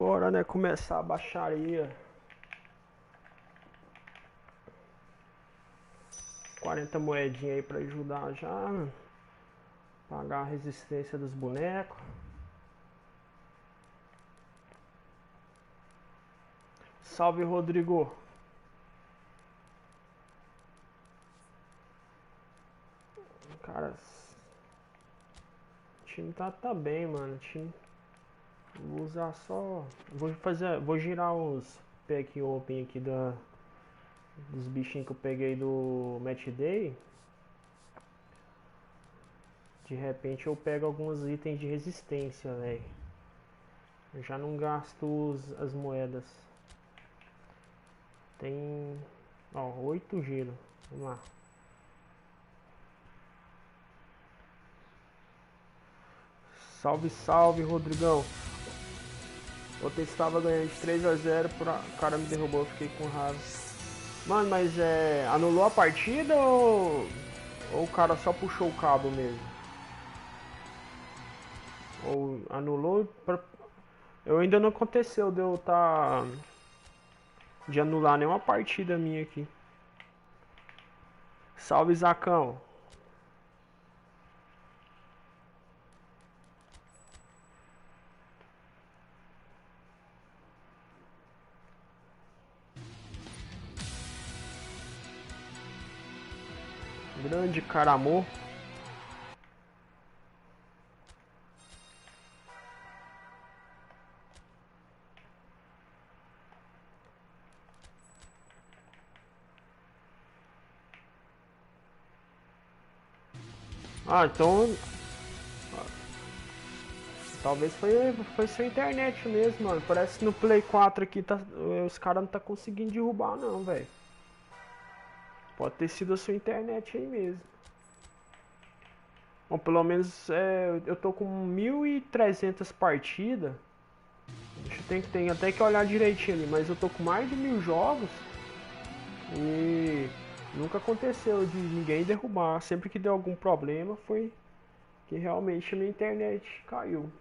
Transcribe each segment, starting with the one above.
Bora, né, começar a baixaria. 40 moedinhas aí pra ajudar já. Pagar a resistência dos bonecos. Salve, Rodrigo. Cara, o time tá bem, mano. O time... Vou usar só... Vou girar os pack open aqui dos bichinhos que eu peguei do Match Day. De repente eu pego alguns itens de resistência, velho. Eu já não gasto as moedas. Tem... Ó, 8 giros. Vamos lá. Salve, salve, Rodrigão. Ontem estava ganhando de 3-0, o cara me derrubou, eu fiquei com raiva. Mano, mas anulou a partida ou o cara só puxou o cabo mesmo? Ou anulou pra... Eu ainda não aconteceu de eu de anular nenhuma partida minha aqui. Salve, Zacão. Grande caramô. Ah, então... Talvez foi sua internet mesmo, mano. Parece que no Play 4 aqui os caras não tá conseguindo derrubar não, velho. Pode ter sido a sua internet aí mesmo. Bom, pelo menos eu tô com 1.300 partidas. Tem até que olhar direitinho ali, mas eu tô com mais de 1.000 jogos. E nunca aconteceu de ninguém derrubar. Sempre que deu algum problema foi que realmente a minha internet caiu.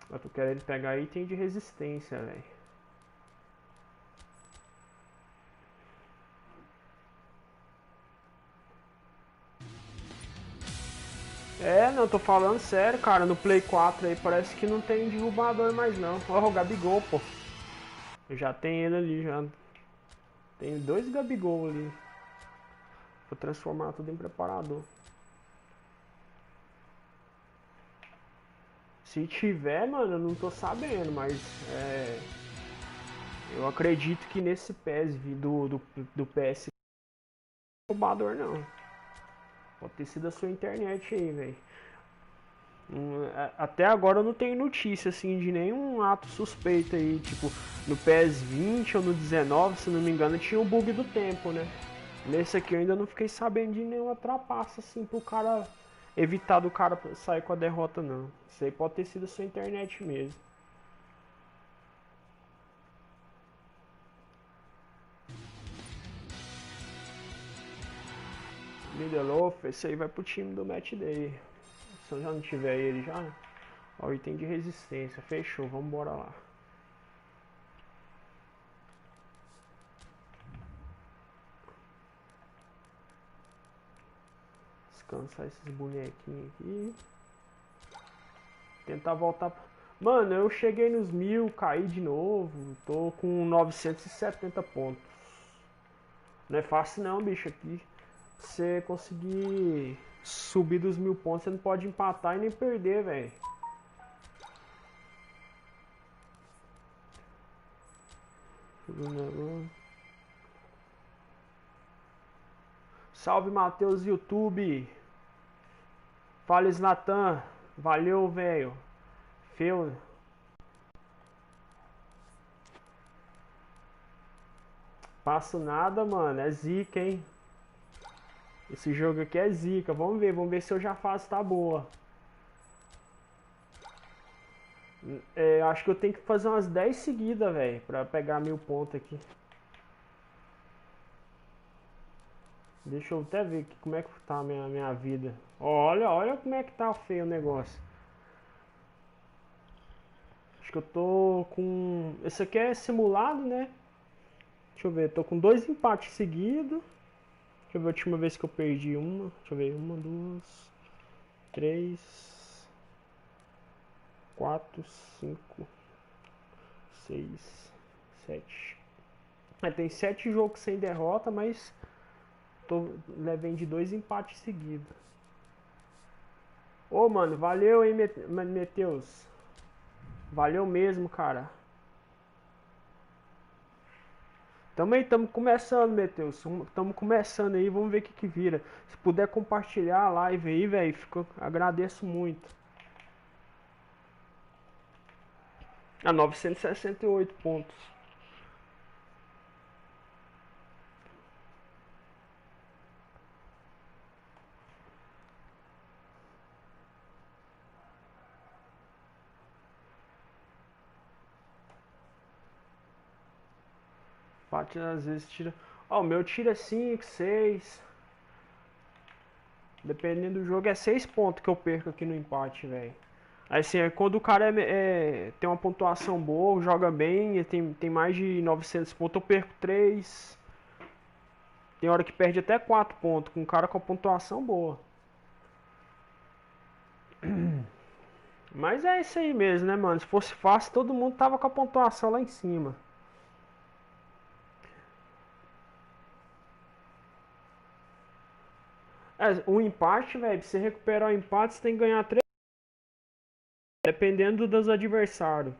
Eu tô querendo pegar item de resistência, velho. Não, tô falando sério, cara. No Play 4 aí parece que não tem derrubador mais não. Ó, o Gabigol, pô. Já tem ele ali, já. Tem 2 Gabigol ali. Vou transformar tudo em preparador. Se tiver, mano, eu não tô sabendo, mas eu acredito que nesse PES do PS não é derrubador não. Pode ter sido a sua internet aí, velho. Até agora eu não tenho notícia assim de nenhum ato suspeito aí, tipo no PES 20 ou no 19, se não me engano, tinha o bug do tempo, né? Nesse aqui eu ainda não fiquei sabendo de nenhuma trapaça assim pro cara evitar do cara sair com a derrota não. Isso aí pode ter sido a sua internet mesmo. Lindelof, esse aí vai pro time do Match Day. Se eu já não tiver ele já, ó, item de resistência, fechou, vamos embora lá. Descansar esses bonequinhos aqui. Tentar voltar. Mano, eu cheguei nos 1.000, caí de novo. Tô com 970 pontos. Não é fácil não, bicho. Aqui você conseguir subir dos 1.000 pontos, você não pode empatar e nem perder, velho. Salve, Matheus, YouTube. Fala, Natan. Valeu, velho. Feu. Passo nada, mano. É zica, hein? Esse jogo aqui é zica. Vamos ver se eu já faço tá boa. Acho que eu tenho que fazer umas 10 seguidas, velho, pra pegar 1.000 pontos aqui. Deixa eu até ver aqui como é que tá a minha vida. Olha como é que tá feio o negócio. Acho que eu tô com... Esse aqui é simulado, né? Deixa eu ver, tô com 2 empates seguidos. Deixa eu ver a última vez que eu perdi uma. Deixa eu ver, 1, 2, 3, 4, 5, 6, 7. Tem 7 jogos sem derrota, mas levei de 2 empates seguidos. Ô, mano, valeu, hein, Meteus. Valeu mesmo, cara. Também estamos começando, Meteus. Estamos começando aí, vamos ver o que vira. Se puder compartilhar a live aí, velho, agradeço muito. A 968 pontos. Empate às vezes tira. Ó, o meu tira 5, 6. Dependendo do jogo, é 6 pontos que eu perco aqui no empate, velho. Assim, quando o cara tem uma pontuação boa, joga bem, tem mais de 900 pontos, eu perco 3. Tem hora que perde até 4 pontos, com um cara com a pontuação boa. Mas é isso aí mesmo, né, mano? Se fosse fácil, todo mundo tava com a pontuação lá em cima. O empate, velho, pra você recuperar o empate, você tem que ganhar 3. Dependendo dos adversários.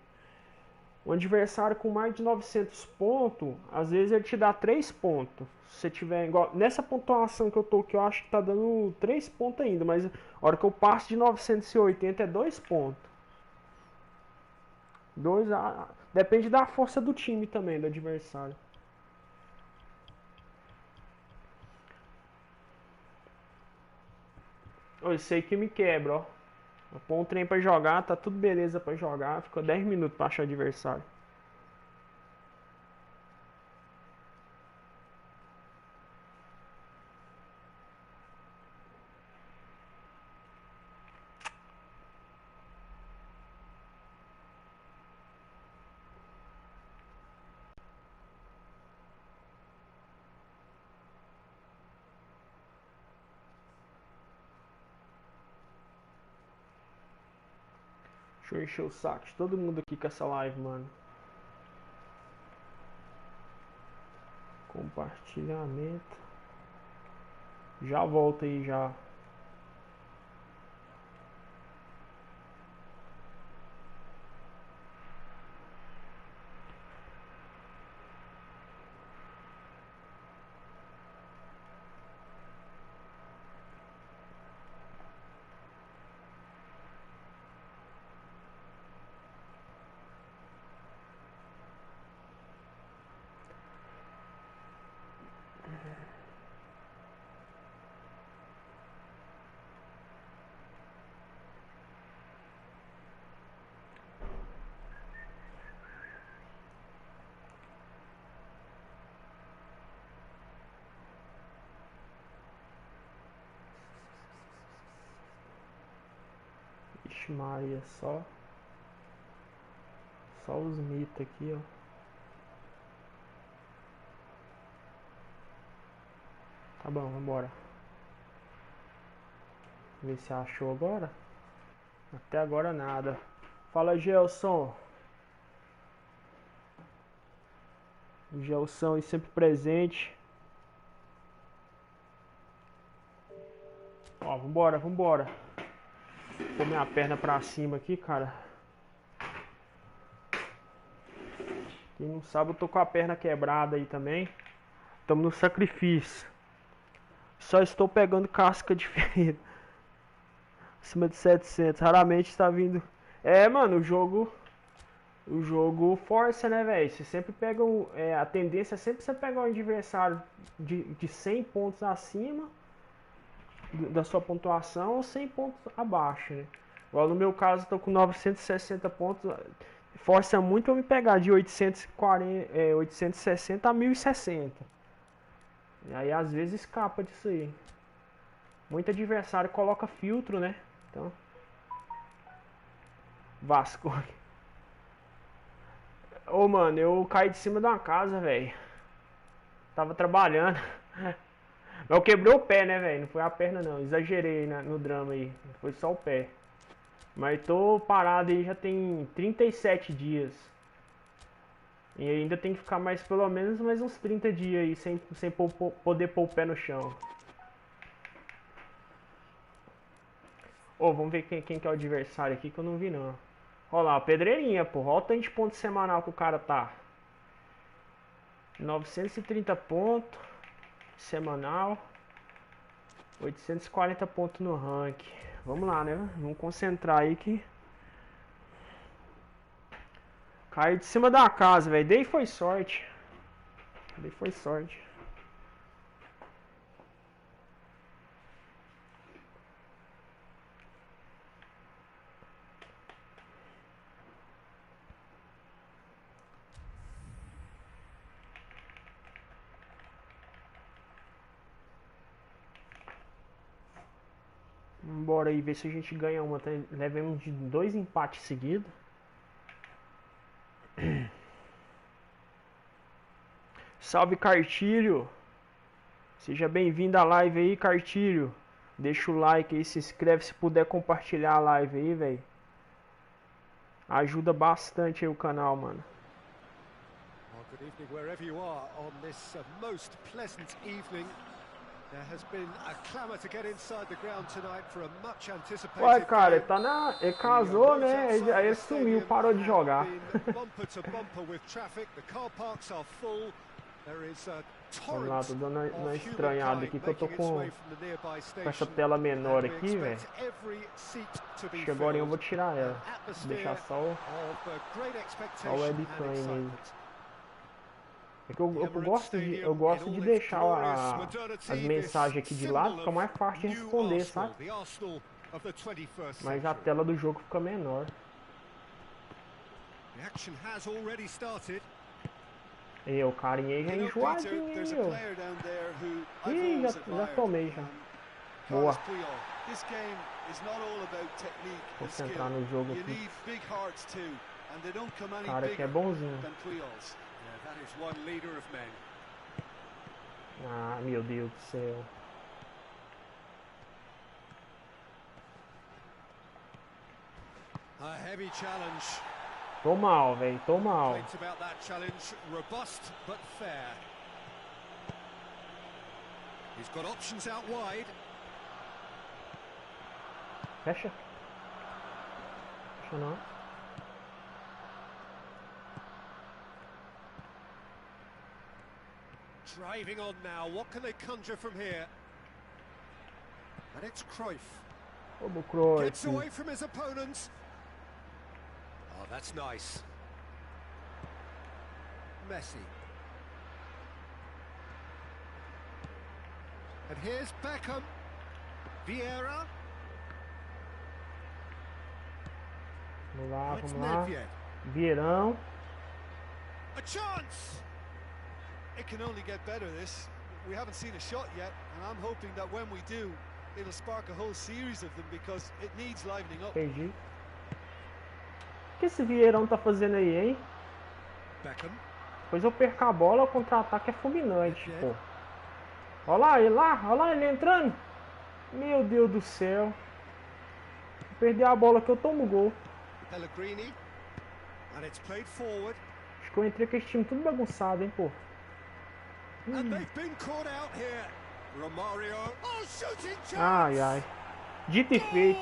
Um adversário com mais de 900 pontos, às vezes ele te dá 3 pontos. Se você tiver igual. Nessa pontuação que eu tô aqui, eu acho que tá dando 3 pontos ainda. Mas a hora que eu passo de 980 é 2 pontos. 2 depende da força do time também, do adversário. Eu sei que me quebra, ó. Eu põe um trem pra jogar, tá tudo beleza pra jogar. Ficou 10 minutos pra achar adversário. Deixa eu encher o saco de todo mundo aqui com essa live, mano. Compartilhamento. Já volto aí já. Ixi Maria, só os mitos aqui, ó. Tá bom, vambora. Ver se achou agora. Até agora nada. Fala, Gelson. Gelson aí sempre presente. Ó, vambora, vambora. Vou pôr minha perna pra cima aqui, cara. Quem não sabe, eu tô com a perna quebrada aí também. Estamos no sacrifício. Só estou pegando casca de ferida. Acima de 700. Raramente está vindo. É, mano, o jogo força, né, velho? Você sempre pega a tendência é sempre você pegar um adversário de 100 pontos acima da sua pontuação ou 100 pontos abaixo, né? Igual no meu caso, eu tô com 960 pontos. Força muito eu me pegar de 860 a 1060. E aí às vezes escapa disso aí. Muito adversário coloca filtro, né? Então. Vasco. Ô, mano, eu caí de cima de uma casa, velho. Tava trabalhando. Mas eu quebrei o pé, né, velho? Não foi a perna, não. Exagerei no drama aí. Foi só o pé. Mas tô parado aí já tem 37 dias. E ainda tem que ficar mais, pelo menos, mais uns 30 dias aí sem poder pôr o pé no chão. Ô, vamos ver quem que é o adversário aqui que eu não vi, não. Olha lá, pedreirinha, pô. Olha o tanto de ponto semanal que o cara tá. 930 pontos semanal. 840 pontos no rank. Vamos lá, né? Vamos concentrar aí que... Caiu de cima da casa, velho. Daí foi sorte. Daí foi sorte. Bora aí ver se a gente ganha uma. Levemos de 2 empates seguidos. Salve, Cartilho. Seja bem-vindo à live aí, Cartilho. Deixa o like aí, se inscreve se puder compartilhar a live aí, velho. Ajuda bastante aí o canal, mano. Good evening wherever you are on this most pleasant evening. There has been a clamor to get inside the ground tonight for a much anticipated. Ué, cara, ele tá na... Ele casou, né? Aí ele sumiu, parou de jogar. Bumper to bumper with traffic. The car parks are full. There is a Vamos lá, tô dando uma estranhada aqui que eu tô com essa tela menor aqui, velho. Acho agora eu vou tirar ela. Deixar só o webcam aí mesmo. É que eu gosto de deixar as mensagens aqui de lado, fica mais fácil de responder, sabe? Mas a tela do jogo fica menor. E o carinha aí já enjoadinho, meu. Ih, já tomei já. Boa. Vou centrar no jogo aqui. O cara aqui é bonzinho. Ah, meu Deus do céu. A heavy challenge. Tô mal, velho, tô mal. Fecha. Fecha não. Driving on now. What can they conjure from here? And it's Cruyff. Vamos, Cruyff. Gets away from his opponents. Oh, that's nice. Messi. And here's Beckham. Vieira. Vamos lá. Vieirão. A chance. It can only get better, this. We haven't seen a shot yet, and I'm hoping that when we do, it'll spark a whole series of them because it needs livening up. Perdi. O que esse Vieirão tá fazendo aí, hein? Beckham. Depois eu perco a bola, o contra-ataque é fulminante, pô. Olha lá ele entrando. Meu Deus do céu. Se perder a bola que eu tomo gol. Pellegrini. And it's played forward. Acho que eu entrei com esse time tudo bagunçado, hein, pô. And they've been caught out here. Romario. Oh, shooting chance. Ai. Dito e feito.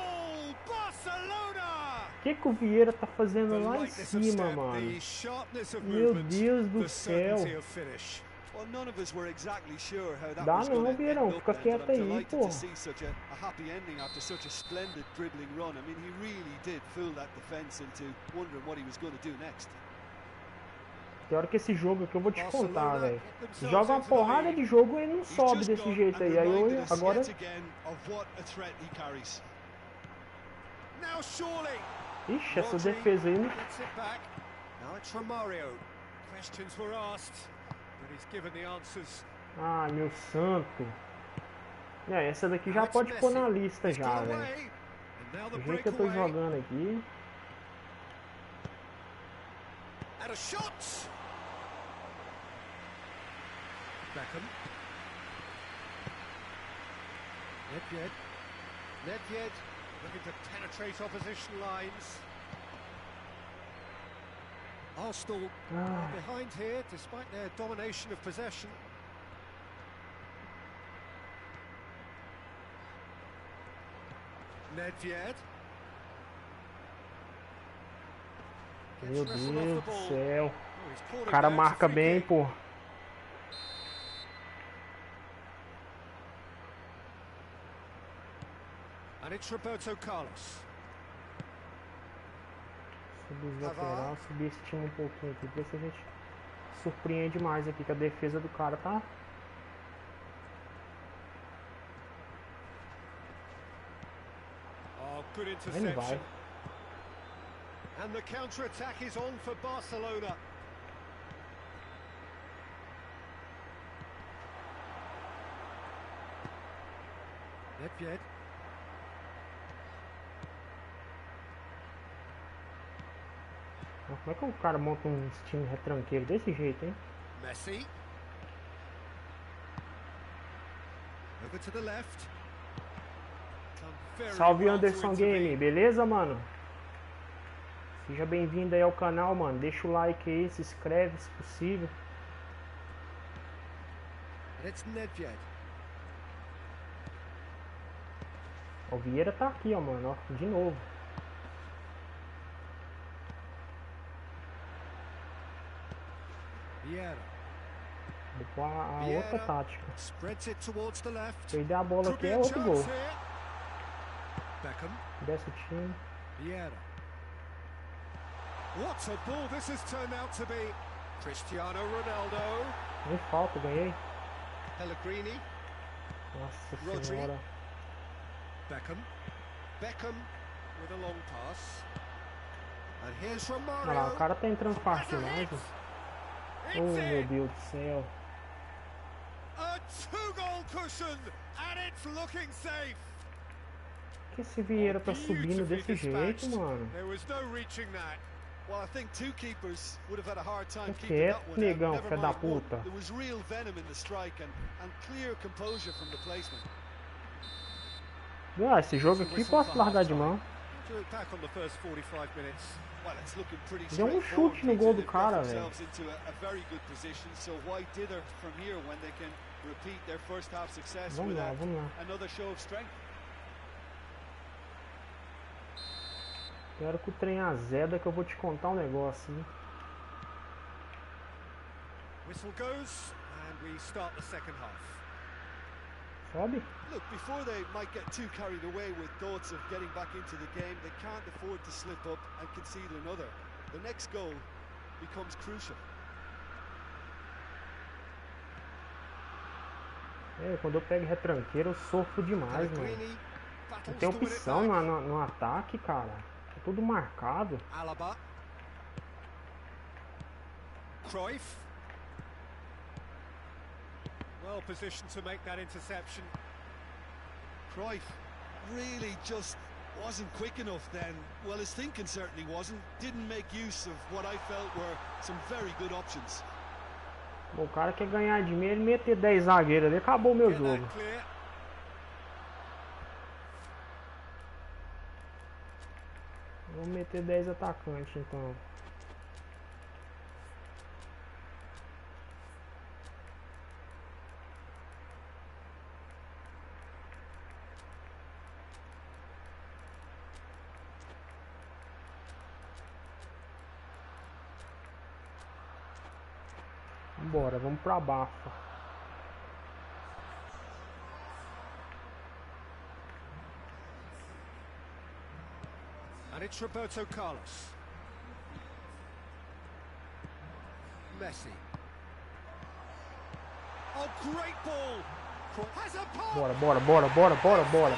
O que o Vieira tá fazendo lá em cima, mano? Meu Deus do céu. Dá não, Vieirão. Fica quieto aí, pô. Tem hora que esse jogo aqui eu vou te contar, velho. Joga uma porrada de jogo e não sobe desse jeito aí. Aí eu agora... Ixi, essa defesa aí... Ah, meu santo. É, essa daqui já pode pôr na lista já, velho. Do jeito que eu tô jogando aqui... out of shots. Beckham. Nedved looking to penetrate opposition lines. Arsenal are behind here despite their domination of possession. Nedved. Meu Deus do céu. O cara marca bem, pô. And it's Roberto Carlos. Lateral, subestima um pouquinho aqui, ver se a gente surpreende mais aqui, que a defesa do cara tá. Oh, good Ele interception. vai. And the counter-attack is on for Barcelona. Nedved. Como é que o cara monta um time retranqueiro desse jeito, hein? Messi. Over to the left. Salve Anderson Game, beleza, mano? Seja bem-vindo aí ao canal, mano. Deixa o like aí, se inscreve se possível. It's Nedved. O Vieira tá aqui, ó, mano, ó, de novo. Vieira. Depois a outra tática. Spreads it towards the left. Perder a bola aqui é outro gol. Beckham. Desce o time. Vieira. What a ball this has turned out to be. Cristiano Ronaldo. Nem falta, ganhei. Pellegrini. Nossa senhora. Beckham. Beckham with a long pass. And here's Olha lá, Romario. o cara tá entrando fácil demais. Oh, meu Deus do céu. A two-goal cushion and it's looking safe. Por que esse Vieira tá subindo desse jeito, mano? There was no reaching that. Well, I think two keepers would have had a hard time Que keeping é, that one out. negão, Never filho da mind one. puta. There was real venom in the strike and clear composure from the placement. Ah, esse jogo aqui posso largar de mão. Back on the first 45 minutes. Well, it's looking pretty Deu um straightforward. chute no gol do They've got cara, velho. themselves into a very good position. So why dither from here when they can repeat their first half success Vamos with lá, vamos lá. another show of strength? Quero que o trem azeda que eu vou te contar um negócio, hein? Whistle goes and we start the second half. Sobe? Look, before they might get too carried away with thoughts of getting back into the game, they can't afford to slip up and concede another. The next goal becomes crucial. É, quando eu pego retranqueiro eu sofro demais, mano. Não tem opção no ataque, cara. É tudo marcado. Alaba. Cruyff. Well positioned to make that interception. Cruyff really just wasn't quick enough then. Well, his thinking certainly wasn't. Didn't make use of what I felt were some very good options. O cara quer ganhar de mim, ele meter 10 zagueiros ali, acabou o meu jogo. Vou meter 10 atacantes então. Bora, vamos pra bafa. And it's Roberto Carlos. Messi. Oh, great ball. Has a pass. Bora, bora, bora, bora, bora, bora.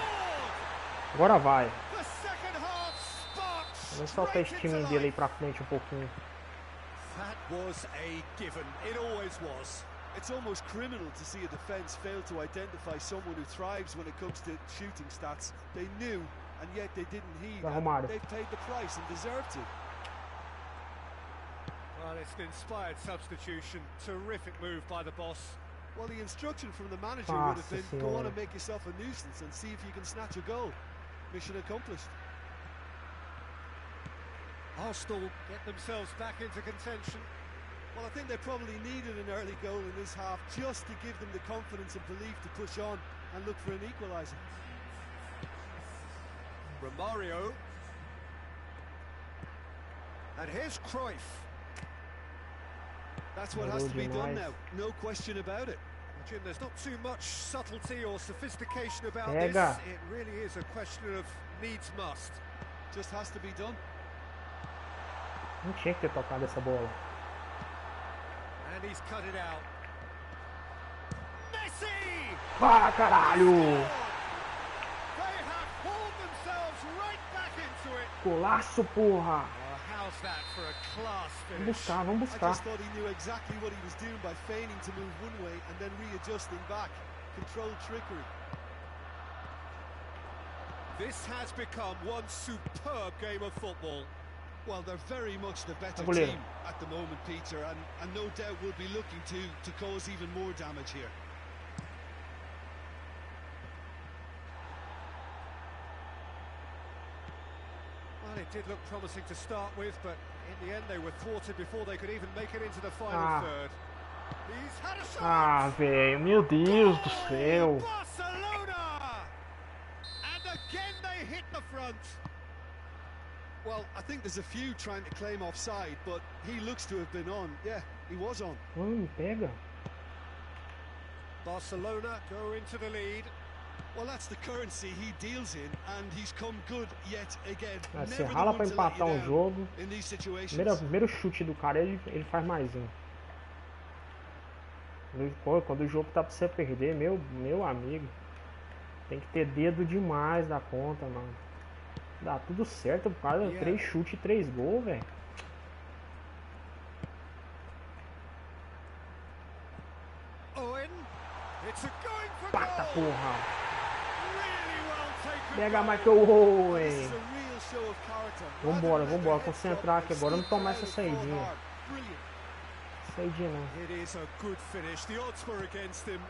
Agora vai. The second half sparks. Vamos soltar esse time dele aí pra frente um pouquinho. That was a given. It always was. It's almost criminal to see a defence fail to identify someone who thrives when it comes to shooting stats. They knew, and yet they didn't heed. They've paid the price and deserved to. Well, it's an inspired substitution. Terrific move by the boss. Well, the instruction from the manager would have been, go on and make yourself a nuisance and see if you can snatch a goal. Mission accomplished. Arsenal get themselves back into contention. Well, I think they probably needed an early goal in this half just to give them the confidence and belief to push on and look for an equaliser. Romario. And here's Cruyff. That's what has to be done now, no question about it. Jim, there's not too much subtlety or sophistication about this. It really is a question of needs must. Just has to be done. Não tinha que ter tocado essa bola. And he's cut it out. Messi! Ah, caralho! They have pulled themselves right back into it. Golaço, porra! How's that for a class finish? Vamos buscar. I just thought he knew exactly what he was doing by feigning to move one way and then readjusting back. Controlled trickery. This has become one superb game of football. Well, they're very much the better team at the moment, Peter, and no doubt will be looking to cause even more damage here. Well, it did look promising to start with, but in the end they were thwarted before they could even make it into the final third. He's had a shot. Velho, meu Deus do céu. Barcelona! And again they hit the front. Well, I think there's a few trying to claim offside, but he looks to have been on. Yeah, he was on. Pega. Barcelona go into the lead. Well, that's the currency he deals in, and he's come good yet again. Se rala pra empatar um jogo. Primeiro chute do cara, ele faz mais um. Quando o jogo tá pra você perder, meu amigo, tem que ter dedo demais da conta, mano. Dá tudo certo por causa de 3 chutes e 3 gols, velho. Pata, porra! Pega mais que o Owen! Vambora, concentrar aqui agora, não tomar essa saidinha. Saidinha não. It is a good finish. The odds were against him.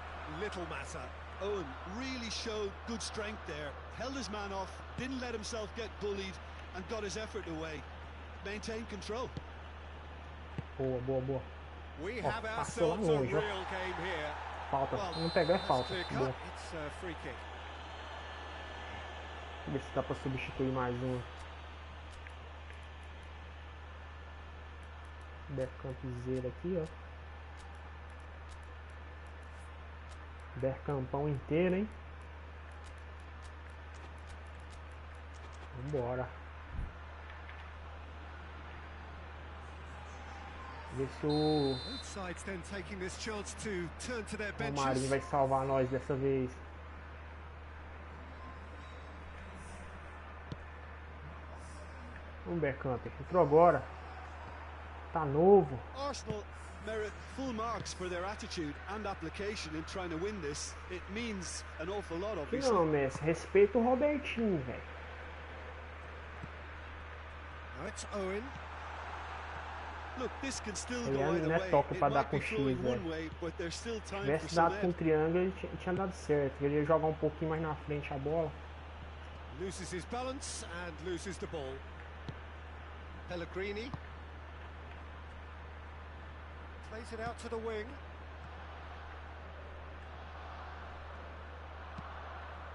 Little matter. Owen really showed good strength there. Held his man off, didn't let himself get bullied, and got his effort away. Maintained control. Boa. We have ourselves a real game here. Falta. Não pegar é falta. Boa. It's a free kick. Ver se dá pra substituir mais um. Bercampzeira aqui, ó. Bercampão inteiro, hein? Vambora. Ver se o Marinho vai salvar nós dessa vez. Vamos, Bergkamp. Entrou agora. Tá novo. Arsenal merit full marks for their attitude and application in trying to win this. It means an awful lot, obviously. Não, Messi, respeita o Robertinho, velho. Now it's Owen. Look, this can still go either não é way. toque pra dar com X, velho. Se tivesse dado com triângulo, ele tinha dado certo. Ele ia jogar um pouquinho mais na frente a bola. Loses his balance and loses the ball. Pellegrini plays it out to the wing.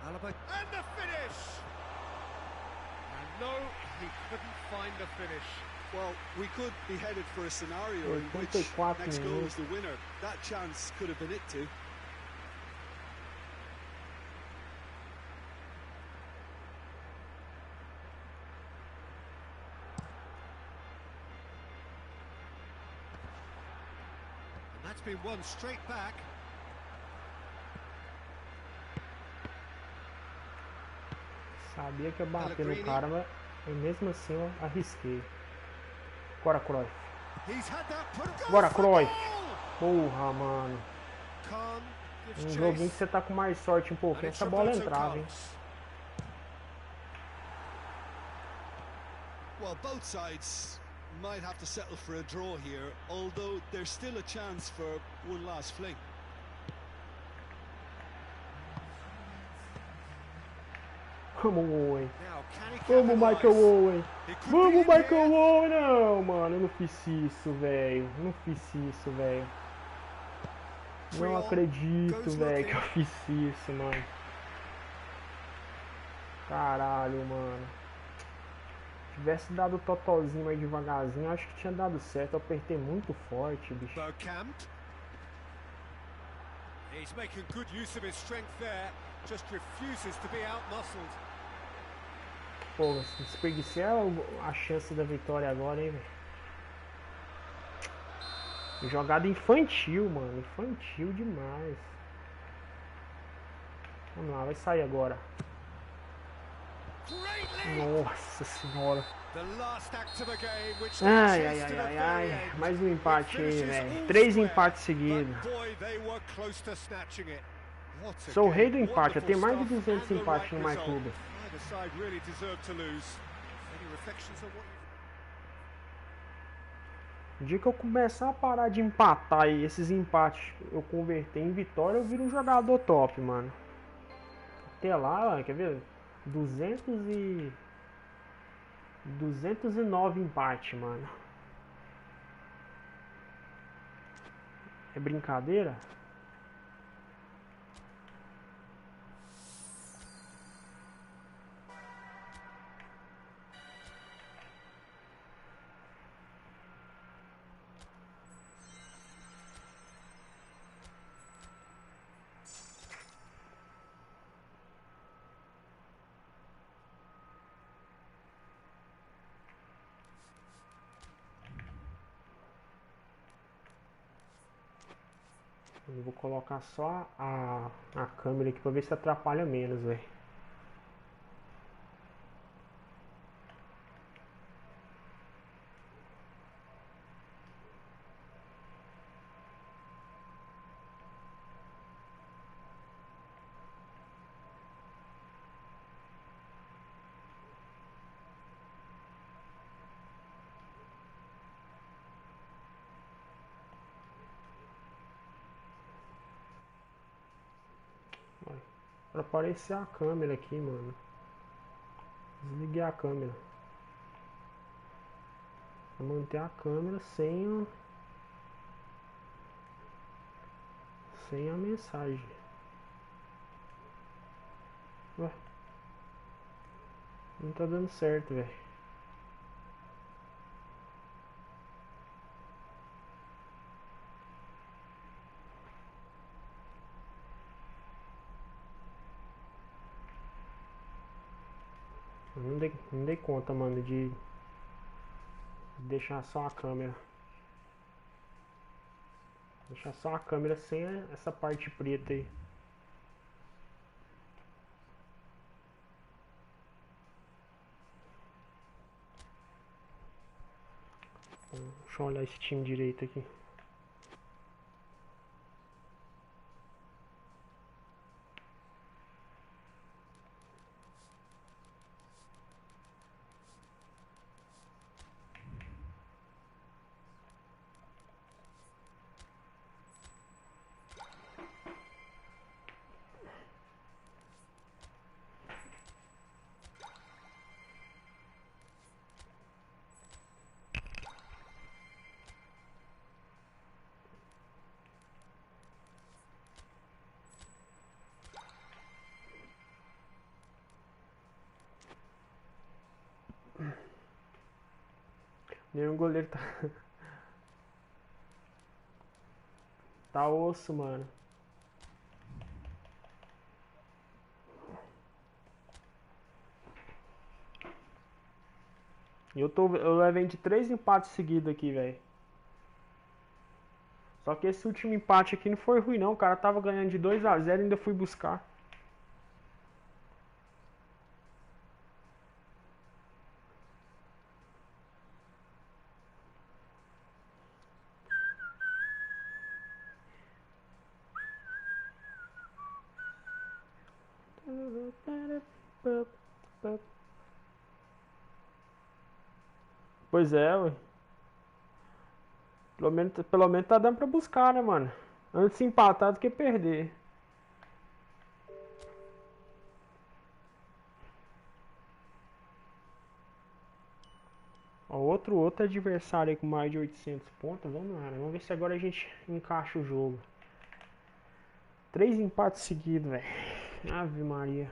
Alaba and the finish. And no, he couldn't find the finish. Well, we could be headed for a scenario in which next goal is the winner. That chance could have been it too. And that's been won straight back. Sabia que ia bater no cara, mas mesmo assim eu arrisquei. Bora, Cruyff. Bora, Cruyff. Porra, mano. Um joguinho que você tá com mais sorte um pouquinho. Essa bola entrava, hein. Well, both sides might have to settle for a draw here, although there's still a chance for one last fling. Vamos, Owen. Now, can he Vamos, Michael capitalize? Owen. It could Vamos, be in Michael here. Owen. Não, mano, eu não fiz isso, velho. Não fiz isso, velho. Não acredito, velho, que eu fiz isso, mano. Caralho, mano. Se tivesse dado o totozinho mais devagarzinho, acho que tinha dado certo. Eu apertei muito forte, bicho. Bergkamp. He's making good use of his strength there. Just refuses to be out-muscled. Pô, desperdicei a chance da vitória agora, hein, velho. Jogada infantil, mano. Infantil demais. Vamos lá, vai sair agora. Nossa senhora. Ai, ai, ai, ai, ai. Mais um empate aí, velho. 3 empates seguidos. Sou o rei do empate. Eu tenho mais de 200 empates no My Club. No dia que eu começar a parar de empatar e esses empates eu converter em vitória, eu viro um jogador top, mano. Até lá, quer ver? 209 empate, mano. É brincadeira? Eu vou colocar só a câmera aqui pra ver se atrapalha menos, velho. Pra aparecer a câmera aqui, mano. Desliguei a câmera. Pra manter a câmera sem a mensagem. Ué. Não tá dando certo, velho. Não dei conta, mano, de deixar só a câmera. Deixar só a câmera sem essa parte preta aí. Deixa eu olhar esse time direito aqui. Nenhum goleiro tá... tá osso, mano. E eu levei de 3 empates seguidos aqui, velho. Só que esse último empate aqui não foi ruim não. O cara tava ganhando de 2-0 e ainda fui buscar. Pois é, ué. Pelo menos tá dando pra buscar, né, mano? Antes empatar do que perder. Ó, outro adversário aí com mais de 800 pontos. Vamos lá, né? Vamos ver se agora a gente encaixa o jogo. 3 empates seguidos, velho. Ave Maria.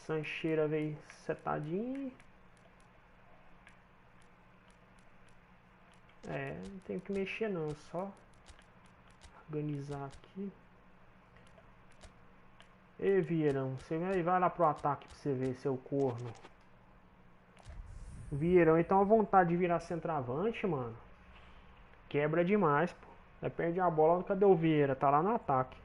Sancheira veio setadinho. É, não tem que mexer não, só organizar aqui. Ei, Vieirão, você vai lá pro ataque pra você ver, seu corno. Vieirão, então a vontade de virar centroavante, mano. Quebra demais, pô. Vai perder a bola, cadê o Vieira? Tá lá no ataque.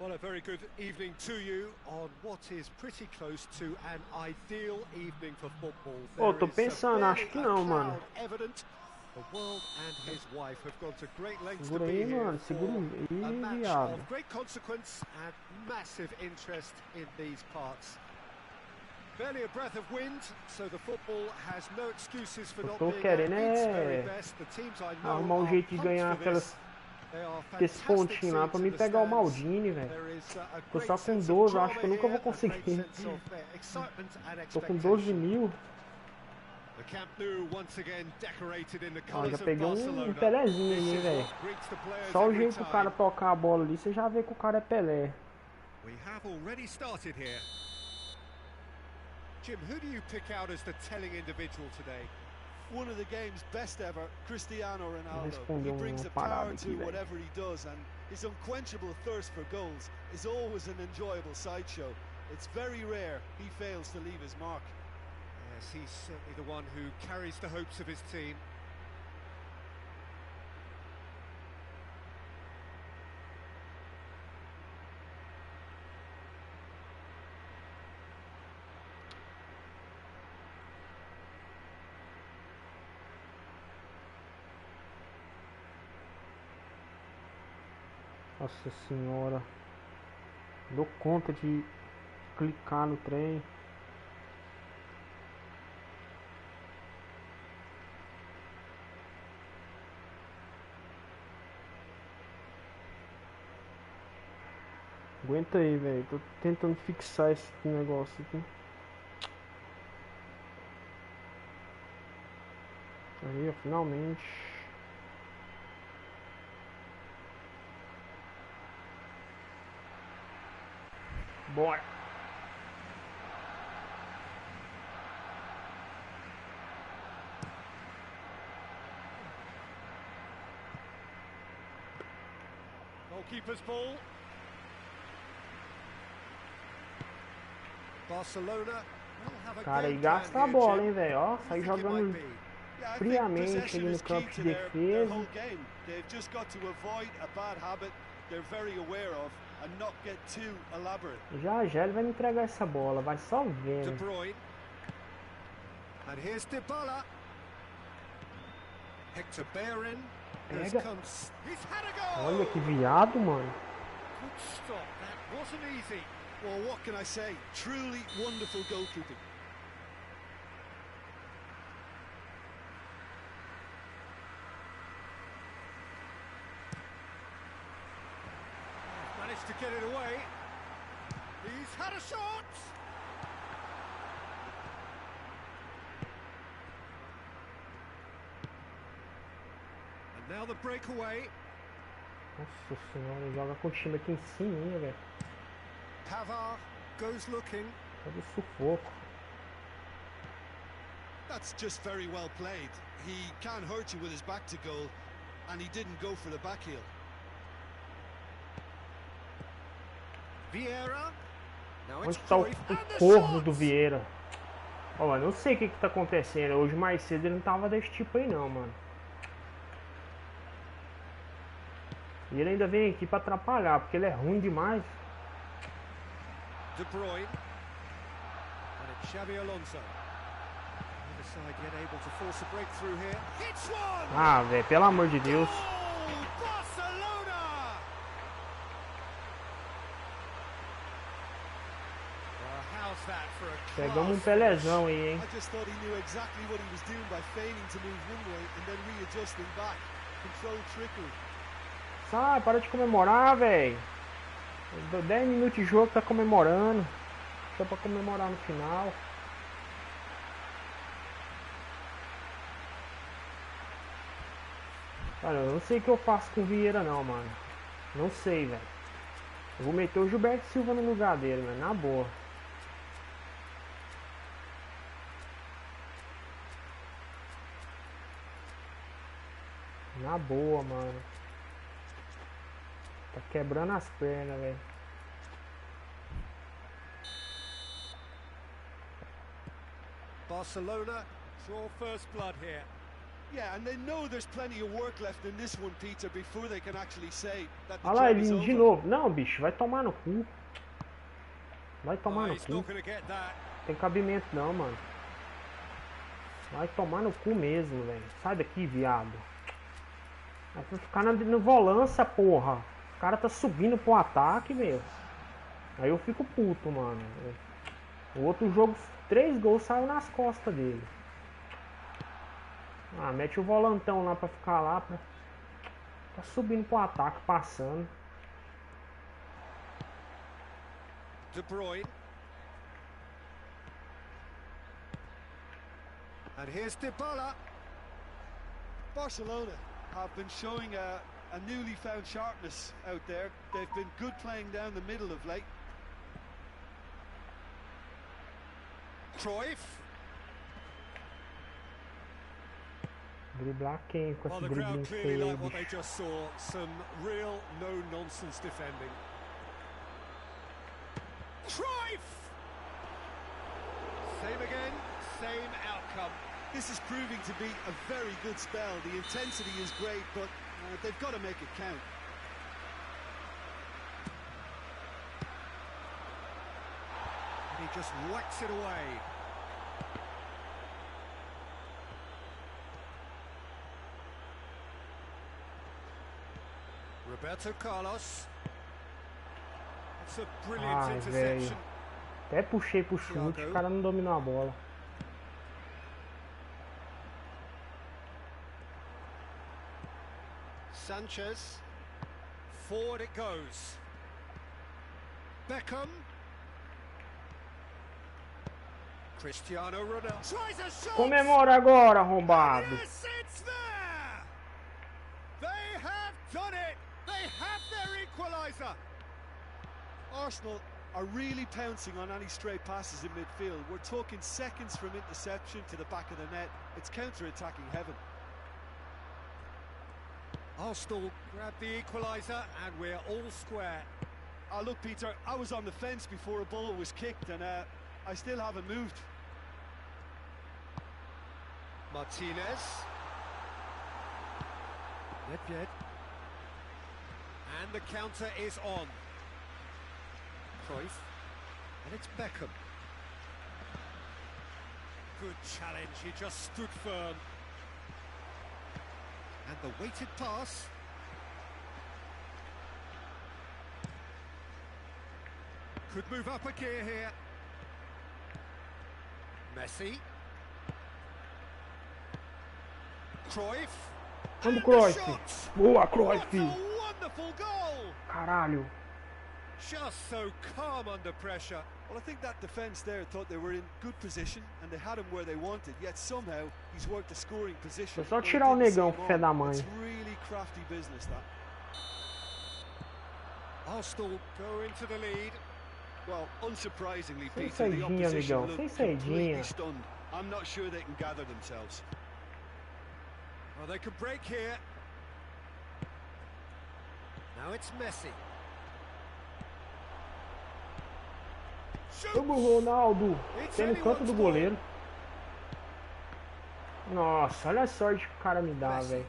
Well, a very good evening to you on what is pretty close to an ideal evening for football. Pô, tô pensando, acho que não, mano. The world and his wife have gone to great lengths to Segura be aí, here mano. Segura for a aí, match viado. of great consequence and massive interest in these parts. Barely a breath of wind, so the football has no excuses for not being at its very best. The teams I know arrumar um jeito de ganhar aquelas esse pontinho lá pra mim pegar o Maldini, velho. Tô só com 12, acho que eu nunca vou conseguir. Tô com 12 mil. Ó, já peguei um Pelézinho ali, velho. Só o jeito do cara tocar a bola ali, você já vê que o cara é Pelé. Jim, who do you pick out as the telling individual today? One of the game's best ever, Cristiano Ronaldo. He brings the power to whatever he does, and his unquenchable thirst for goals is always an enjoyable sideshow. It's very rare he fails to leave his mark. Yes, he's certainly the one who carries the hopes of his team. Nossa senhora. Dou conta de clicar no trem. Aguenta aí, velho. Tô tentando fixar esse negócio aqui. Aí, finalmente. Bora. Goalkeeper's ball. Barcelona. Cara, aí gasta a bola, hein, velho. Ó, sai jogando friamente ali no campo de defesa. Já já ele vai me entregar essa bola, vai só vendo. Pega. Olha que viado, mano. Well, what can I say? Truly wonderful goalkeeping. Managed to get it away. He's had a shot. And now the breakaway. Nossa senhora, ele joga com o time aqui em cima, hein, velho. Pavard goes looking. Todo sufoco. That's just very well played. He can't hurt you with his back to goal, and he didn't go for the back heel. Vieira. Now Onde it's está o Cruyff, and the corno shot! do Vieira? Ó, mano, não sei o que tá acontecendo. Hoje mais cedo ele não tava desse tipo aí não, mano. E ele ainda vem aqui pra atrapalhar, porque ele é ruim demais. De Bruyne. And it's Xabi Alonso. Either side yet able to force a breakthrough here. Hits one! Ah, velho, pelo amor de Deus. Goal! Barcelona! Well, how's that for a Pegamos um class Pelezão aí, hein? I just thought he knew exactly what he was doing by feigning to move one way and then readjusting back. Controlled trickery. Sai, para de comemorar, velho. 10 minutos de jogo, tá comemorando. Só pra comemorar no final. Olha, eu não sei o que eu faço com o Vieira não, mano. Não sei, velho. Eu vou meter o Gilberto Silva no lugar dele, mano. Na boa. Na boa, mano. Tá quebrando as pernas, velho. Barcelona draw first blood here. Yeah, and they know there's plenty of work left in this one, Peter, before they can actually say that the Olha lá, job is ele de over. novo. Não, bicho, vai tomar no cu. Vai tomar no He's cu. not gonna get that. Tem cabimento não, mano. Vai tomar no cu mesmo, velho. Sai daqui, viado. Vai ficar na volância, porra. O cara tá subindo pro ataque, meu. Aí eu fico puto, mano. O outro jogo, 3 gols saiu nas costas dele. Ah, mete o volantão lá pra ficar lá. Tá subindo pro ataque, passando. De Bruyne. And here's Dybala. Barcelona have been showing a newly found sharpness out there. They've been good playing down the middle of late. Cruyff. Driblar quem com Well, esse the crowd driblinho clearly feio, like what they bicho. just saw. Some real no-nonsense defending. Cruyff! Same again, same outcome. This is proving to be a very good spell. The intensity is great, but they've got to make it count. And he just whacks it away. Roberto Carlos. That's a brilliant Ai, interception. velho. Até puxei pro chute, o cara não dominou a bola. Sanchez. Forward it goes. Beckham. Cristiano Ronaldo. Tries a shot. Comemora agora, arrombado. Yes, it's there. They have done it. They have their equaliser. Arsenal are really pouncing on any stray passes in midfield. We're talking seconds from interception to the back of the net. It's counter-attacking heaven. Arsenal grab the equaliser and we're all square. Look, Peter, I was on the fence before a ball was kicked and I still haven't moved. Martinez. Nedved. And the counter is on. Cruyff. And it's Beckham. Good challenge, he just stood firm. And the weighted pass. Could move up a gear here. Messi. Cruyff. Vamos, Cruyff. Boa, Cruyff. What a wonderful goal! Caralho. Just so calm under pressure. Well, I think that defence there thought they were in good position and they had him where they wanted, yet somehow he's worked the scoring position. Foi só tirar o negão, fé da mãe. It's really crafty business, that. Arsenal go into the lead. Well, unsurprisingly, Sem Peter, the saidinha, opposition amigão. looked Sem completely saidinha. stunned. I'm not sure they can gather themselves. Well, they could break here. Now it's Messi. Vamos, Ronaldo. Tem no canto do goleiro. Nossa, olha a sorte que o cara me dá, velho.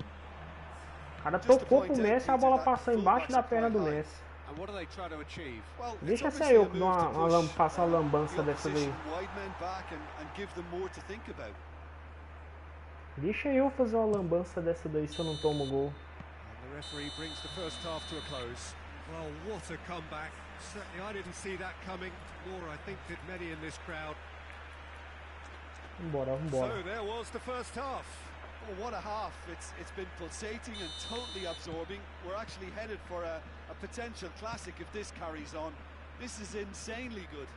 O cara tocou pro Messi e a bola passou embaixo da perna do Messi. Deixa essa eu passar a lambança dessa daí. Deixa eu fazer uma lambança dessa daí se eu não tomo gol. Well, what a comeback. Certainly I didn't see that coming, nor I think did many in this crowd. Vambora, vambora. So there was the first half. Oh, what a half. It's been pulsating and totally absorbing. We're actually headed for a potential classic if this carries on. This is insanely good.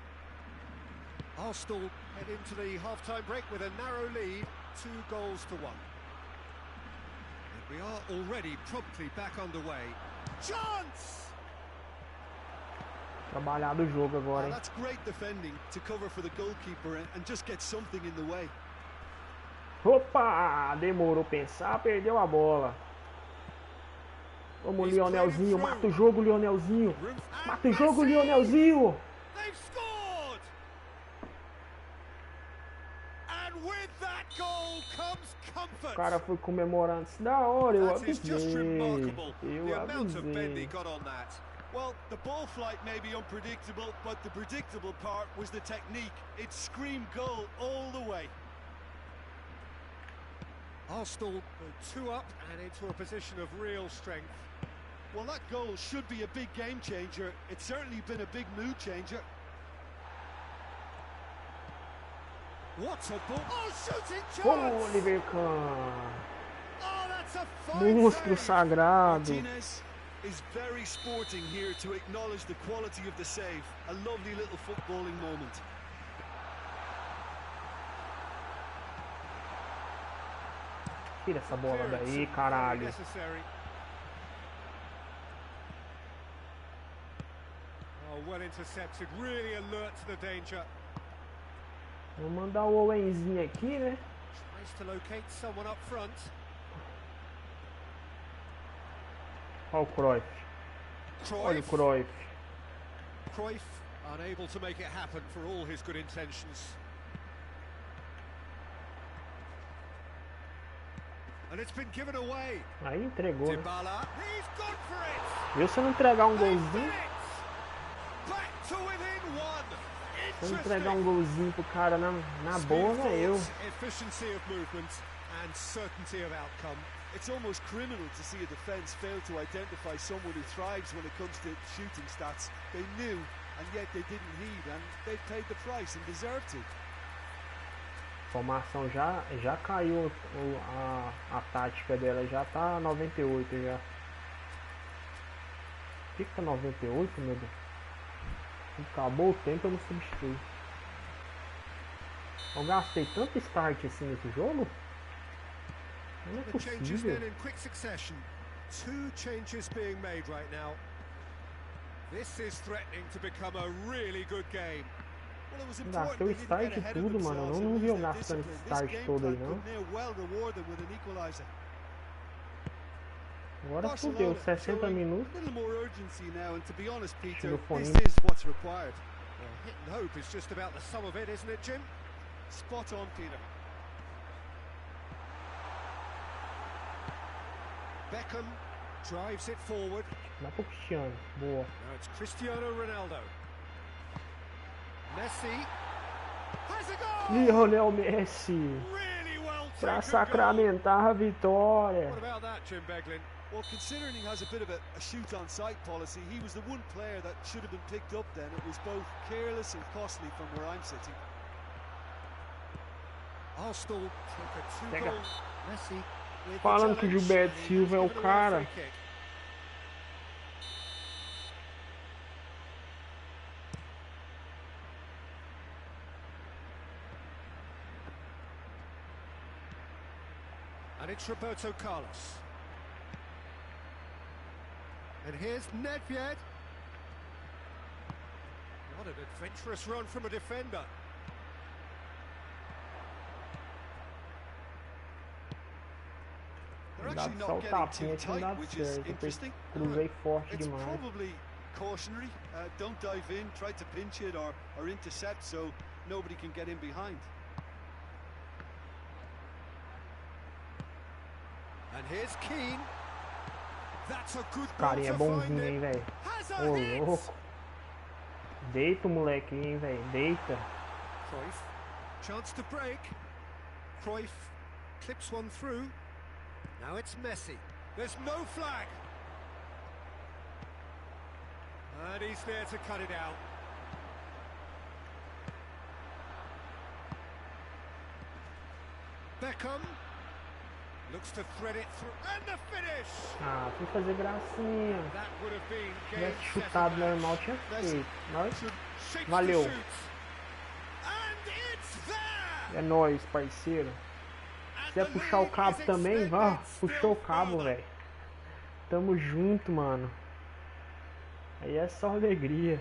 Arsenal head into the half-time break with a narrow lead, 2-1. And we are already promptly back underway. Chance! Trabalhado o jogo agora, hein? That's great defending to cover for the goalkeeper and just get something in the way. Opa! Demorou pensar, perdeu a bola. Vamos, Lionelzinho, mata o jogo, Lionelzinho. Mata o jogo, Lionelzinho. O cara foi comemorando isso da hora, eu avisei. Well, the ball flight may be unpredictable, but the predictable part was the technique. It screamed goal all the way. Arsenal go 2 up and into a position of real strength. Well, that goal should be a big game changer. It's certainly been a big mood changer. What a ball! Oh, shooting chance! Oliver Kahn. Oh, that's a fine Monstro sagrado. Martinez is very sporting here to acknowledge the quality of the save. A lovely little footballing moment. Tira essa bola daí, caralho. Oh, well intercepted, really alert to the danger. Vou mandar o Owenzinho aqui, né? Tries to locate someone up front. Olha o Cruyff. Olha o Cruyff. Cruyff unable to make it happen for all his good intentions. And it's been given away. Aí entregou, né? He's gone for it. Viu, se eu não entregar um golzinho? Back to within one. Se eu entregar um golzinho pro cara na boa, né? Eu. Efficiency of movement and certainty of outcome. It's almost criminal to see a defence fail to identify someone who thrives when it comes to shooting stats. They knew, and yet they didn't heed, and they paid the price and deserved to. Formação já caiu, a tática dela já tá 98 já. O que tá 98, meu Deus? Acabou o tempo, eu não substituí. Eu gastei tanto start assim nesse jogo? Não é possível. Two changes being made right now. This is threatening to become a really good game. Gastei o start e tudo, mano. Eu não vi eu gastando esse start todo aí, não. Agora fudeu, 60 minutos. Tiro fone. Spot on, Peter. Beckham drives it forward. Dá pro Cristiano, boa. Now it's Cristiano Ronaldo. Messi has a goal. Lionel Messi. Really well Pra taken sacramentar a vitória. goal. What about that, Jim Beglin? Well, considering he has a bit of a shoot on sight policy, he was the one player that should have been picked up then. It was both careless and costly from where I'm sitting. Arsenal took a 2-goal. Messi. Falando que o Gilberto Silva é o cara. And it's Roberto Carlos. And here's Nedved. What an adventurous run from a defender. We're Dá actually só not o getting tapinha too que não dá tight, which is certo. Eu interesting. cruzei forte It's demais. probably cautionary. Don't dive in, try to pinch it or intercept so nobody can get in behind. And here's Keane. That's a good goal Carinha é to bonzinho, find hein, it. velho. Has a Ô, hit. louco. Deita o moleque, hein, velho. Deita. Cruyff, chance to break. Cruyff clips one through. Now it's Messi. There's no flag. And he's there to cut it out. Beckham looks to thread it through. And the finish! Ah, fui fazer gracinha. That would have been Se game, tivesse set, chutado and normal, match. tinha Messi feito. Mas shapes valeu. to shoot. And it's there! É nóis, parceiro. And Se quiser the puxar o lead cabo is também, vá. extended Puxou o still cabo, further. velho. Tamo junto, mano. Aí é só alegria.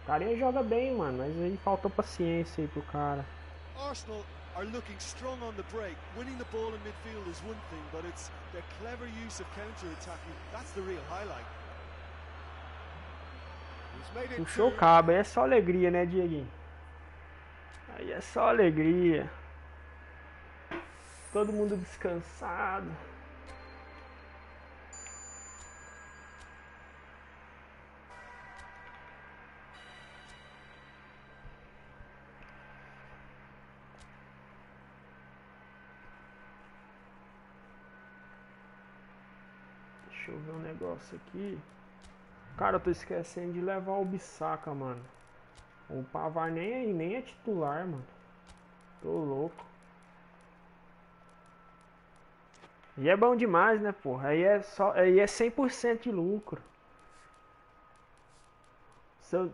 O carinha joga bem, mano. Mas aí faltou paciência aí pro cara. Arsenal are looking strong on the break. Winning the ball in midfield is one thing, but it's their clever use of counter-attacking. That's the real highlight. He's made it Puxou o two. cabo. Aí é só alegria, né, Dieguinho? Aí é só alegria. Todo mundo descansado. Deixa eu ver um negócio aqui. Cara, eu tô esquecendo de levar o Bissaka, mano. O Pavar nem é titular, mano. Tô louco. E é bom demais, né, porra? Aí é 100% de lucro.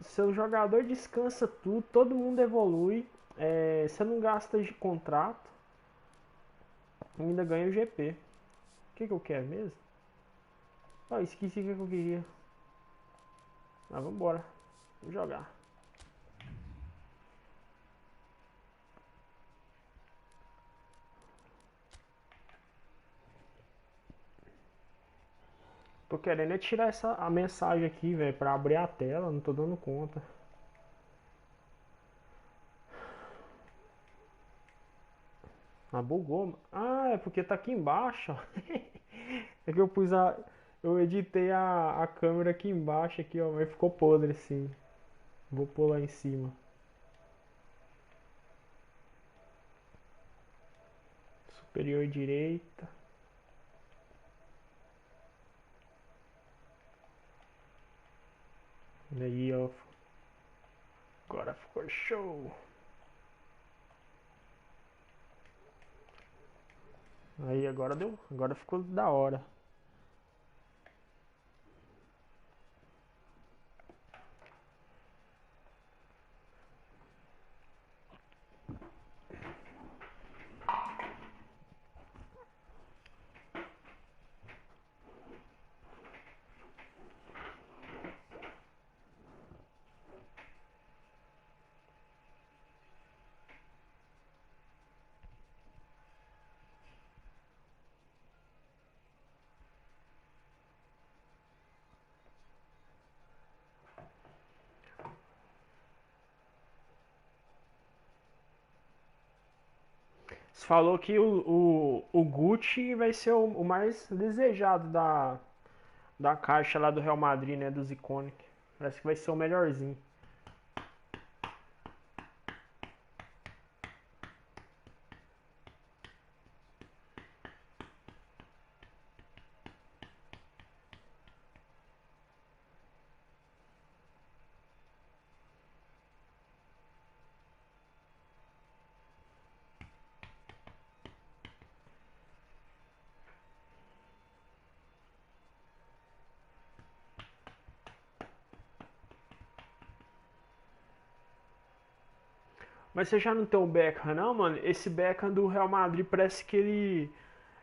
Seu jogador descansa tudo, todo mundo evolui. Você não gasta de contrato. Ainda ganha o GP. O que eu quero mesmo? Ah, esqueci o que eu queria. Mas vambora. Vamos jogar. Tô querendo tirar a mensagem aqui, velho, pra abrir a tela. Não tô dando conta. Ah, bugou. Ah, é porque tá aqui embaixo, ó. É que eu editei a câmera aqui embaixo, aqui, ó, mas ficou podre assim. Vou pôr lá em cima. Superior direita. E aí, ó. Agora ficou show. Aí agora deu. Agora ficou da hora. Você falou que o Gucci vai ser o mais desejado da caixa lá do Real Madrid, né? Dos Iconic. Parece que vai ser o melhorzinho. Mas você já não tem o Beckham, não, mano? Esse Beckham do Real Madrid parece que ele.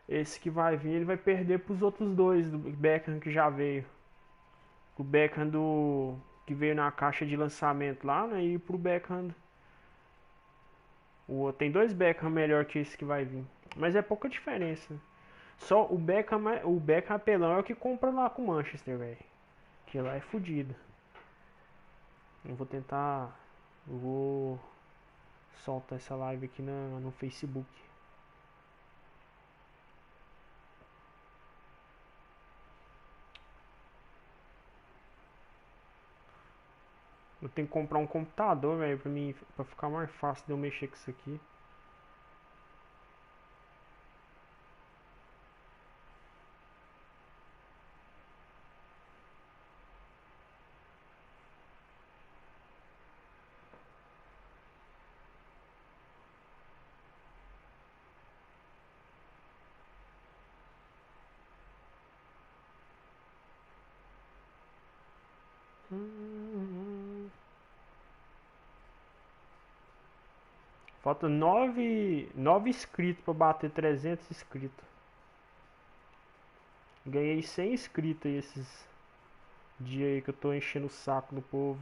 Esse que vai vir, ele vai perder pros outros dois do Beckham que já veio. O Beckham do. Que veio na caixa de lançamento lá, né? E pro Beckham. Tem dois Beckham melhor que esse que vai vir. Mas é pouca diferença. Só o Beckham apelão é o que compra lá com o Manchester, velho. Que lá é fodido. Eu vou tentar. Eu vou soltar essa live aqui no Facebook. Eu tenho que comprar um computador, velho, pra ficar mais fácil de eu mexer com isso aqui. Falta 9 inscritos pra bater 300 inscritos. Ganhei 100 inscritos aí esses dias aí que eu tô enchendo o saco do povo.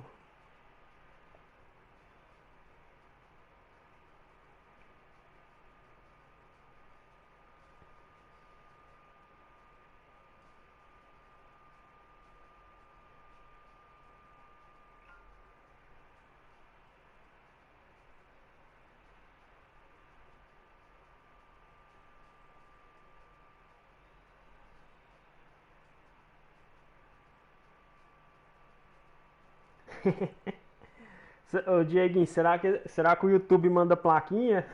Ô Dieguinho, será que o YouTube manda plaquinha?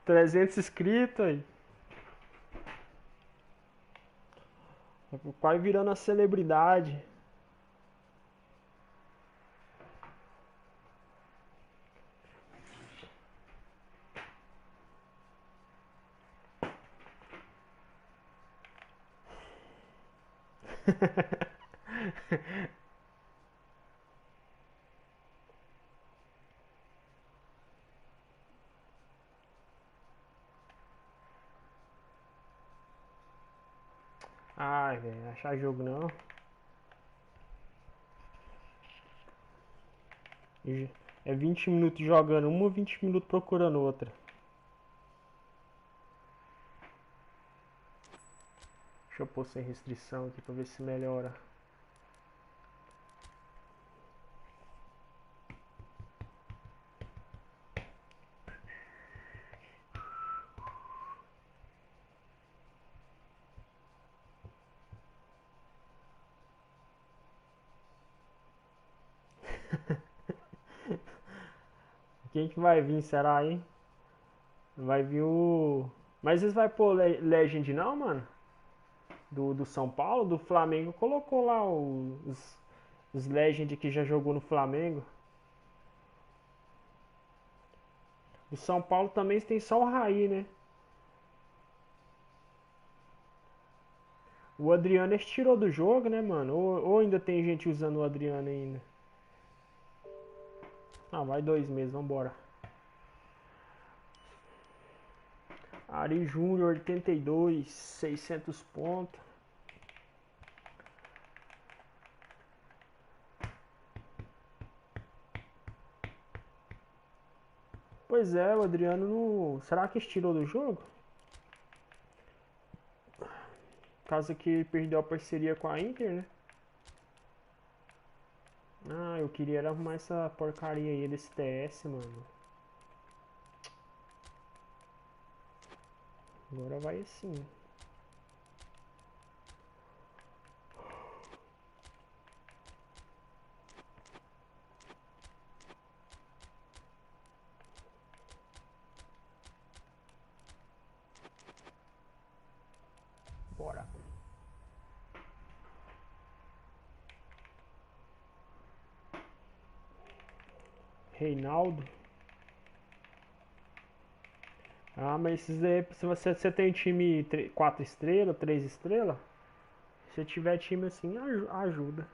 300 inscritos aí. Quase virando a celebridade. Ai, velho, achar jogo não. É 20 minutos jogando uma, 20 minutos procurando outra. Deixa eu pôr sem restrição aqui pra ver se melhora. Quem que vai vir, será, hein? Vai vir o... Mas eles vai pôr Legend não, mano? Do São Paulo, do Flamengo. Colocou lá os Legend que já jogou no Flamengo. O São Paulo também tem só o Raí, né? O Adriano eles tirou do jogo, né, mano? Ou ainda tem gente usando o Adriano ainda? Ah, vai 2 meses, vambora. Ari Júnior, 82, 600 pontos. Pois é, o Adriano não... Será que tirou do jogo? Caso que ele perdeu a parceria com a Inter, né? Ah, eu queria arrumar essa porcaria aí desse TS, mano. Agora vai assim. Bora. Reinaldo. Ah, mas esses daí, se você tem time 4 estrelas, 3 estrelas, se tiver time assim, ajuda.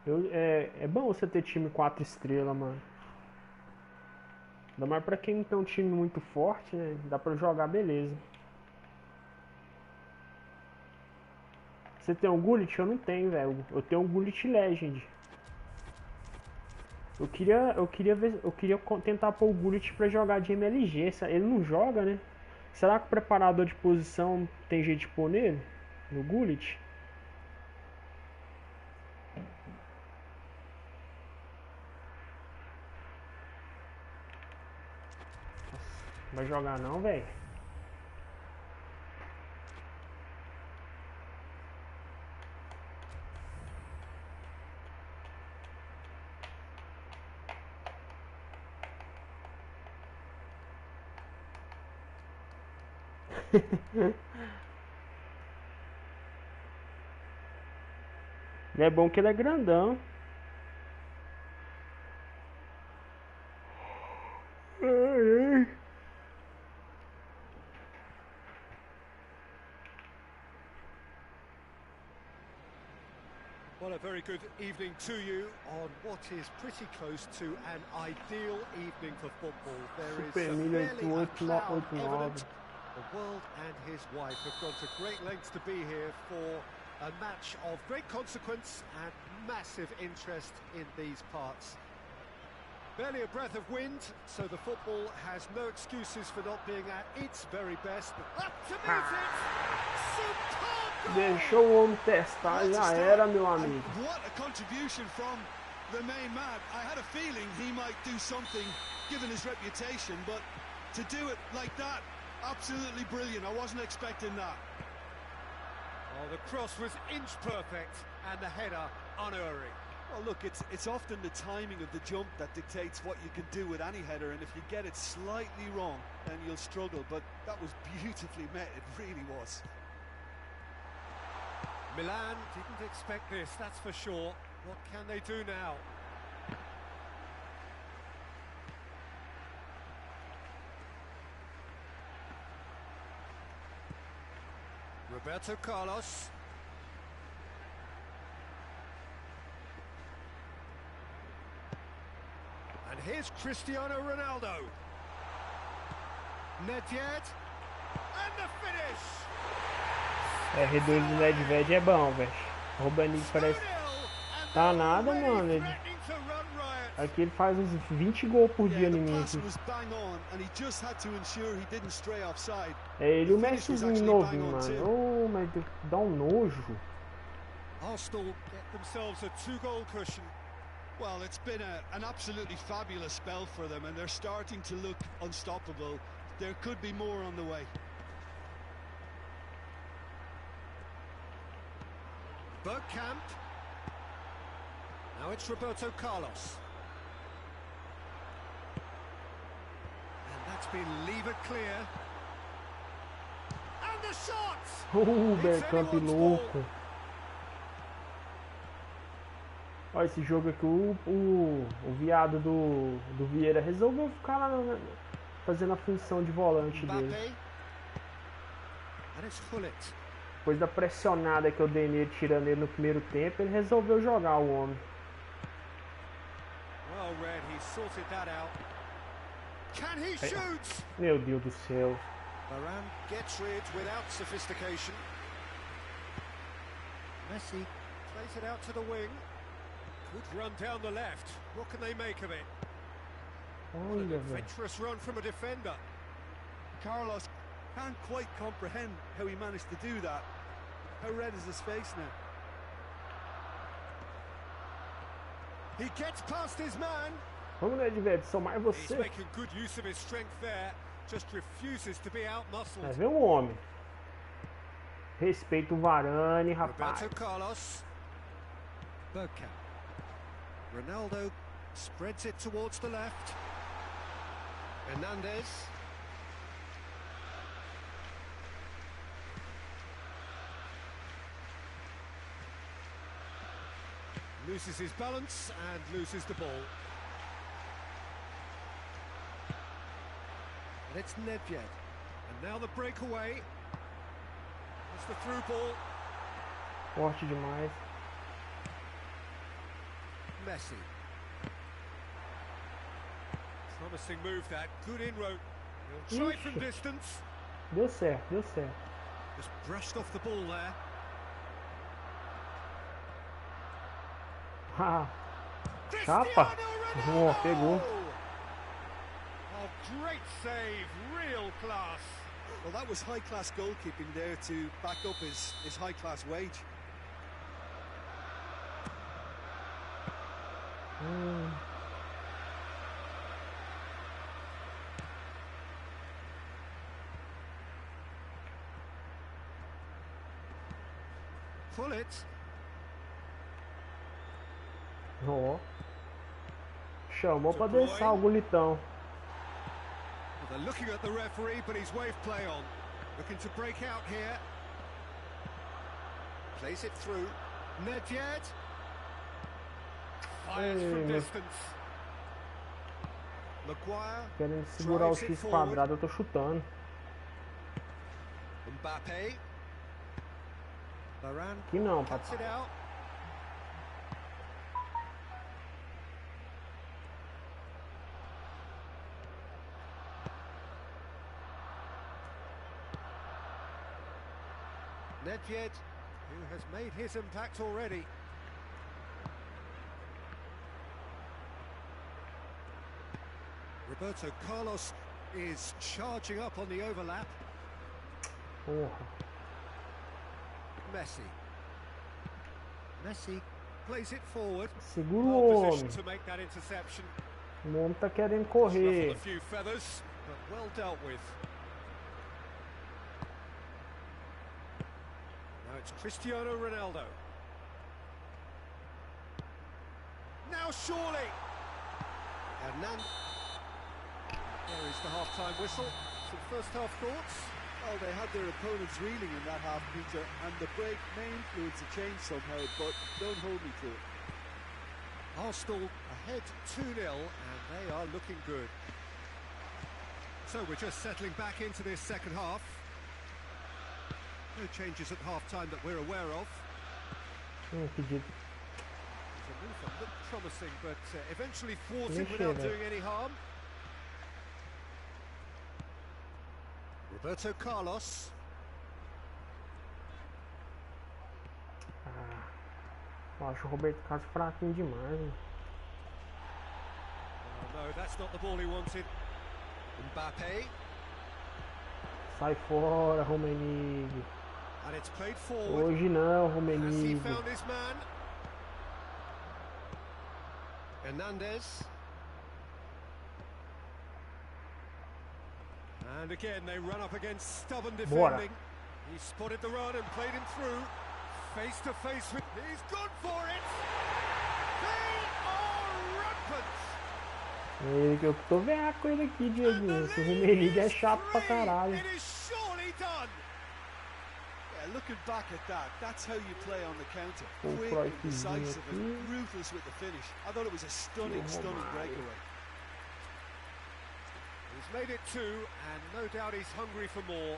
É bom você ter time 4 estrelas, mano. Ainda mais pra quem não tem um time muito forte, né? Dá pra jogar, beleza. Você tem um Gullit? Eu não tenho, velho. Eu tenho um Gullit Legend. Eu queria tentar pôr o Gullit pra jogar de MLG. Ele não joga, né? Será que o preparador de posição tem jeito de pôr nele? No Gullit? Não vai jogar não, velho. É bom que ele é grandão. Well, a very good evening to you on what is pretty close to an ideal evening for football. There is really a cloud evident. The world and his wife have gone to great lengths to be here for a match of great consequence and massive interest in these parts. Barely a breath of wind, so the football has no excuses for not being at its very best. Up to meet it! Superb goal! Deixou o homem testar, já era, meu amigo. What a contribution from the main man. I had a feeling he might do something, given his reputation, but to do it like that, absolutely brilliant. I wasn't expecting that. Oh, the cross was inch perfect, and the header unerring. Well, look, it's often the timing of the jump that dictates what you can do with any header, and if you get it slightly wrong, then you'll struggle, but that was beautifully met, it really was. Milan didn't expect this, that's for sure. What can they do now? Roberto Carlos. And here's Cristiano Ronaldo. Nedved. And the finish. R2 do Nedved é bom, velho. O Rubaninho parece... Tá nada, mano. Aqui ele faz uns 20 gols por dia em mim aqui. É ele e o Messizinho novinho, mano. Oh, mas dá um nojo. Arsenal get themselves a 2-goal cushion. Well, it's been an absolutely fabulous spell for them, and they're starting to look unstoppable. There could be more on the way. Bergkamp. Now it's Roberto Carlos. And that's been levered clear. And the shot! Bergkamp louco. Olha esse jogo aqui, o viado do Vieira resolveu ficar lá fazendo a função de volante dele. Depois da pressionada que eu dei nele, tirando ele no primeiro tempo, ele resolveu jogar o homem. Meu Deus do céu. Messi plays it out to the wing. Good run down the left. What can they make of it? What an adventurous run from a defender. Carlos can't quite comprehend how he managed to do that. How red is his face now? He gets past his man. Vamos, Nedved, sou mais você. He's making good use of his strength there. Just refuses to be out-muscled. É, vê um homem. Respeita o Varane, rapaz. Roberto Carlos. Bergkamp. Ronaldo spreads it towards the left. Hernandez. Loses his balance and loses the ball. And it's Nedved. And now the breakaway. It's the through ball. Forte demais. Messi. Promising move that. Good inroad. He'll try from distance. Deu certo, deu certo. Just brushed off the ball there. Ah, chapa. Oh, pegou. Oh, great save. Real class. Well, that was high-class goalkeeping there to back up his high-class wage. Pull it. Oh. Chamou pra deixar o golitão. Well, they're looking at the referee, but he's waved play on. Looking to break out here. Plays it through. Nedved. Fires from distance. Maguire. Querendo segurar o X quadrado, eu tô chutando. Mbappe. Varane. Aqui não, Cuts it papai. out. Nedved, who has made his impact already. Roberto Carlos is charging up on the overlap. Porra. Messi. Messi plays it forward. Segura Well o positioned homem. to make that interception. O homem tá querendo Ruffled correr. a few feathers, but well dealt with. Now it's Cristiano Ronaldo. Now surely. Hernan. There is the half-time whistle. Some first half thoughts? Well, they had their opponents reeling in that half, Peter, and the break may influence the change somehow, but don't hold me to it. Arsenal ahead 2-0, and they are looking good. So we're just settling back into this second half. No changes at half-time that we're aware of. Pedido. The move on looked promising, but eventually thwarted Mexer, without velho. doing any harm. Roberto Carlos. Ah, eu acho o Roberto Carlos fraquinho demais. Né? Oh, no, that's not the ball he wanted. Mbappe. Sai fora, Romenig. And it's played forward. Hoje não, Has he Romenig. found his man? Hernandez. And again, they run up against stubborn BORA. defending. He spotted the run and played him through. Face to face with... He's gone for it! They are rampant! Eu tô vendo com ele aqui, Dieguinho. Esse Romenig é chato pra caralho. It is surely done! Yeah, looking back at that, that's how you play on the counter. Full Quick price and decisive aqui. and ruthless with the finish. I thought it was a stunning, stunning breakaway. He's made it 2, and no doubt he's hungry for more.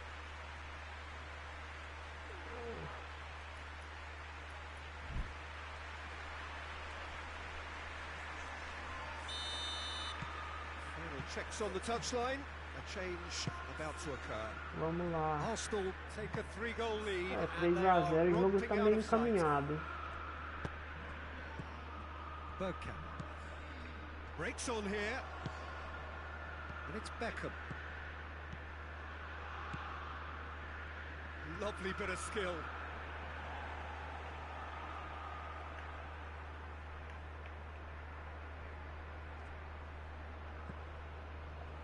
Final checks on the touchline. A change about to occur. Vamos lá. Arsenal take a 3-goal lead. É, and 3 they a are 0, o jogo romping tá out meio of sight. encaminhado. Bergkamp breaks on here, and it's Beckham. Lovely bit of skill.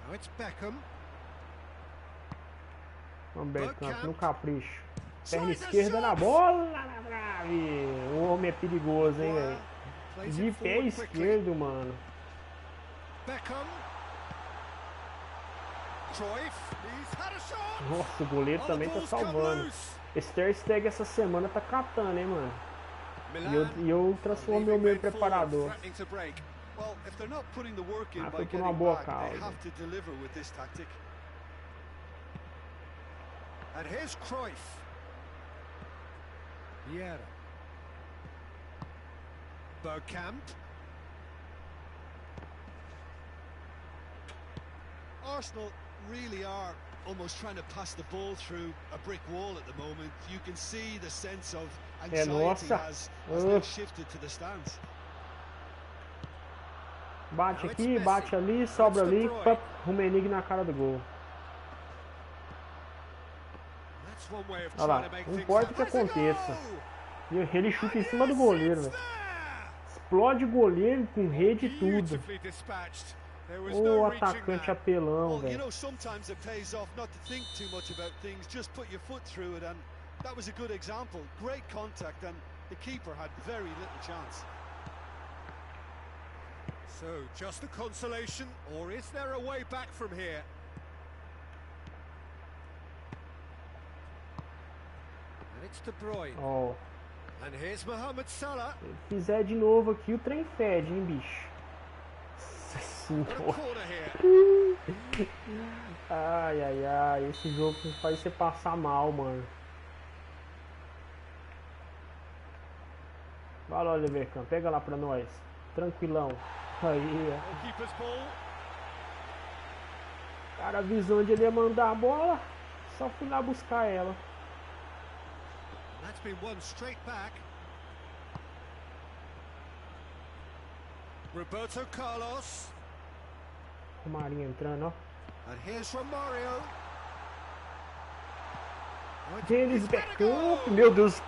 Now it's Beckham. Vamos, Bergkamp, no capricho. Perna esquerda na bola, na trave. O homem é perigoso, hein, velho. Plays De it pé forward quickly. esquerdo, mano. Beckham. Cruyff. He's had a shot. Nossa, o goleiro Oh, também the tá ball's come salvando. loose. Esse Ter Stegen essa semana tá catando, hein, mano. Milan. E eu transformei o meu preparador. Threatening to break. Well, if they're not putting the work in Ah, by foi por getting uma boa back, they causa. have to deliver with this tactic. And here's Cruyff. Vieira. Bergkamp. Arsenal really are almost trying to pass the ball through a brick wall at the moment. You can see the sense of anxiety has now shifted to the stands. Bate aqui, bate ali, sobra ali, pap, Rummenigge na cara do gol. Olha lá, não importa o que aconteça. Ele chuta em cima do goleiro, velho. Explode o goleiro com rede e tudo. O atacante apelão, velho. So, just a consolation, or is there a way back from here? And it's De Bruyne. Ó. And here's Mohamed Salah. Se fizer de novo aqui, o trem fede, hein, bicho. Ai, ai, ai. Esse jogo faz você passar mal, mano. Vai lá, Oliver Kahn, pega lá pra nós. Tranquilão. Aí, cara avisou onde ele ia mandar a bola, só fui lá buscar ela. That's been one straight back. Roberto Carlos. O Marinho entrando, ó. And here's Romario. Denis Beckham, meu Deus,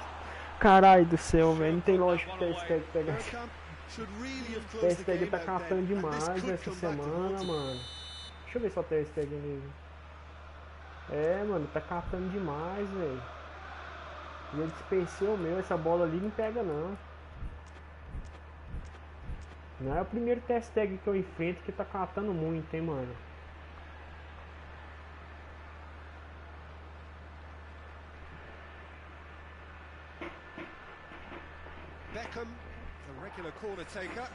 caralho do céu, velho, não tem lógica que esse Ter pegar esse. O Ter Stegen tá catando demais essa semana, mano. Deixa eu ver só o Ter Stegen mesmo. É, mano, tá catando demais, velho. E eu dispensei o meu, essa bola ali não pega não. Não é o primeiro Ter Stegen que eu enfrento que tá catando muito, hein, mano. Beckham, the regular corner taker.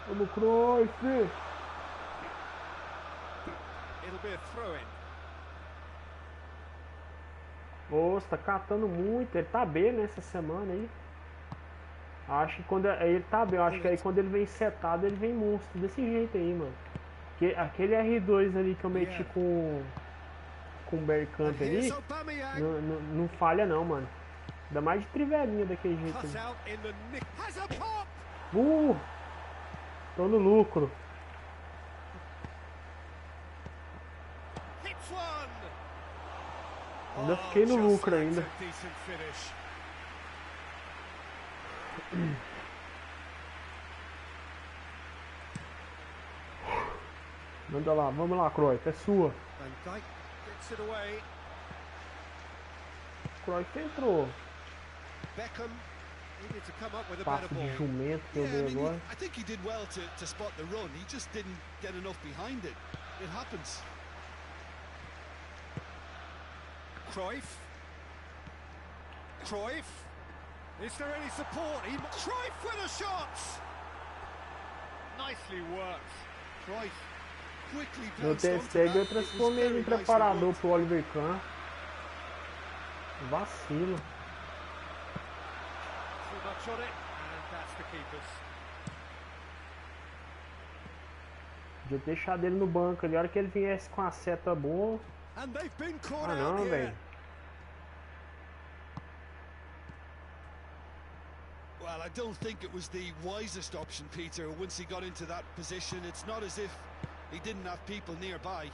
Vamos, Cruyff! It'll be a throw-in. Nossa, tá catando muito. Ele tá bem nessa semana aí. Acho que quando ele tá bem, eu acho que aí quando ele vem setado, ele vem monstro desse jeito aí, mano. Porque aquele R2 ali que eu meti com o Bergkamp ali, não falha não, mano. Ainda mais de trivelinha daquele jeito ali. Tô no lucro. Ainda fiquei no lucro ainda. Manda lá, vamos lá, Cruyff, é sua. Cruyff entrou. Passo de jumento que eu dei agora. I think he did well to spot the run. He just didn't get enough behind it. It happens. Cruyff. Is there any support? Cruyff with a shot. Nicely worked. Cruyff quickly No Ter Stegen eu transformei ele em preparador pro Oliver Kahn. Vacilo. Podia ter deixado ele no banco ali. A hora que ele viesse com a seta boa. Ah não, velho. Well, I don't think it was the wisest option, Peter. Once he got into that position, it's not as if he didn't have people nearby.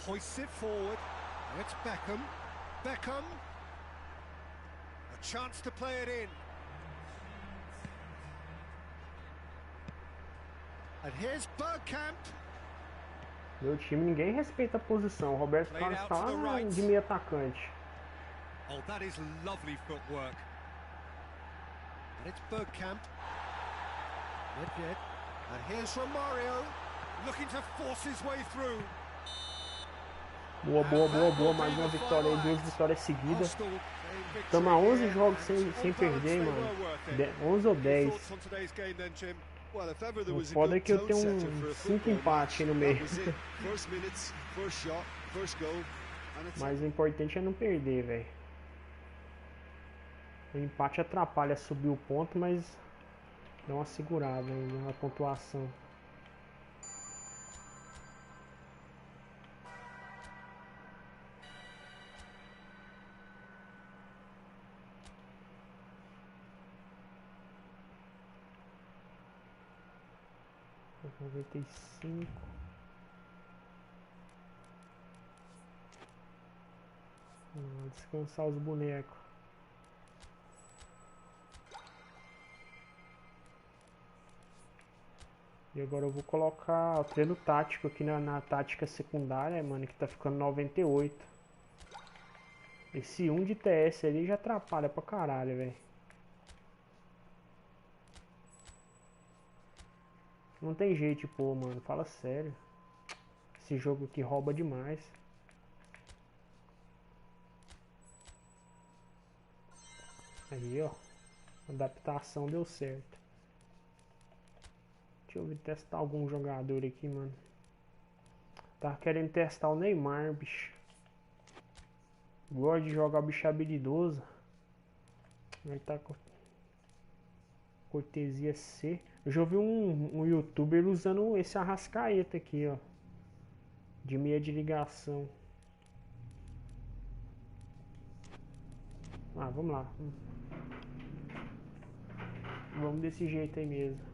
Hoists it forward. It's Beckham. Beckham. A chance to play it in. And here's Bergkamp. Meu time, ninguém respeita a posição. O Roberto Carlos está lá de meio atacante. Oh, that is lovely footwork. And it's Bergkamp. And here's Romario, looking to force his way through. Boa, boa, boa, boa. Mais uma vitória aí, 2 vitórias seguidas. Estamos a 11 jogos sem perder, mano. 11 ou 10. O foda é que eu tenho 5 empates aí no meio. Mas o importante é não perder, velho. O empate atrapalha subir o ponto, mas dá uma segurada na pontuação. Noventa e cinco. Descansar os bonecos. E agora eu vou colocar o treino tático aqui na tática secundária, mano, que tá ficando 98. Esse 1 de TS ali já atrapalha pra caralho, velho. Não tem jeito, pô, mano, fala sério. Esse jogo aqui rouba demais. Aí, ó. A adaptação deu certo. Deixa eu testar algum jogador aqui, mano. Tava querendo testar o Neymar, bicho. Gosto de jogar bicho habilidoso. Ele tá com cortesia C. Eu já ouvi um youtuber usando esse Arrascaeta aqui, ó. De meia de ligação. Ah, vamos lá. Vamos desse jeito aí mesmo.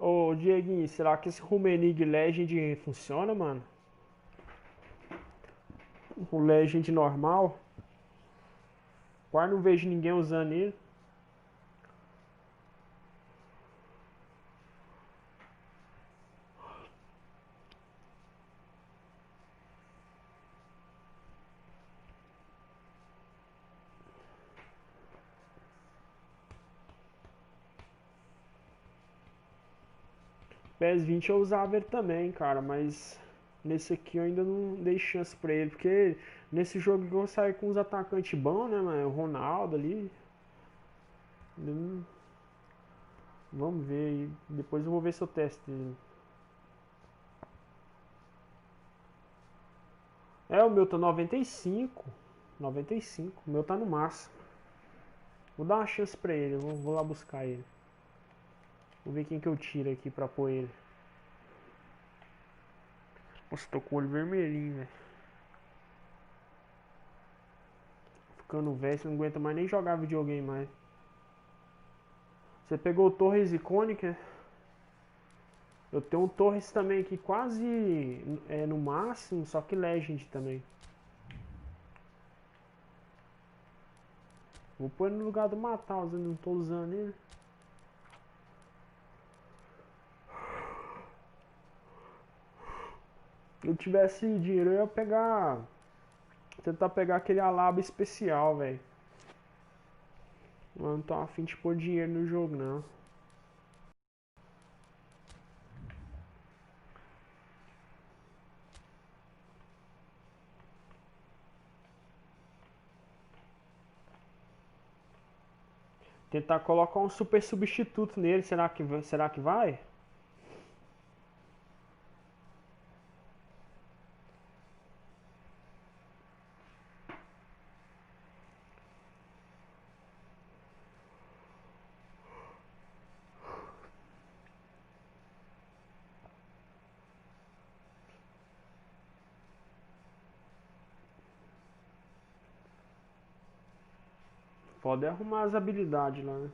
Ô, Dieguinho, será que esse Rumenig Legend funciona, mano? O Legend normal? Quase não vejo ninguém usando ele. PES 20 eu usava ele também, cara, mas nesse aqui eu ainda não dei chance pra ele, porque nesse jogo eu saí com uns atacantes bons, né, mano? O Ronaldo ali. Vamos ver aí. Depois eu vou ver se eu testo ele. É, o meu tá 95. 95. O meu tá no máximo. Vou dar uma chance pra ele. Vou lá buscar ele. Vou ver quem que eu tiro aqui pra pôr ele. Nossa, tô com o olho vermelhinho, velho. Ficando velho, você não aguenta mais nem jogar videogame mais. Você pegou o Torres icônica? Eu tenho um Torres também aqui quase no máximo, só que Legend também. Vou pôr no lugar do Matheus, eu não tô usando ele. Se eu tivesse dinheiro, eu ia pegar. Tentar pegar aquele Alaba especial, velho. Não tô afim de pôr dinheiro no jogo, não. Tentar colocar um super substituto nele, será que vai? Pode arrumar as habilidades lá, né?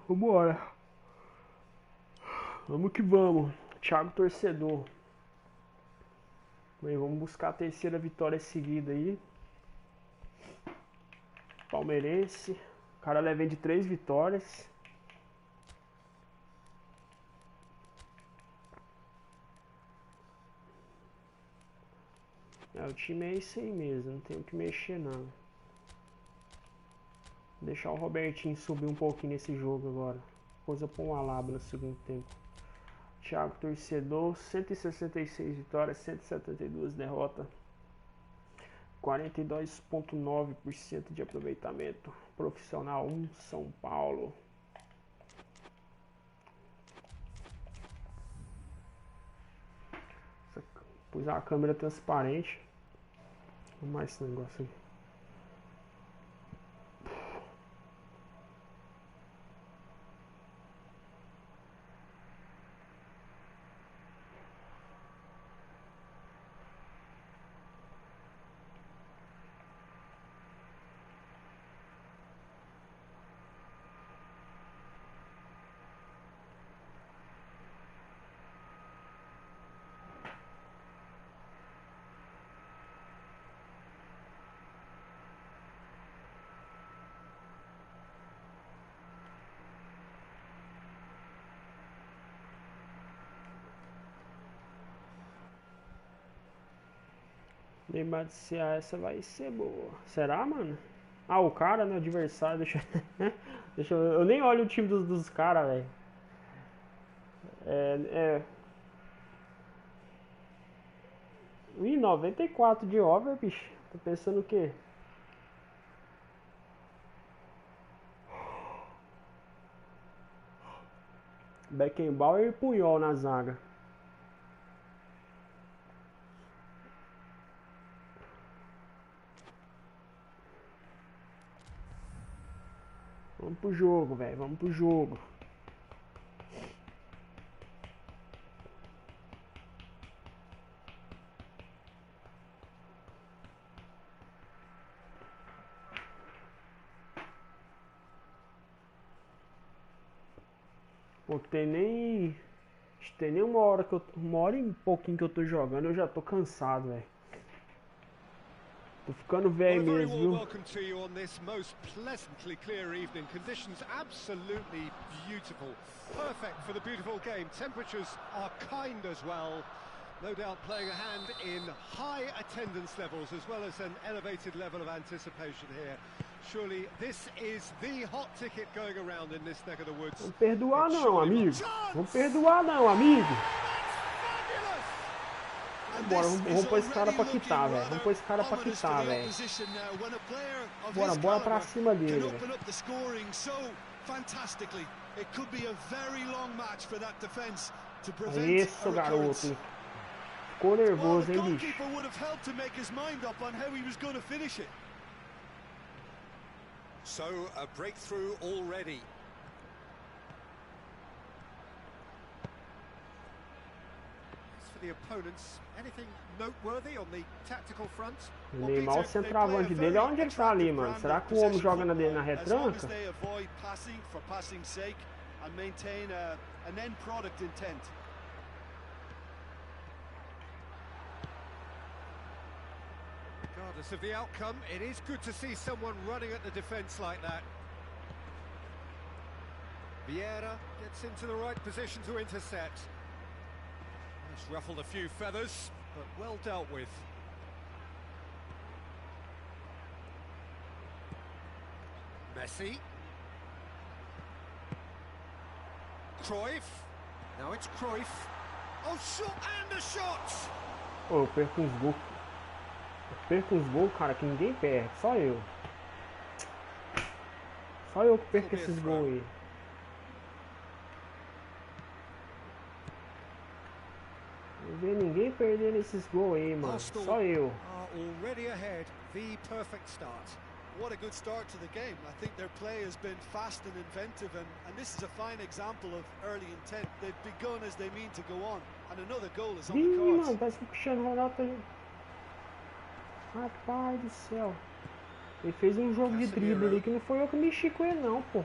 Vambora. Vamos que vamos. Thiago torcedor. Bem, vamos buscar a terceira vitória seguida aí. Palmeirense. O cara leva de 3 vitórias. O time é isso aí mesmo. Não tem o que mexer não. Deixar o Robertinho subir um pouquinho nesse jogo agora. Coisa pra um alabo no segundo tempo. Thiago torcedor, 166 vitórias, 172 derrotas. 42,9% de aproveitamento. Profissional 1, São Paulo. Pus a câmera transparente. Vamos mais esse negócio aqui. Lembrar de ser essa vai ser boa. Será, mano? Ah, o cara, né? Adversário. Deixa eu nem olho o time dos caras, velho. Ih, 94 de over, bicho. Tô pensando o quê? Beckenbauer e Puyol na zaga. Vamos pro jogo, velho. Vamos pro jogo. Pô, tem nem uma hora que uma hora e um pouquinho que eu tô jogando, eu já tô cansado, velho. Tô ficando velho mesmo, viu? Welcome to you on this most pleasantly clear evening. Conditions absolutely beautiful. Perfect for the beautiful game. Temperatures are kind as well. No doubt playing a hand in high attendance levels as well as an elevated level of anticipation here. Surely this is the hot ticket going around in this neck of the woods. Vamos perdoar não, amigo. Vamos perdoar não, amigo. Bora, vamos pôr esse cara pra quitar, velho. Vamos pôr esse cara pra quitar, velho. Bora pra cima dele, velho. Isso, garoto. Ficou nervoso, hein, bicho. So a breakthrough already. The opponents, anything noteworthy on the tactical front? O Neymar, o centroavante dele, onde ele tá ali, mano? Será que o homem joga na retranca? Regardless of the outcome, it is good to see someone running at the defence like that. Vieira gets into the right position to intercept. It's ruffled a few feathers, but well dealt with. Messi. Cruyff. Now it's Cruyff. Oh, shot and a shot! Pô, eu perco uns gols. Eu perco uns gols, cara, que ninguém perde. Só eu. Só eu que perco esses gols aí. Não vê ninguém perdendo esses gols aí, mano. Só eu. Already ahead, the perfect start. What a good start to the game. I think their play has been fast and inventive, and this is a fine example of early intent. They've begun as they mean to go on, and another goal is on the cards. Mano, parece que o Cristiano Ronaldo tá... Rapaz do céu. Ele fez um jogo de drible ali que não foi eu que mexi com ele não, pô.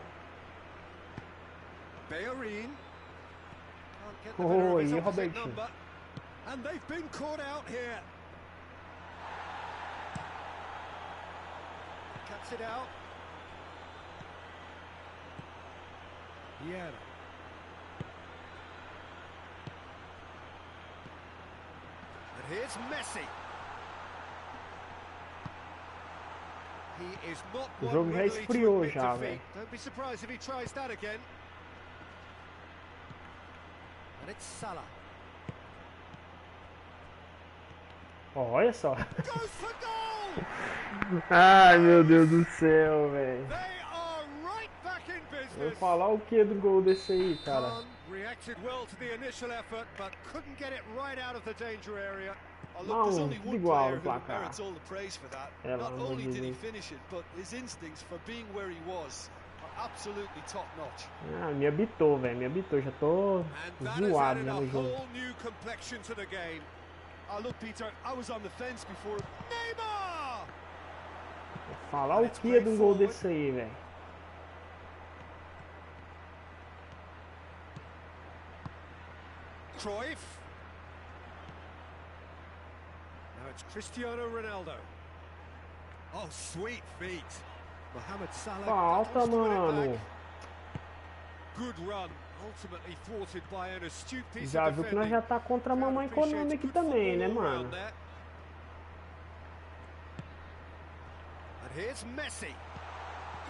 Oh, e Robertinho. And they've been caught out here. Cuts it out. Yeah. And here's Messi. He is not O jogo já esfriou já, velho. Don't be surprised if he tries that again. And it's Salah. Olha só. Ai, meu Deus do céu, velho. Eu vou falar o que do gol desse aí, cara? Não, tudo igual no placar. Pelo amor de Deus. Ah, me habitou, velho. Me habitou. Já tô zoado já no jogo. Look, Peter, I was on the fence before. Neymar! Vou falar o que de um gol desse aí, velho. Cruyff. Now it's Cristiano Ronaldo. Oh, sweet feet. Mohamed Salah. Falta, mano. Good run. Ultimately thwarted by an astute piece Já of viu que nós já tá contra a mamãe Konami aqui também, né, mano? And here's Messi.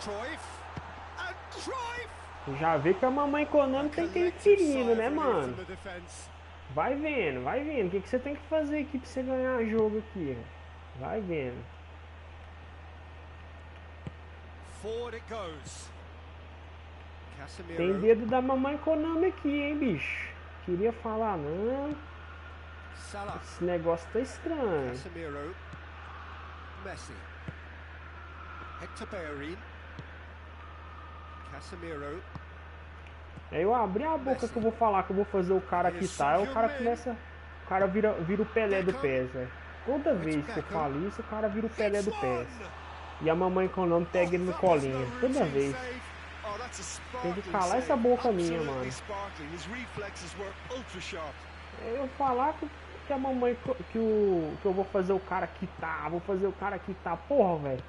Cruyff. And Cruyff. Já vê que a mamãe Konami tem que ir ferindo, né, mano? Vai vendo, vai vendo. O que você tem que fazer aqui pra você ganhar jogo aqui? Vai vendo. Forward it goes. Tem dedo da mamãe Konami aqui, hein, bicho? Queria falar, não. Esse negócio tá estranho. Messi. Hector Bellerin. Casemiro. Aí eu abri a boca que eu vou falar que eu vou fazer o cara quitar, aí o cara começa. O cara vira o Pelé do PES, velho. Toda vez que eu falo isso, o cara vira o Pelé do PES. E a mamãe Konami pega ele no colinho. Toda vez. Tem que calar essa boca minha, mano. Eu falar que a mamãe que eu vou fazer o cara quitar, vou fazer o cara quitar, porra, velho.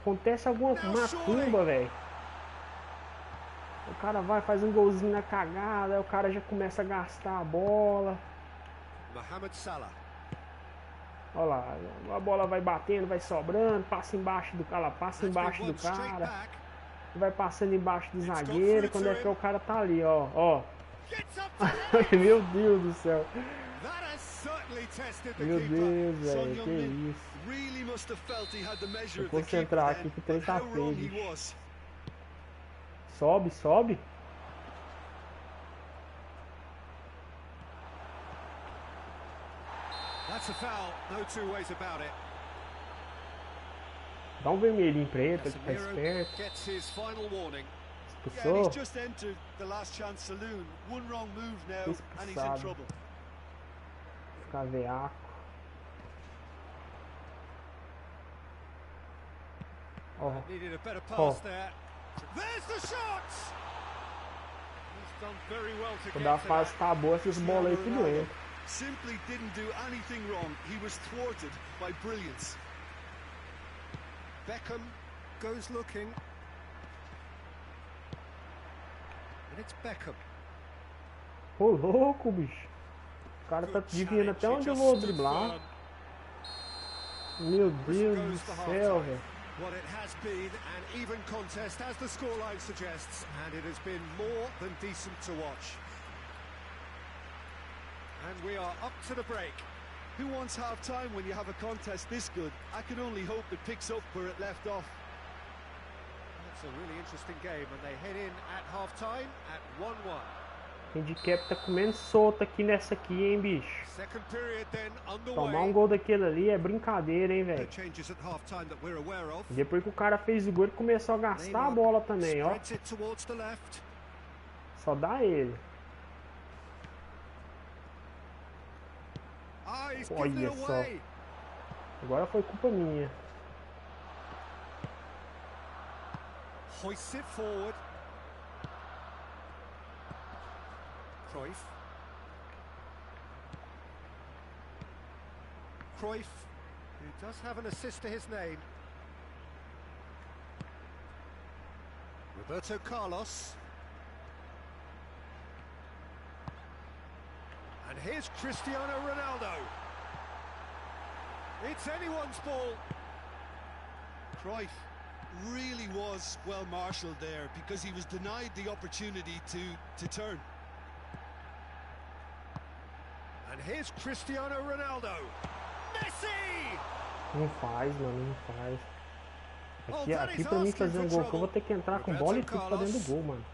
Acontece alguma macumba, velho. O cara vai fazer um golzinho na cagada, aí o cara já começa a gastar a bola. Mohamed Salah. Olha lá, a bola vai batendo, vai sobrando, passa embaixo do cara, passa embaixo do cara. Vai passando embaixo do zagueiro, quando é que o cara tá ali, ó, ó. Meu Deus do céu. Meu Deus, velho, que isso. Vou concentrar aqui que o trem tá feio, bicho. Sobe, sobe. Dá um vermelhinho pra ele, pra ficar esperto. Expulsou. Expulsado. Ficar veaco. Ó. Ó. Quando a fase tá boa, essas bolas aí tudo entra. Simply didn't do anything wrong. He was thwarted by brilliance. Beckham goes looking. And it's Beckham. Ô, louco, bicho. O cara tá desviando até onde eu vou driblar. Meu Deus do céu, velho. Well, it has been an even contest, as the scoreline suggests, and it has been more than decent to watch. And we are up to the break. Who wants half-time when you have a contest this good? I can only hope it picks up where it left off. Let's It's a really interesting game, and they head in at half-time at 1-1. Handicap tá comendo solto aqui nessa aqui, hein, bicho. Second period then Tomar um underway. gol daquele ali é brincadeira, hein, No velho. changes at half-time that we're aware of. Depois que o cara fez o gol, ele começou a gastar a bola também, ó. Spreads it towards the left. Só dá ele. Ah, he's given Olha it só. away. Agora foi culpa minha. Hoists it forward. Cruyff. Cruyff, who does have an assist to his name. Roberto Carlos. And here's Cristiano Ronaldo. It's anyone's ball. Cruyff really was well marshalled there because he was denied the opportunity to turn. And here's Cristiano Ronaldo. Messi! Não faz, mano, não faz. Aqui pra mim fazer um gol, que eu vou ter que entrar com bola e tudo pra dentro do gol, mano.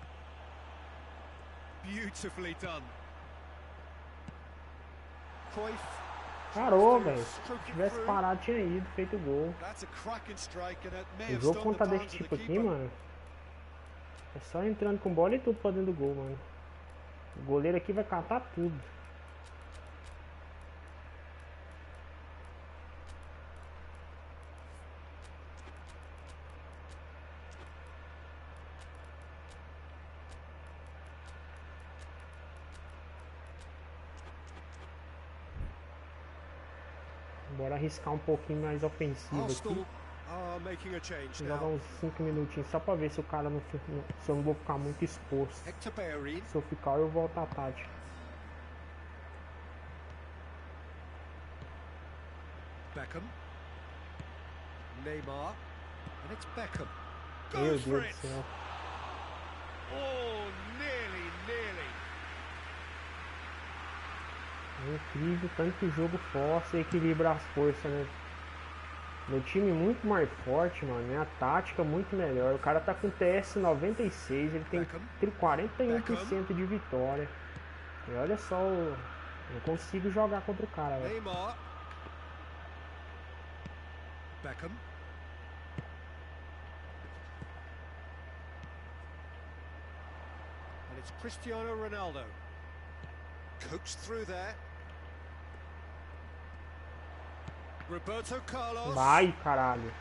Beautifully done. Cruyff. Parou, velho. Se tivesse parado, tinha ido, feito o gol. O jogo quando tá desse tipo aqui, mano, é só entrando com bola e tudo pra dentro do gol, mano. O goleiro aqui vai catar tudo. Bora arriscar um pouquinho mais ofensivo aqui. Jogar uns 5 minutinhos só pra ver se o cara não, se eu não vou ficar muito exposto. Se eu ficar, eu volto à tática. Beckham. Neymar. And it's Beckham. Meu Goes for Deus it. do céu. Oh, nearly. É incrível tanto que o jogo força e equilibra as forças, né? Meu time muito mais forte, mano. Minha tática muito melhor. O cara tá com TS 96, ele tem 41% de vitória. E olha só, eu consigo jogar contra o cara, velho. Neymar. Beckham. And it's Cristiano Ronaldo. Coached through there. Roberto Carlos. Vai, caralho.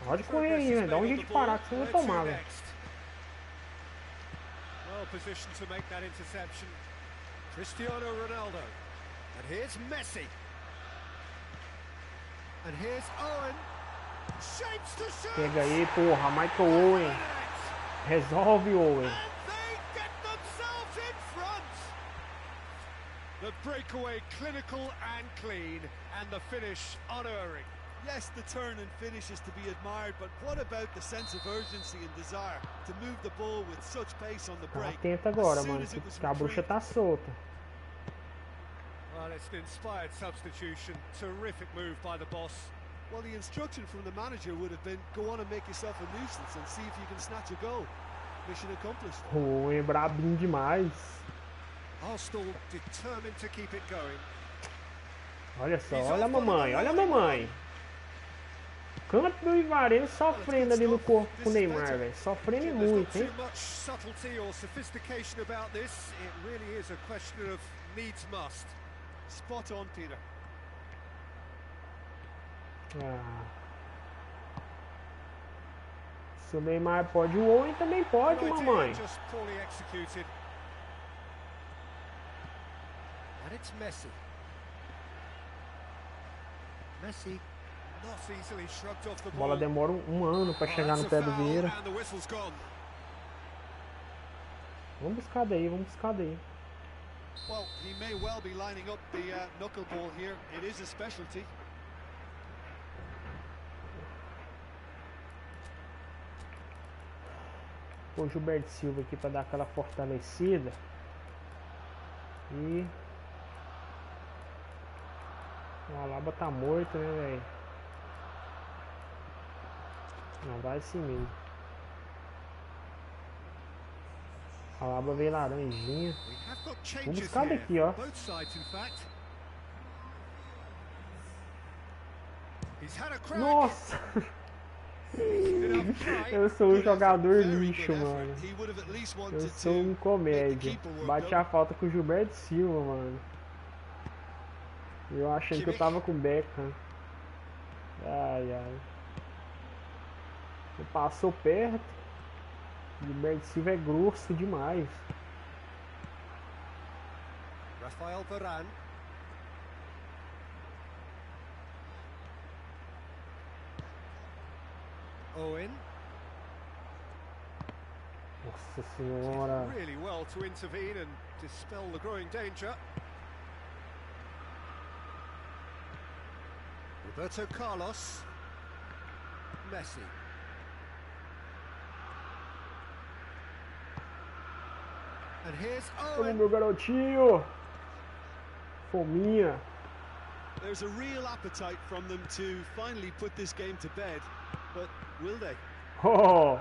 Pode correr aí, velho. Dá um jeito de parar que você vai tomar, velho. Well positioned to make that interception. Cristiano Ronaldo. And here's Messi. And here's Owen. Shapes to shoot. Pega aí, porra. Michael Owen. Resolve, Owen. The breakaway clinical and clean, and the finish unerring. Yes, the turn and finish is to be admired, but what about the sense of urgency and desire to move the ball with such pace on the Tá break? atento agora, mano, que a bruxa tá solta. Well, it's an inspired substitution. Terrific move by the boss. Well, the instruction from the manager would have been, go on and make yourself a nuisance and see if you can snatch a goal. Mission accomplished. O é brabinho demais. Arsenal determined to keep it going. Olha só, olha a mamãe, olha a mamãe. Canto do Ivareno sofrendo ali no corpo com o Neymar, velho. Sofrendo muito, hein? Too much subtlety or sophistication about this. It really is a question of needs must. Spot on, Peter. Ah. Se o Neymar pode, o Owen também pode, mamãe. Just poorly executed. And it's Messi. Messi not easily shrugged off the A ball. bola demora um ano pra chegar no pé do Vieira. And the whistle's gone. Vamos buscar daí, vamos buscar daí. Well, he may well be lining up the knuckleball here. It is a specialty. O Gilberto Silva aqui pra dar aquela fortalecida. E o Alaba tá morto, né, velho? Não, vai assim mesmo. A Alaba veio laranjinha. Vamos buscar daqui, ó. Nossa! Eu sou um jogador lixo, mano. Eu sou um comédia. Bati a falta com o Gilberto Silva, mano. Eu achando que eu tava com o Beckham. Ai, ai. Ele passou perto. O Gilberto Silva é grosso demais. Rafael Varane. Owen. Nossa senhora. Really well to intervene and dispel the growing danger. Roberto Carlos. Messi. And here's Olha Owen. meu garotinho. Fominha. There's a real appetite from them to finally put this game to bed, but will they? Oh,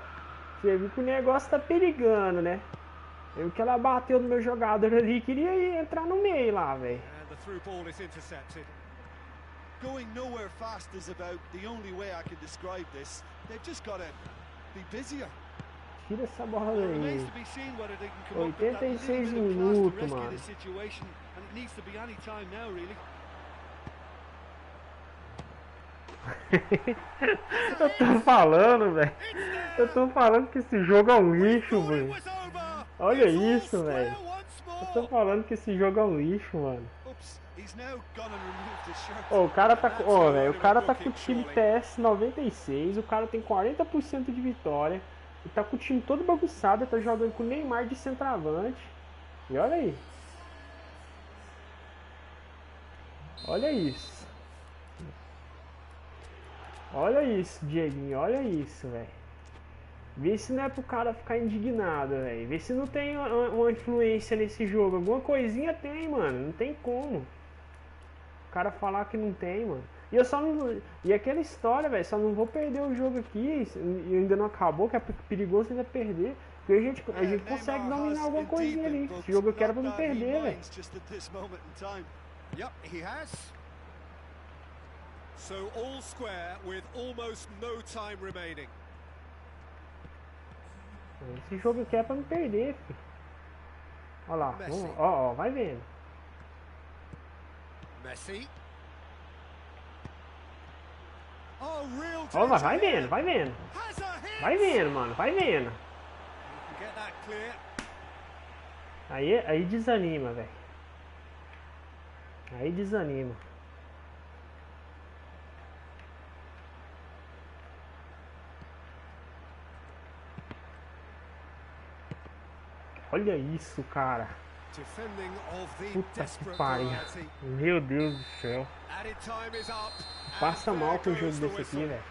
você viu que o negócio tá perigando, né? Eu vi que ela bateu no meu jogador ali e queria entrar no meio lá, velho. And the through ball is intercepted. Going nowhere fast is about the only way I can describe this. They've just got to be busier. Tira essa bola It daí. remains to be seen whether they can come up with that little 86 bit of class to minutos, rescue mano. the situation, and it needs to be any time now, really. Eu tô falando, velho. Eu tô falando que esse jogo é um lixo, velho. Olha isso, velho. Eu tô falando que esse jogo é um lixo, mano. Oh, o cara tá com, oh, velho, o cara tá com o time PES 96, o cara tem 40% de vitória, e tá com o time todo bagunçado, tá jogando com o Neymar de centroavante. E olha aí. Olha isso. Olha isso, Dieguinho, olha isso, velho. Vê se não é pro cara ficar indignado, velho. Vê se não tem uma influência nesse jogo. Alguma coisinha tem, mano. Não tem como. O cara falar que não tem, mano. E eu só não. E aquela história, velho. Só não vou perder o jogo aqui. E ainda não acabou, que é perigoso ainda perder. Porque a gente consegue dominar alguma coisinha ali. Esse jogo eu quero pra não perder, velho. Yep, he has. So all square with almost no time remaining. Esse jogo aqui é pra não perder, filho. Olha lá, ó, vai vendo. Messi. Oh, real Ó, vai vendo, vai vendo. Vai vendo, mano, vai vendo. Get that clear. Aí desanima, velho. Aí desanima. Olha isso, cara. Puta que pariu. Meu Deus do céu. Passa mal com o jogo desse aqui, velho.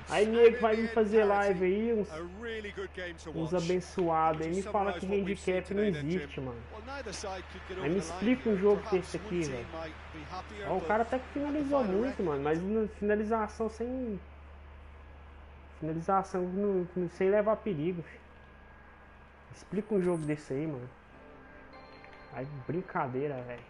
Aí nego vai me fazer live aí, uns abençoados aí, me fala que handicap não existe, mano. Aí me explica um jogo desse aqui, velho. Ó, o cara até que finalizou muito, mano, mas finalização sem... Finalização sem levar perigo, filho. Explica um jogo desse aí, mano. Ai, brincadeira, velho.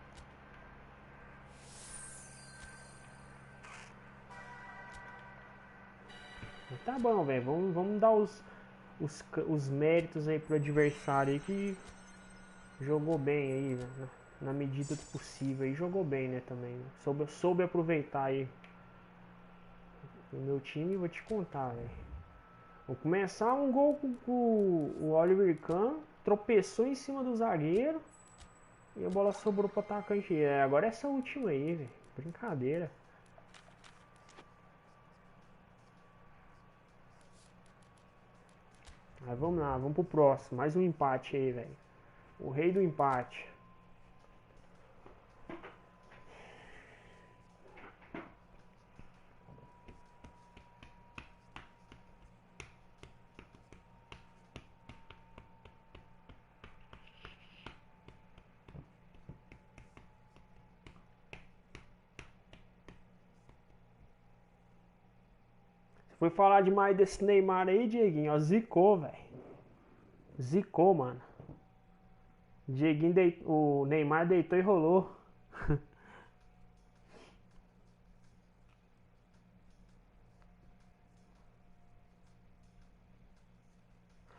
Tá bom, velho. Vamos dar os méritos aí pro adversário aí que jogou bem aí, velho. Na medida do possível aí. Jogou bem, né, também. Soube aproveitar aí o meu time e vou te contar, velho. Vou começar um gol com o Oliver Kahn, tropeçou em cima do zagueiro e a bola sobrou pro atacante. Agora essa última aí, velho. Brincadeira. Mas vamos lá, vamos pro próximo. Mais um empate aí, velho. O rei do empate. Foi falar demais desse Neymar aí, Dieguinho. Ó, zicou, velho. Zicou, mano. Dieguinho o Neymar deitou e rolou.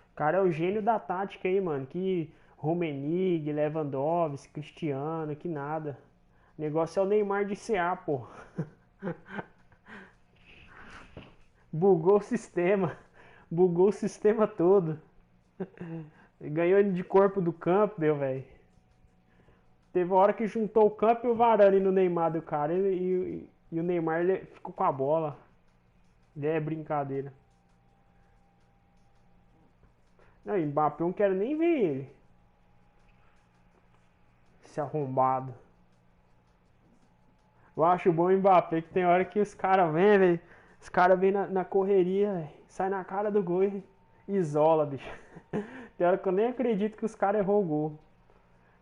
O cara é o gênio da tática aí, mano. Que Rummenigge, Lewandowski, Cristiano, que nada. O negócio é o Neymar de CA, pô. Bugou o sistema. Bugou o sistema todo. Ganhou ele de corpo do campo, meu velho. Teve uma hora que juntou o campo e o Varane no Neymar do cara. E o Neymar ele ficou com a bola. É brincadeira. Não, Mbappé eu não quero nem ver ele. Esse arrombado. Eu acho bom o Mbappé que tem hora que os caras vêm, velho. Os caras vêm na correria, véio, sai na cara do gol e isola, bicho. Tem hora que eu nem acredito que os caras errou o gol.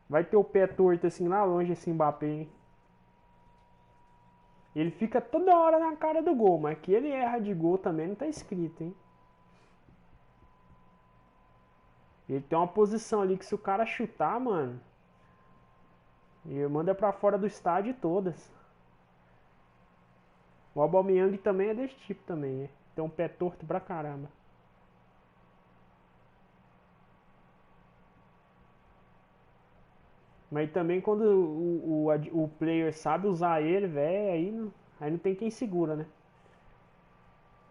Vai ter o pé torto assim lá longe esse Mbappé, hein? Ele fica toda hora na cara do gol, mas que ele erra de gol também não tá escrito, hein? Ele tem uma posição ali que se o cara chutar, mano, ele manda pra fora do estádio todas. O Aubameyang também é desse tipo também, né? Tem um pé torto pra caramba. Mas também quando o player sabe usar ele, velho, aí não tem quem segura, né?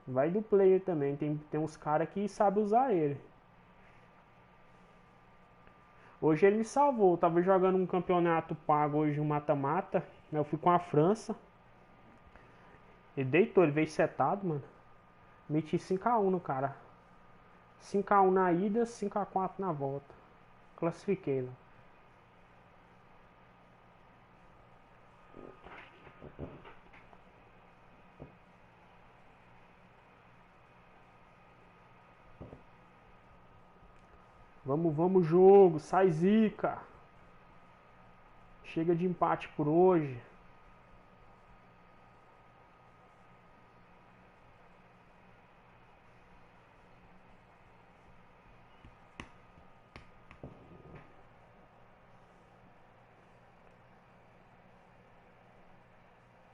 Vai do player também, tem uns caras que sabem usar ele. Hoje ele me salvou, eu tava jogando um campeonato pago hoje, um mata-mata, eu fui com a França. Ele deitou, ele veio setado, mano. Meti 5x1 no cara. 5x1 na ida, 5x4 na volta. Classifiquei lá. Vamos jogo, sai zica. Chega de empate por hoje.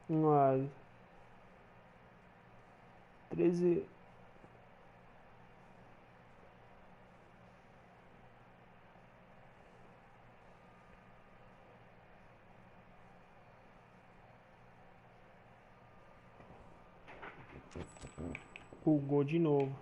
Olha, 13. Bugou de novo.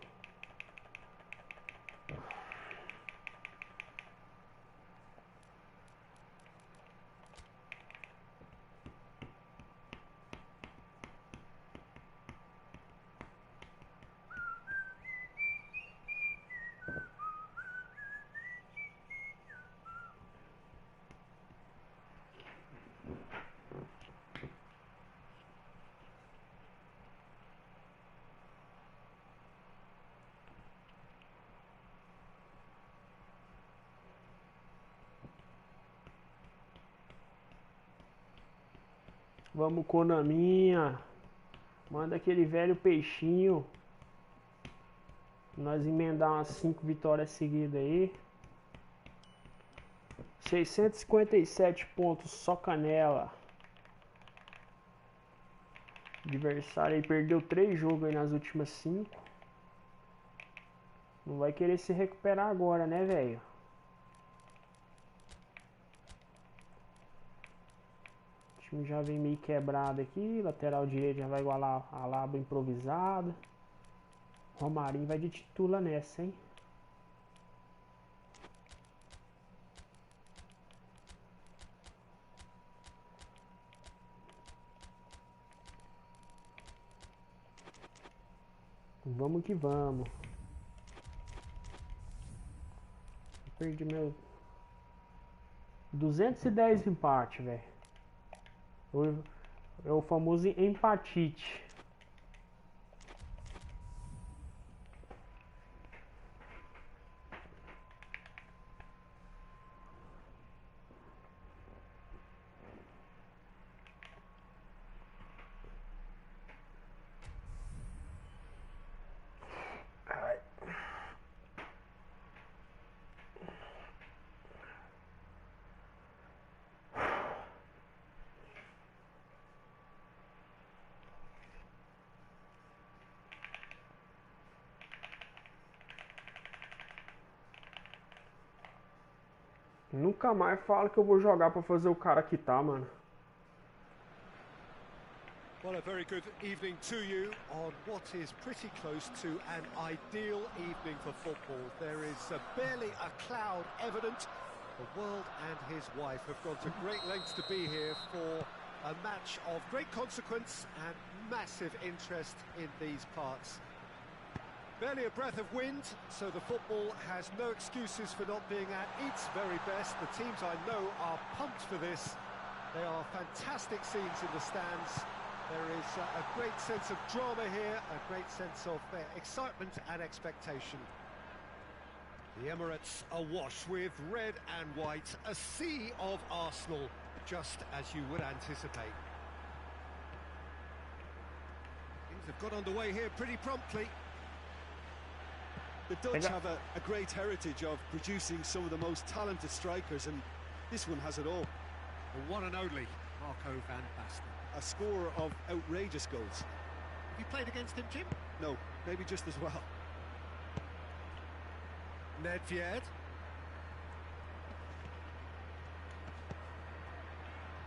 Vamos, Conaminha. Manda aquele velho peixinho. Nós emendar umas 5 vitórias seguidas aí. 657 pontos só canela. O adversário aí perdeu 3 jogos aí nas últimas 5. Não vai querer se recuperar agora, né, velho? O time já vem meio quebrado aqui. Lateral direito já vai igualar a Laba improvisada. Romarinho vai de titula nessa, hein? Vamos que vamos. Perdi meu 210 empate, velho. É o famoso empatite. Nunca mais falo que eu vou jogar pra fazer o cara quitar, mano. Well, a very good evening to you on what is pretty close to an ideal evening for football. There is barely a cloud evident. The world and his wife have gone to great lengths to be here for a match of great consequence and massive interest in these parts. Barely a breath of wind, so the football has no excuses for not being at its very best. The teams I know are pumped for this. They are fantastic scenes in the stands. There is a great sense of drama here, a great sense of excitement and expectation. The Emirates awash with red and white, a sea of Arsenal, just as you would anticipate. Things have got underway here pretty promptly. The Dutch have a great heritage of producing some of the most talented strikers, and this one has it all. The one and only Marco van Basten. A scorer of outrageous goals. Have you played against him, Jim? No, maybe just as well. Nedved.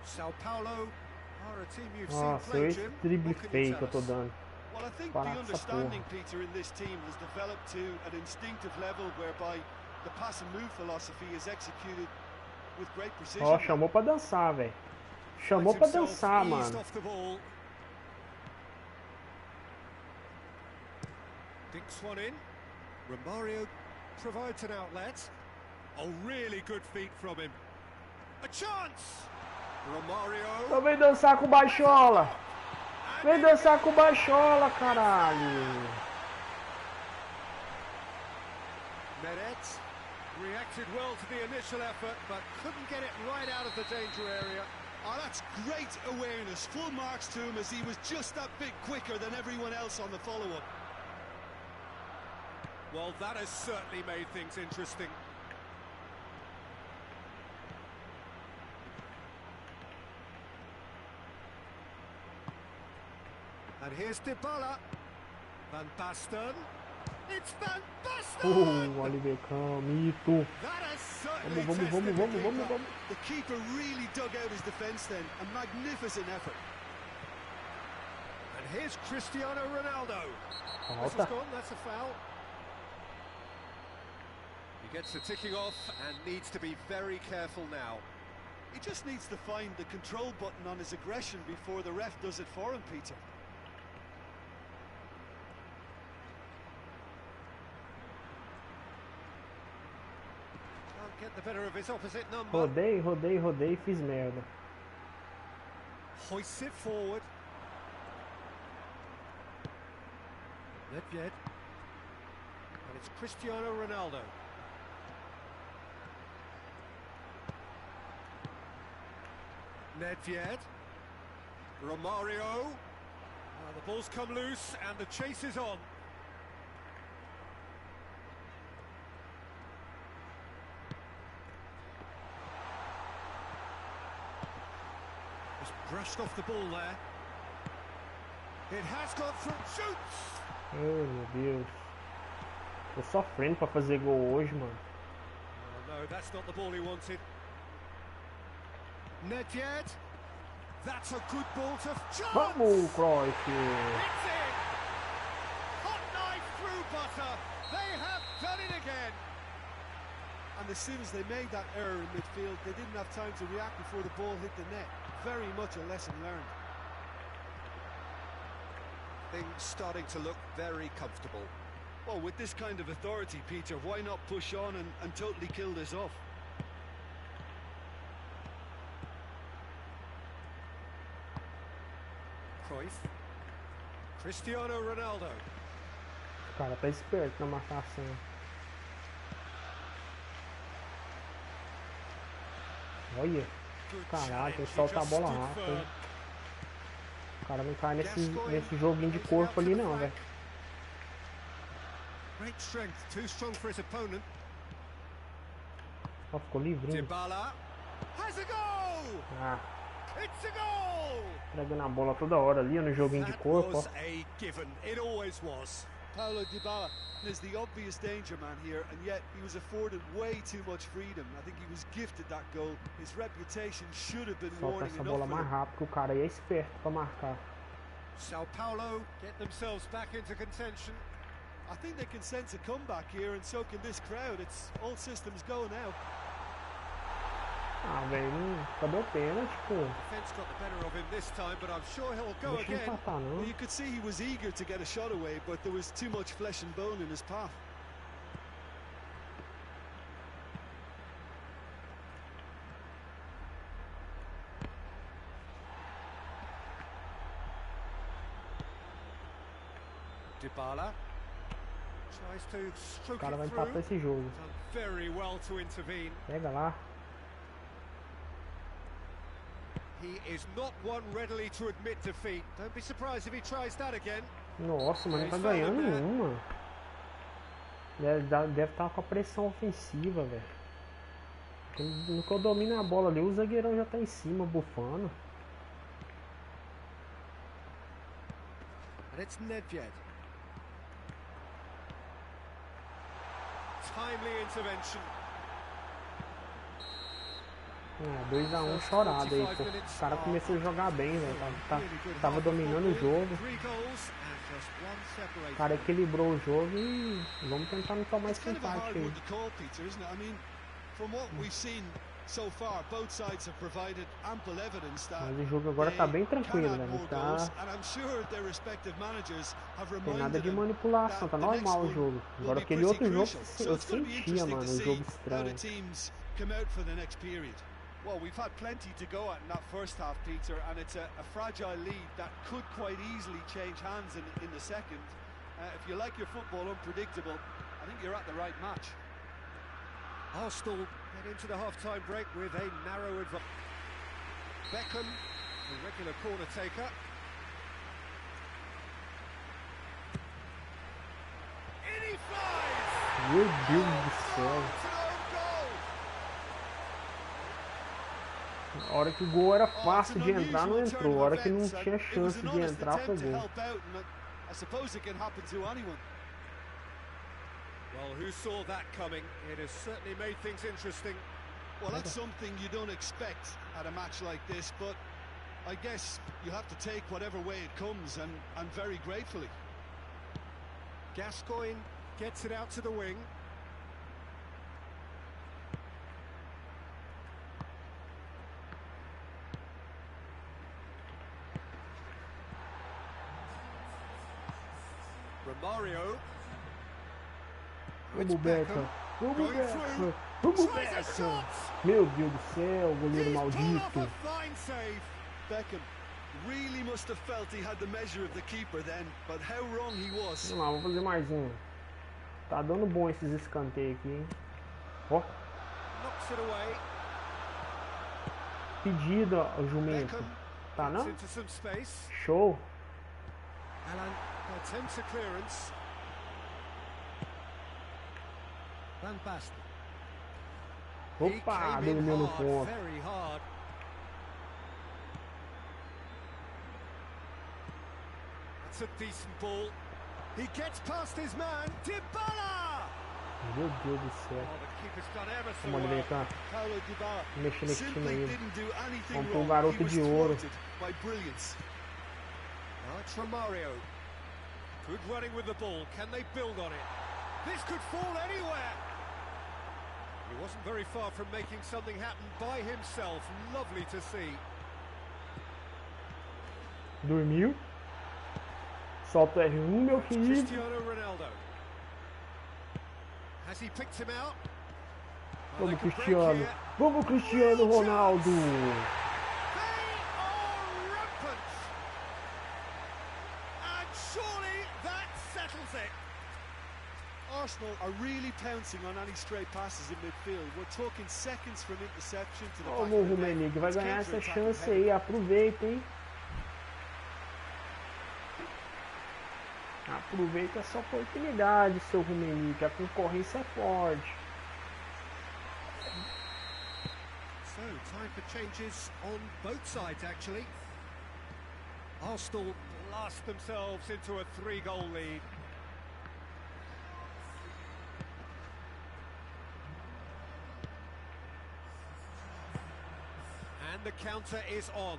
Sao Paulo are a team you've seen play, Jim. Drible feio que eu tô dando. Well, I think the understanding, Peter, in this team has developed to an instinctive level whereby the pass and move philosophy is executed with great precision. Ó, chamou pra dançar, velho. Chamou pra dançar, mano. Dinks one in. Romario provides an outlet. Oh, really good feet from him. A chance! Romario. Então vem dançar com o Baixola. Vem dançar com o Baixola, caralho. Meret reacted well to the initial effort, but couldn't get it right out of the danger area. Oh, that's great awareness. Full marks to him as he was just that bit quicker than everyone else on the follow-up. Well, that has certainly made things interesting. And here's Dybala. Van Basten. It's Van Basten! Oliver Kahn, mito. That has certainly Vamos. The keeper really dug out his defence then. A magnificent effort. And here's Cristiano Ronaldo. Falta. That's a foul. He gets the ticking off and needs to be very careful now. He just needs to find the control button on his aggression before the ref does it for him, Peter. Can't get the better of his opposite number. Rodei, fiz merda. Hoists it forward. Nedved. And it's Cristiano Ronaldo. Nedved. Romario. The ball's come loose and the chase is on. Just brushed off the ball there. It has got through. Shoots! Oh, meu Deus. Tô sofrendo pra fazer gol hoje, mano. Oh, no, that's not the ball he wanted. Nedved. That's a good ball to chance. Vamos, Cruyff. It's in. Hot knife through butter. They have done it again. And as soon as they made that error in midfield, they didn't have time to react before the ball hit the net. Very much a lesson learned. Things starting to look very comfortable. Well, with this kind of authority, Peter, why not push on and totally kill this off? Cruyff. Cristiano Ronaldo. O cara tá esperto na marcação. Olha. Caralho, tem que soltar a bola rápido, hein? O cara não cai nesse joguinho de corpo ali não, velho. Great strength, too strong for his opponent. Ó, ficou livrinho. Dybala has a goal! Ah. It's a goal! Pegando a bola toda hora ali no joguinho de corpo, ó. That was a given. It always was. Paulo Dybala is the obvious danger man here, and yet he was afforded way too much freedom. I think he was gifted that goal. His reputation should have been Solta warning essa enough bola for mais him. rápido, que o cara aí é esperto pra marcar. Sao Paulo get themselves back into contention. I think they can sense a comeback here, and so can this crowd. It's all systems go now. Ah, velho, cadê o pênalti, pô? Defense got the better of him this time, but I'm sure he'll go Deixa eu again. empatar, não. Well, you could see he was eager to get a shot away, but there was too much flesh and bone in his path. Dybala tries to O stroke cara vai it empatar through. esse jogo. Done very well to intervene. Pega lá. He is not one readily to admit defeat. Don't be surprised if he tries that again. Nossa, mas não tá ganhando nenhuma. Deve estar com a pressão ofensiva, velho. No que eu domino a bola ali, o zagueirão já tá em cima, bufando. And it's Nedved. Timely intervention. 2-1 chorado aí, pô. O cara começou a jogar bem, velho. Tava dominando o jogo. O cara equilibrou o jogo e vamos tentar não tomar esse empate aí. Mas o jogo agora tá bem tranquilo, velho. Não tem nada de manipulação, tá normal o jogo. Agora aquele outro jogo eu sentia, mano, um jogo estranho. Well, we've had plenty to go at in that first half, Peter, and it's a fragile lead that could quite easily change hands in the second. If you like your football unpredictable, I think you're at the right match. Arsenal get into the half-time break with a narrow advantage. Beckham, the regular corner taker. In he flies! Meu Deus do céu. A hora que o gol era fácil de entrar, não entrou. A hora que não tinha chance de entrar, foi gol. Well, who saw that coming? It has certainly made things interesting. Well, that's something you don't expect at a match like this, but I guess you have to take whatever way it comes, and very gratefully. Gascoigne gets it out to the wing. Romario. Vamos, Beckham. Vamos, Beckham. Vamos, Beckham. Meu Deus do céu, goleiro maldito. Beckham really must have felt he had the measure of the keeper then, but how wrong he was. Vamos lá, vamos fazer mais um. Tá dando bom esses escanteios aqui, hein? Ó. Pedido, ó, o jumento. Tá não? Show. Alan attempts a clearance. Van Basten. Opa, dormiu no ponto. Very hard. That's a decent ball. He gets past his man, Dybala. Meu Deus do céu. Vamos ali, tá? Mexer nesse time aí. Vamos pro garoto de ouro. Now it's Romario. Good running with the ball. Can they build on it? This could fall anywhere. He wasn't very far from making something happen by himself. Lovely to see. Dormiu. Solta o R1, meu querido. Cristiano Ronaldo. Has he picked him out? Vamos, Cristiano. Vamos, Cristiano Ronaldo. Arsenal are really pouncing on any stray passes in midfield. We're talking seconds from interception to the back of the net. Vamos, Rummenigge, vai ganhar essa chance aí. Aproveita, hein? Aproveita essa oportunidade, seu Rummenigge. A concorrência é forte. So, time for changes on both sides, actually. Arsenal blast themselves into a 3-goal lead. And the counter is on.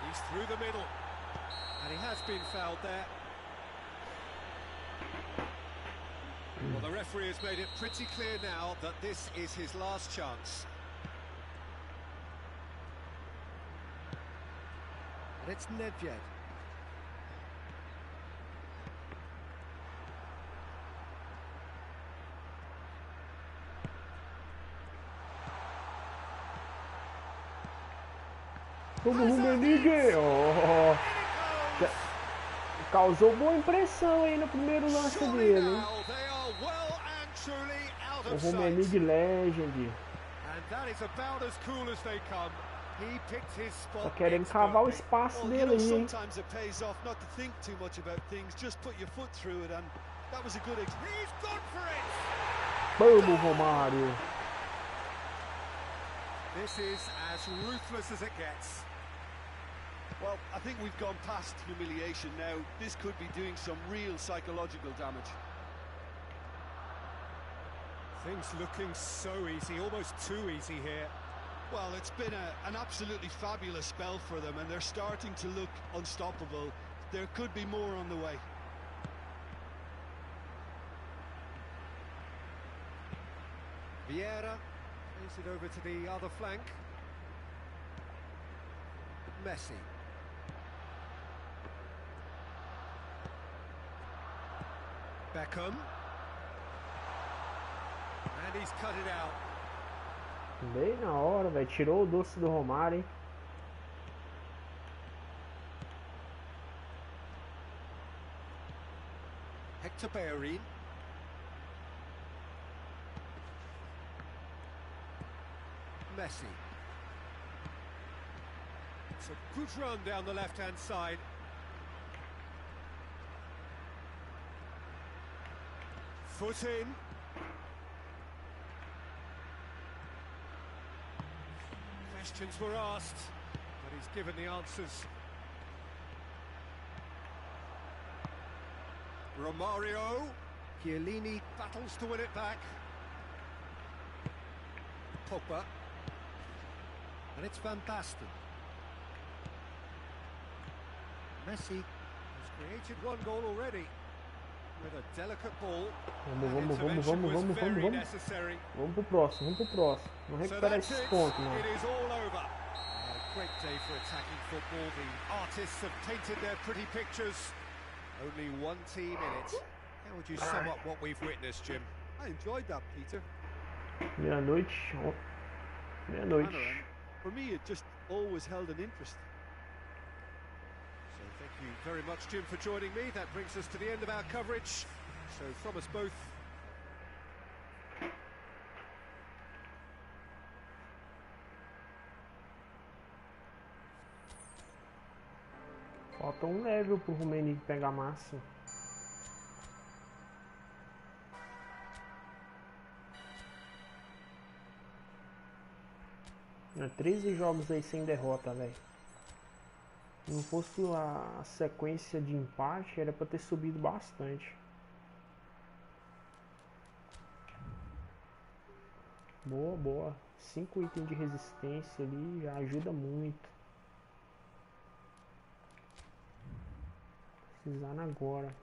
He's through the middle. And he has been fouled there. Well, the referee has made it pretty clear now that this is his last chance. And it's Nedved. Vamos, Rummenigge! Oh, causou boa impressão aí no primeiro lance dele, hein? O Rummenigge Legend. Tá querendo cavar o espaço dele aí, hein? Vamos, Romário! This is as ruthless as it gets. Well, I think we've gone past humiliation now. This could be doing some real psychological damage. Things looking so easy, almost too easy here. Well, it's been an absolutely fabulous spell for them, and they're starting to look unstoppable. There could be more on the way. Vieira plays it over to the other flank. Messi. Beckham. And he's cut it out. Bem na hora, velho. Tirou o doce do Romário, hein? Hector Bellerin. Messi. It's a good run down the left-hand side. Foot in. Questions were asked, but he's given the answers. Romario. Chiellini battles to win it back. Pogba. And it's Van Basten. Messi has created one goal already with a delicate ball. Vamos. Vamos pro próximo, Não recuperar esses pontos, não. It is all over. A great day for attacking football. The artists have painted their pretty pictures. Only one team in it. How would you sum up what we've witnessed, Jim? I enjoyed that, Peter. Meia-noite. For me, it just always held an interest. So thank you very much, Jim, for joining me. That brings us to the end of our coverage. So from us both, falta um level pro Rummenigge pegar massa. É 13 jogos aí sem derrota, velho. Se não fosse a sequência de empate, era pra ter subido bastante. Boa. 5 itens de resistência ali já ajuda muito. Precisando agora.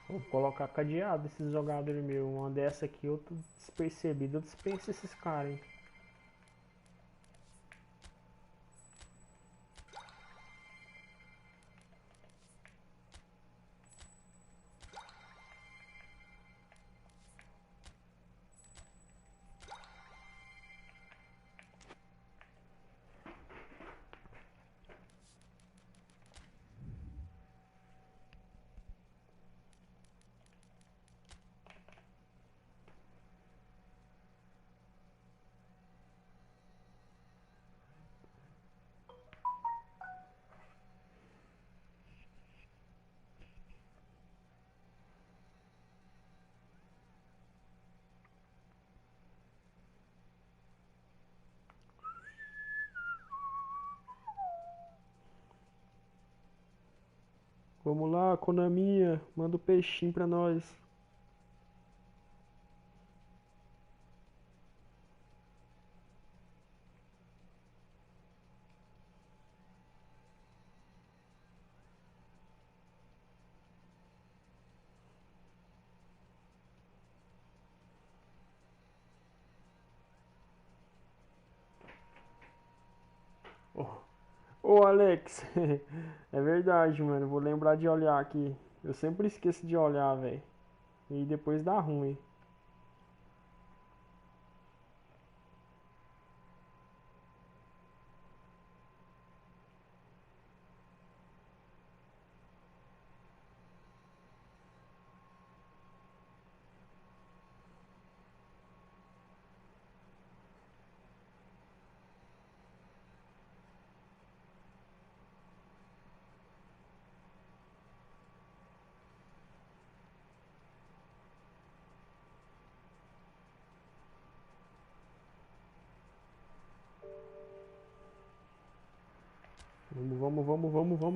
Vou colocar cadeado esses jogadores meus. Uma dessa aqui eu tô despercebido. Eu dispenso esses caras, hein. Vamos lá, Konaminha. Manda o peixinho pra nós. Ô Alex, é verdade, mano. Vou lembrar de olhar aqui. Eu sempre esqueço de olhar, velho. E depois dá ruim.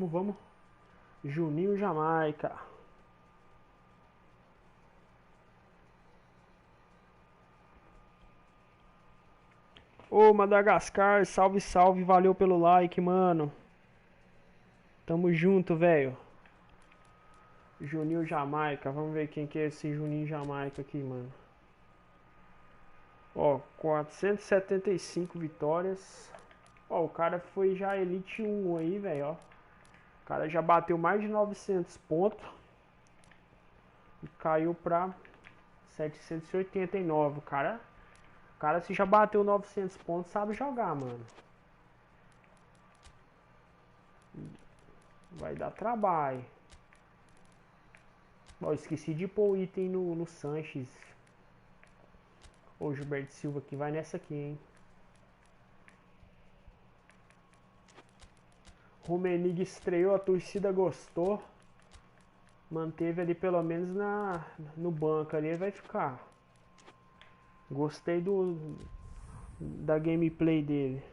Vamos. Juninho Jamaica. Ô Madagascar, salve, salve, valeu pelo like, mano. Tamo junto, velho. Juninho Jamaica, vamos ver quem que é esse Juninho Jamaica aqui, mano. Ó, 475 vitórias. Ó, o cara foi já Elite 1 aí, velho, ó. O cara já bateu mais de 900 pontos. E caiu pra 789. O cara se já bateu 900 pontos, sabe jogar, mano. Vai dar trabalho. Ó, esqueci de pôr o item no Sanches. Ô, Gilberto Silva aqui, vai nessa aqui, hein. Rummenigge estreou, a torcida gostou. Manteve ali pelo menos no banco ali, vai ficar. Gostei da gameplay dele.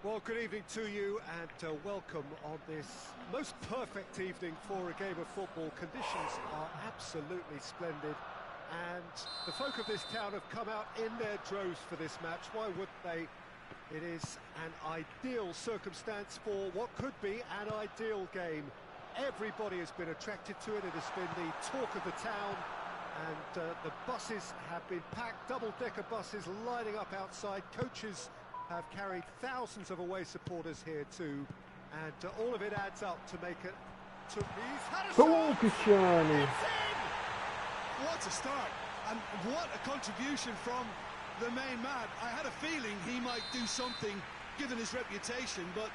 Well, good evening to you and welcome on this most perfect evening for a game of football. Conditions are absolutely splendid and the folk of this town have come out in their droves for this match. Why wouldn't they? It is an ideal circumstance for what could be an ideal game. Everybody has been attracted to it. It has been the talk of the town and the buses have been packed, double-decker buses lining up outside. Coaches have carried thousands of away supporters here too, and all of it adds up to make it. He's had a shot. Cristiano! What a start, and what a contribution from the main man. I had a feeling he might do something, given his reputation, but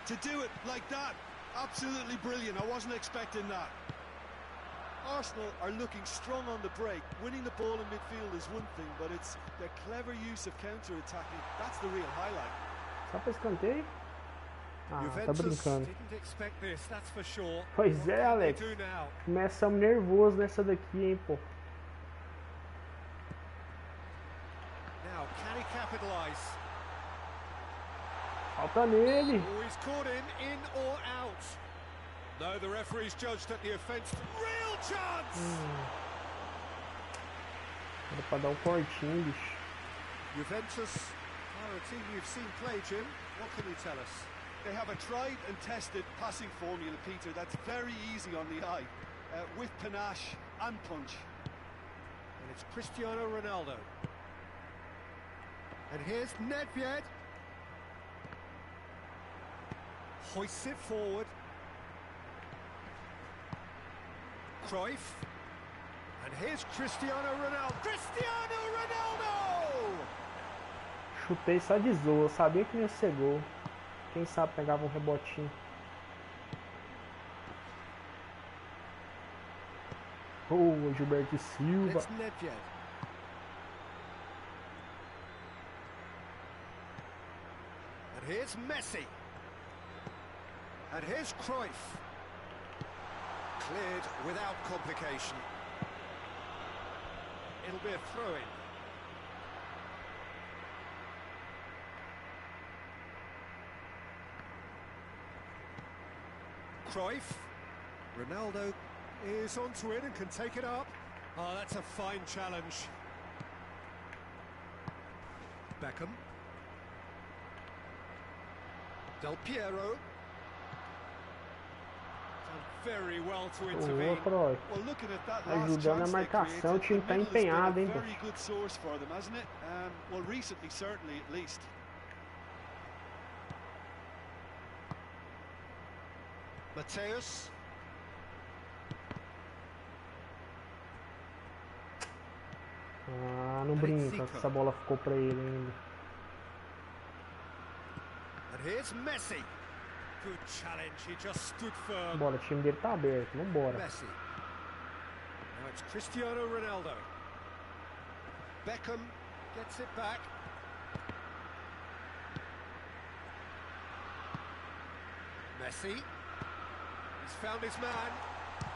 to do it like that, absolutely brilliant. I wasn't expecting that. Arsenal are looking strong on the break. Winning the ball in midfield is one thing, but it's their clever use of counter-attacking. That's the real highlight. Só pra escanteio? Ah, tá Juventus brincando. didn't expect this, that's for sure. Pois What é, can they Alex. do now? Começamos nervoso nessa daqui, hein, pô. Now, can he capitalise? Falta nele. Oh, he's caught him in or out. No, the referee's judged at the offence. Real chance! Era pra dar um cortinho, bicho. Juventus are a team you've seen play, Jim. What can you tell us? They have a tried and tested passing formula, Peter, that's very easy on the eye, with panache and punch. And it's Cristiano Ronaldo. And here's Nedved. Hoists it forward. Cruyff. And here's Cristiano Ronaldo. Cristiano Ronaldo! Chutei só de zoa, sabia que não ia ser gol. Quem sabe pegava um rebotinho. Oh, Gilberto Silva. It's Nedved. And here's Messi. And here's Cruyff. Cleared without complication. It'll be a throw-in. Cruyff. Ronaldo is onto it and can take it up. Oh, that's a fine challenge. Beckham. Del Piero. Done very well to intervene. Cruyff. Well, looking at that last Ajudando a chance they marcação, o created, time the tá middle has been empenhado, a hein, very bicho. good source for them, hasn't it? Well, recently, certainly, at least. Mateus. Ah, não brinca, que essa bola ficou pra ele ainda. And here's Messi. Good challenge, he just stood firm. Bora, o time dele tá aberto, vambora. Messi. Now it's Cristiano Ronaldo. Beckham gets it back. Messi. He's found his man.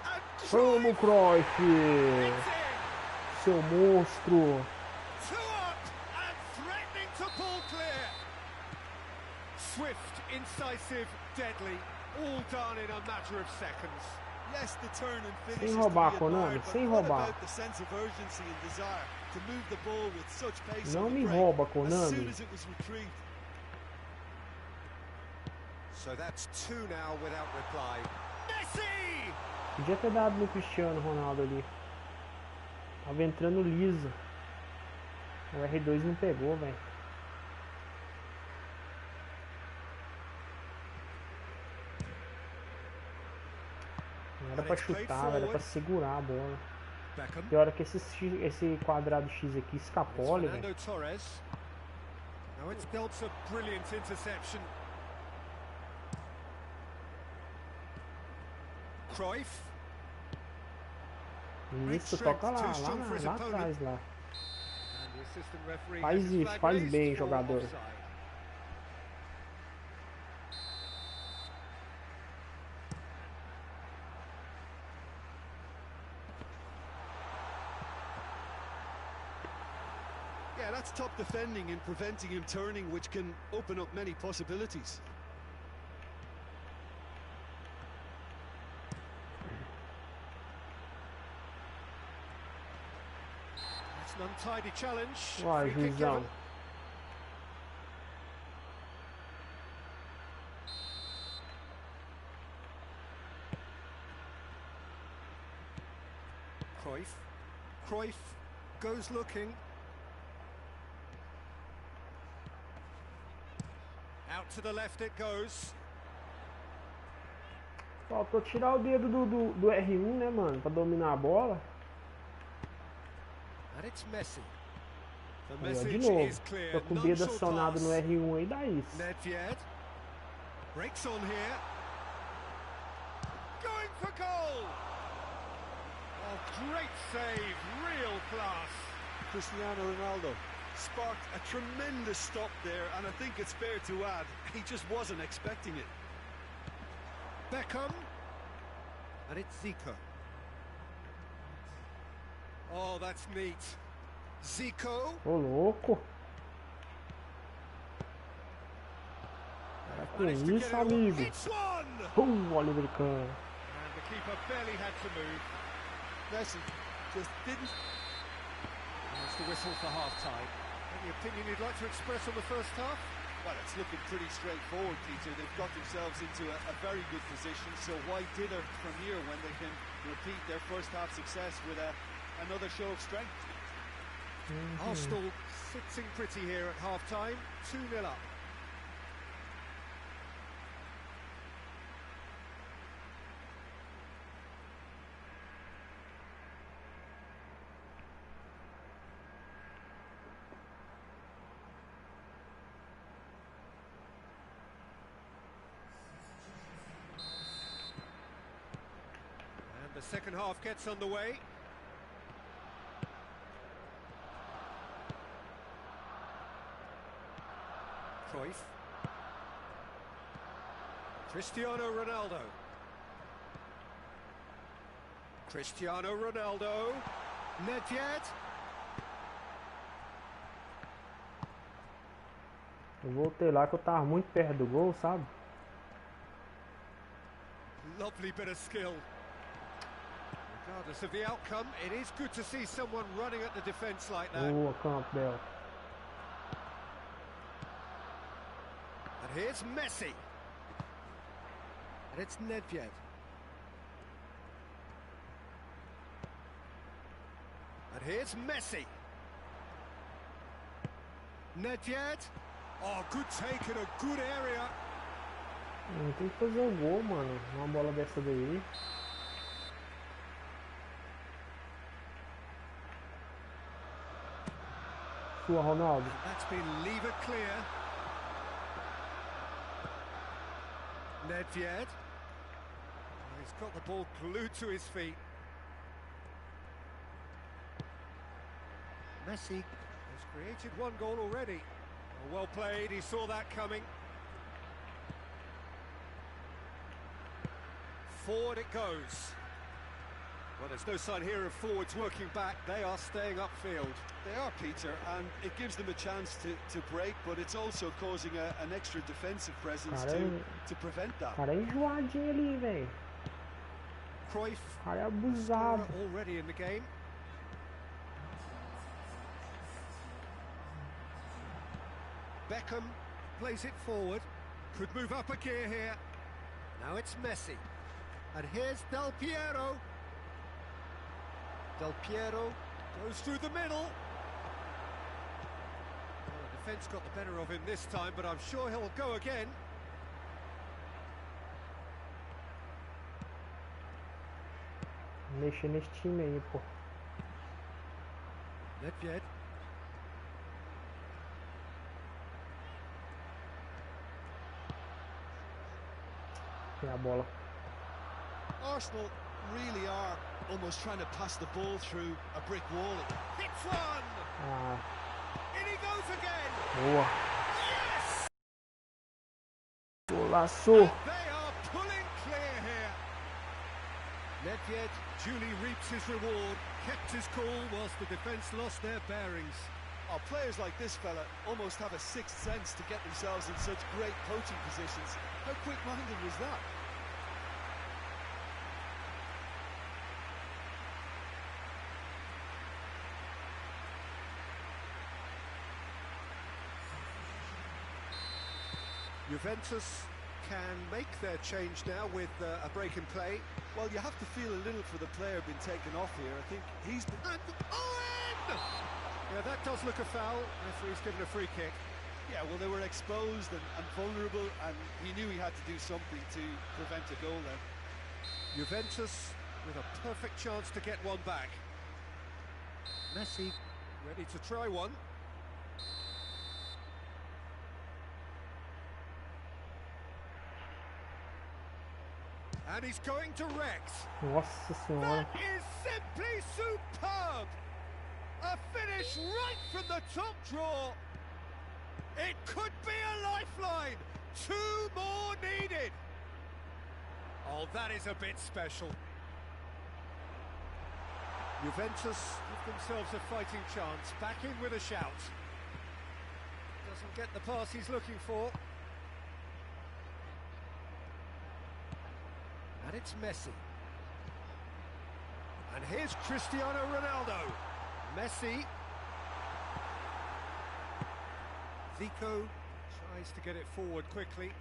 And Vamos, Cruyff! it's in! Seu monstro! 2 up and threatening to pull clear. Swift, incisive, deadly, all done in a matter of seconds. Yes, the turn and finish Sem is to roubar, be Konami, admired, but sem what roubar. about the sense of urgency and desire to move the ball with such pace Não on the me break rouba, as soon Konami. as it was retrieved? So that's 2 now without reply. Messi! Podia ter dado no Cristiano Ronaldo ali. Tava entrando liso. O R2 não pegou, velho. Não era pra chutar, era pra segurar a bola. Beckham. Pior é que esse quadrado X aqui escapole, velho. Fernando Torres. Now it's built a brilliant interception. Cruyff. Isso, toca lá atrás lá. And the assistant referee Faz has his isso, flag faz raised bem, for jogador. offside. Yeah, that's top defending and preventing him turning, which can open up many possibilities. It's an untidy challenge. Vai, Free kick juizão. given. Cruyff. Cruyff goes looking. Out to the left it goes. Faltou tirar o dedo do R1, né, mano? Pra dominar a bola. And it's Messi. The Aí, ó, de message novo. is clear. Tô com o None dedo shall acionado pass. no R1 aí, dá isso. Nedved breaks on here. Going for goal. Oh, great save, real class. Cristiano Ronaldo sparked a tremendous stop there, and I think it's fair to add, he just wasn't expecting it. Beckham. And it's Zico. Oh, that's neat. Zico. Ô, louco. Para com Managed to get isso, it all. amigo. It's one. Olha o americano. And the keeper barely had to move. Messi just didn't. That's the whistle for half-time. Any opinion you'd like to express on the first half? Well, it's looking pretty straightforward, Peter. They've got themselves into a very good position, so why dither from here when they can repeat their first half success with another show of strength? Arsenal sitting pretty here at half-time, 2-0 up. second half gets underway. Cruyff. Cristiano Ronaldo. Cristiano Ronaldo. Nedved. Eu voltei lá que eu tava muito perto do gol, sabe? Lovely bit of skill. Regardless of the outcome, it is good to see someone running at the defence like that. Boa, Campbell. And here's Messi. And it's Nedved. And here's Messi. Nedved. Oh, good take in a good area. Tem que fazer o gol, mano. Uma bola dessa daí. Sua, Ronaldo. That's been lever clear. Nedved. He's got the ball glued to his feet. Messi has created one goal already. Well played, he saw that coming. Forward it goes. Well, there's no sign here of forwards working back. They are staying upfield. They are, Peter, and it gives them a chance to break, but it's also causing an extra defensive presence to prevent that. Cara, é enjoadinho ali, velho. Cruyff. Cara, é abusado. Already in the game. Beckham plays it forward. Could move up a gear here. Now it's Messi. And here's Del Piero. Del Piero goes through the middle. Well, the defence got the better of him this time, but I'm sure he'll go again. Mexer nesse time aí, pô. Nedved. Tem a bola. Arsenal really are almost trying to pass the ball through a brick wall. Hits one! Ah. In he goes again! Boa. Yes! Golaço. They are pulling clear here. Nedved duly reaps his reward, kept his cool whilst the defence lost their bearings. Oh, players like this fella almost have a sixth sense to get themselves in such great coaching positions. How quick-minded was that? Juventus can make their change now with a break in play. Well, you have to feel a little for the player being taken off here. I think he's... And Owen! Yeah, that does look a foul. Referee's given a free kick. Yeah, well, they were exposed and vulnerable, and he knew he had to do something to prevent a goal then. Juventus with a perfect chance to get one back. Messi ready to try one. And he's going direct. Nossa senhora. That is simply superb. A finish right from the top draw. It could be a lifeline. 2 more needed. Oh, that is a bit special. Juventus give themselves a fighting chance. Back in with a shout. Doesn't get the pass he's looking for. And it's Messi. And here's Cristiano Ronaldo. Messi. Zico tries to get it forward quickly.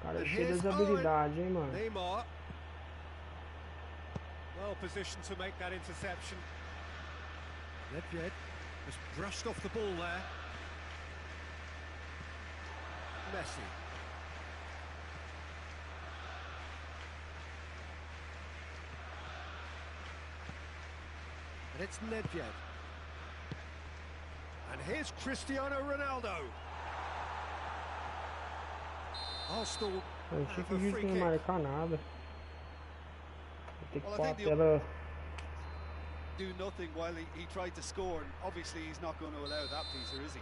Cara, cheio das habilidades, hein, mano. Neymar. Well positioned to make that interception. Nedved has brushed off the ball there. Messi. And it's Nedved. And here's Cristiano Ronaldo. Arsenal Eu achei have que o a juiz free não ia kick. marcar nada. Well, I think T4 era... do nothing while he tried to score, and obviously he's not going to allow that, Peter, is he?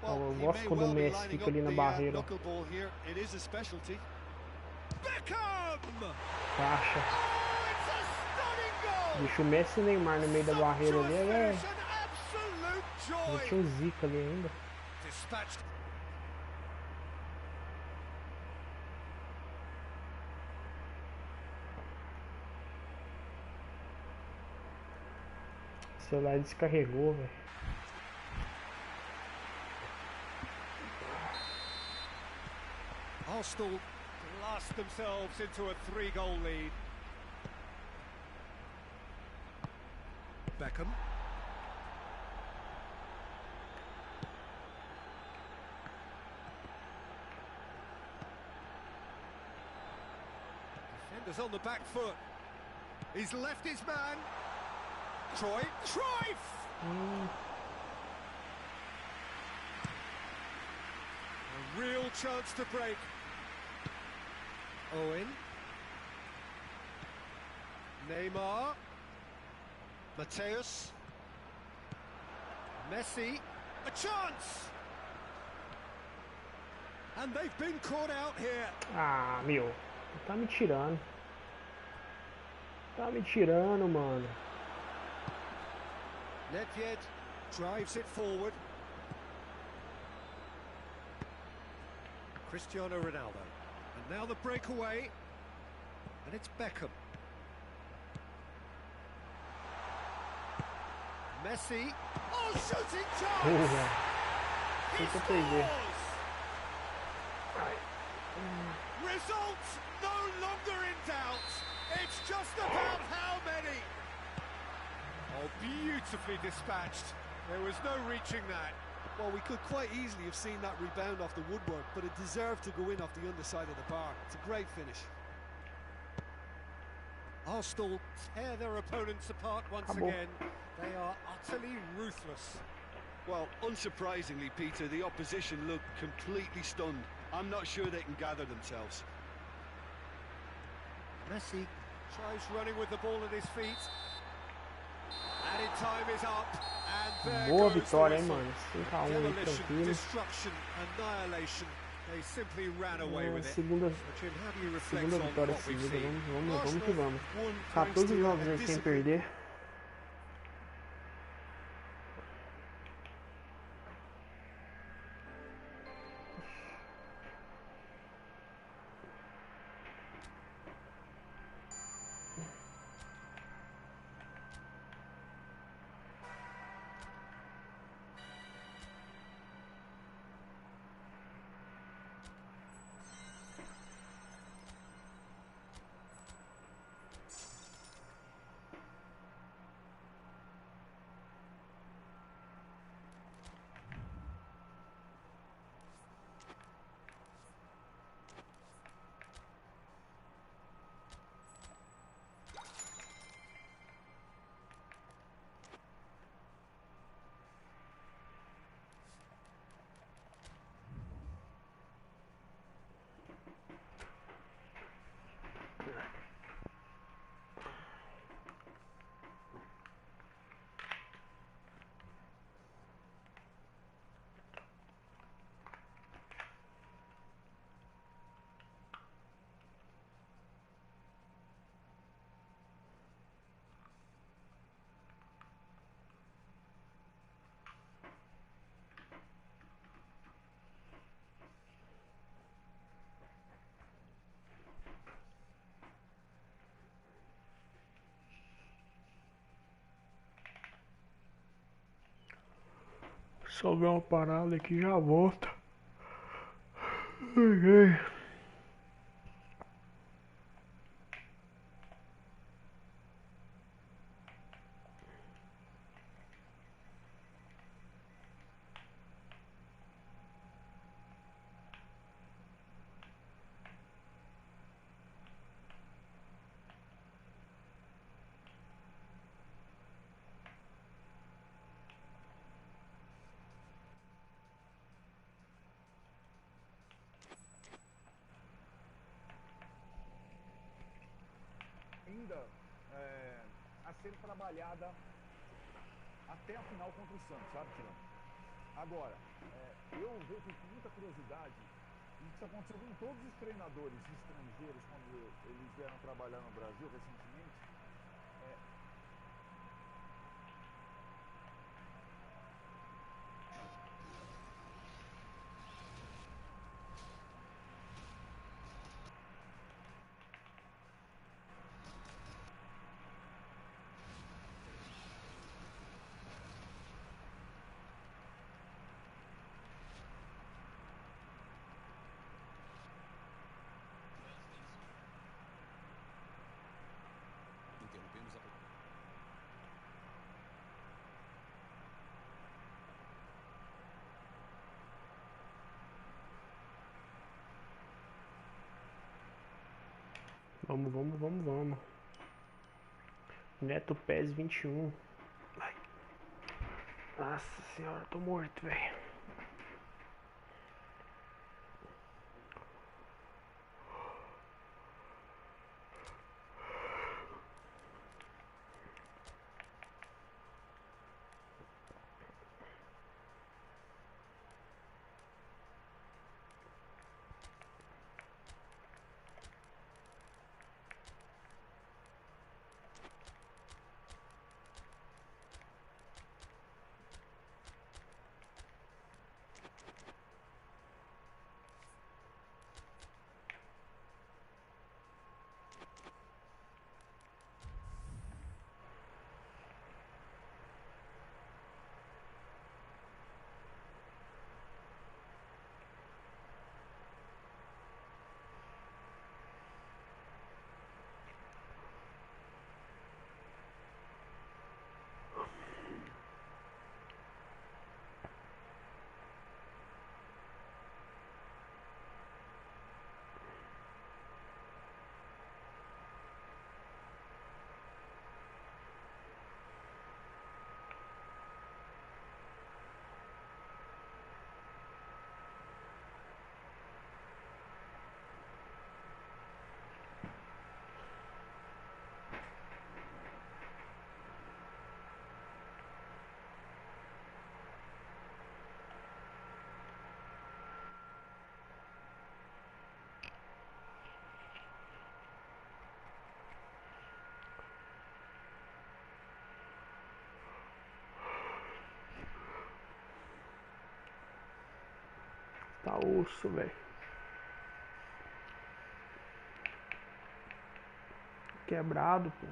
Eu He gosto may quando o well be Messi lining fica ali na up barreira. the knuckleball here. It is a specialty. Beckham! Caixa. Oh, it's a stunning goal! Deixa o Messi e o Neymar no meio da barreira ali. Sumptuous finish, an absolute Já joy! tinha o Zica ali ainda. Dispatched. O celular descarregou, velho. Arsenal blast themselves into a 3-goal lead. Beckham. Defenders on the back foot. He's left his man. Cruyff! A real chance to break. Owen. Neymar. Mateus. Messi. A chance! And they've been caught out here. Ah, meu. Tá me tirando. Tá me tirando, mano. Nedved drives it forward. Cristiano Ronaldo. And now the breakaway. And it's Beckham. Messi. Oh, shooting chance! He scores! Results no longer in doubt. It's just about how many. Oh, beautifully dispatched. There was no reaching that. Well, we could quite easily have seen that rebound off the woodwork, but it deserved to go in off the underside of the bar. It's a great finish. Arsenal tear their opponents apart once again. They are utterly ruthless. Well, unsurprisingly, Peter, the opposition look completely stunned. I'm not sure they can gather themselves. Messi tries running with the ball at his feet. Added time is up, and there Boa goes vitória, the hein, whistle. mano. 5 a 1 aí, Demolition, tranquilo. destruction, annihilation. They simply ran away with it. Segunda Jim, how do you reflect vitória on what we've seguida. seen? Vamos que vamos. Won 14 thanks to jogos a aí sem discipline. perder. Só ver uma parada aqui e já volta. ser trabalhada até a final contra o Santos, sabe, Tirão? Agora, eu vejo com muita curiosidade, isso aconteceu com todos os treinadores estrangeiros quando eles vieram trabalhar no Brasil recentemente. Interrompemos a... Vamos. Neto PES 21. Ai. Nossa senhora, tô morto, velho. Tá osso, velho. Quebrado, pô.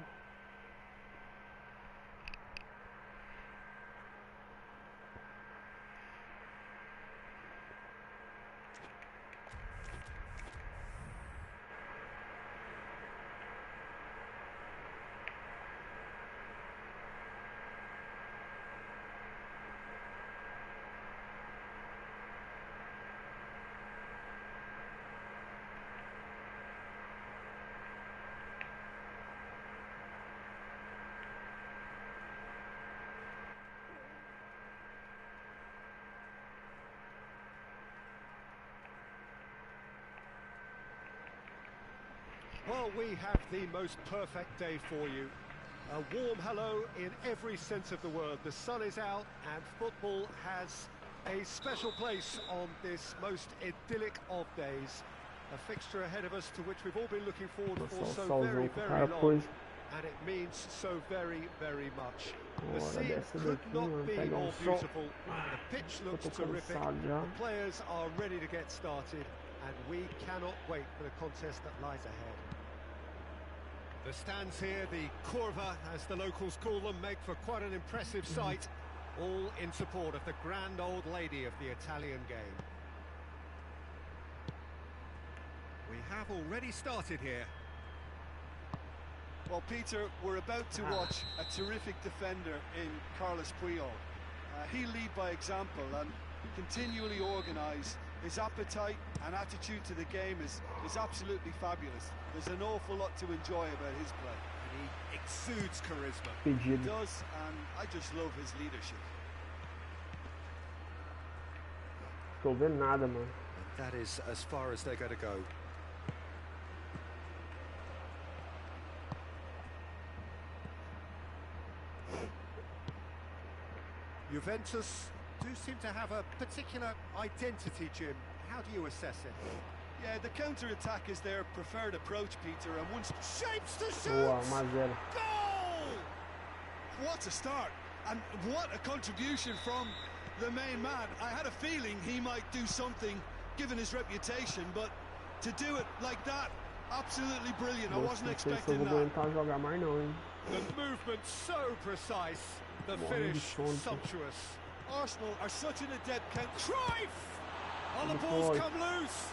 Well, we have the most perfect day for you. A warm hello in every sense of the word. The sun is out and football has a special place on this most idyllic of days. A fixture ahead of us to which we've all been looking forward for so very, very long. And it means so very, very much. The scene could not be more beautiful. The pitch looks terrific. The players are ready to get started. And we cannot wait for the contest that lies ahead. The stands here, the curva, as the locals call them, make for quite an impressive sight, all in support of the grand old lady of the Italian game. We have already started here. Well, Peter, we're about to watch a terrific defender in Carlos Puyol. He'll lead by example and continually organise. His appetite and attitude to the game is absolutely fabulous. There's an awful lot to enjoy about his play. And he exudes charisma. He does, and I just love his leadership. Tô vendo nada, mano. And that is as far as they're going to go. Juventus do seem to have a particular identity, Jim. How do you assess it? Yeah, the counter-attack is their preferred approach, Peter, and once... Shapes to shoot! Boa, 1-0. Goal! What a start, and what a contribution from the main man. I had a feeling he might do something, given his reputation, but to do it like that, absolutely brilliant. I wasn't expecting that. Jogar mais não, hein? The movement so precise, the finish sumptuous. Arsenal are such an adept count. Cruyff! Oh, the ball's come loose.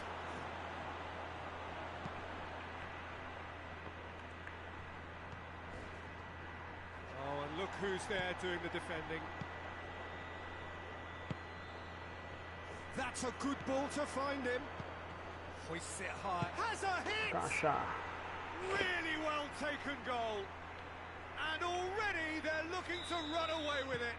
Oh, and look who's there doing the defending. That's a good ball to find him. Hoists it high. Has a hit! Caixa. Really well taken goal. And already they're looking to run away with it.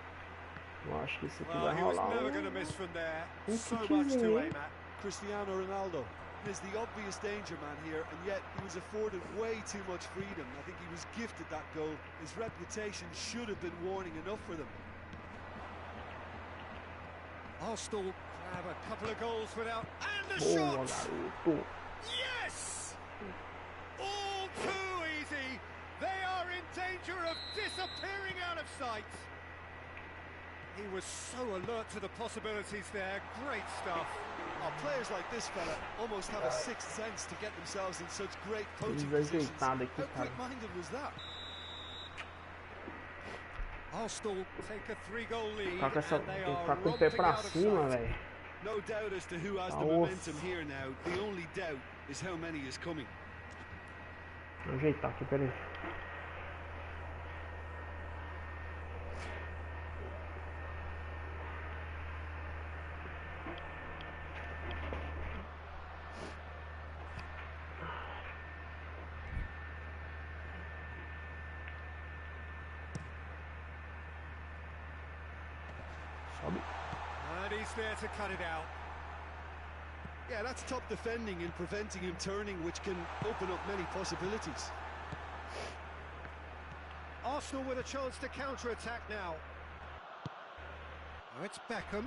Eu acho que isso aqui Well, vai he was rolar. never going to miss from there. So much chutizinho, to hein? aim at. Cristiano Ronaldo is the obvious danger man here, and yet he was afforded way too much freedom. I think he was gifted that goal. His reputation should have been warning enough for them. Arsenal have a couple of goals without... And the Boa, shot! garoto. Yes! All too easy. They are in danger of disappearing out of sight. He was so alert to the possibilities there. Great stuff. Oh, players like this fella almost have a sixth sense to get themselves in such great coaching positions. How quick-minded was that? Arsenal take a 3-goal lead, Tá com essa, and they tem que are ficar com o pé romping pra out of cima, sight. velho. No doubt as to who has the Nossa. momentum here now. The only doubt is how many is coming. Vou ajeitar aqui, peraí. Sobe. And he's there to cut it out. Yeah, that's top defending and preventing him turning, which can open up many possibilities. Arsenal with a chance to counter-attack now. Now it's Beckham.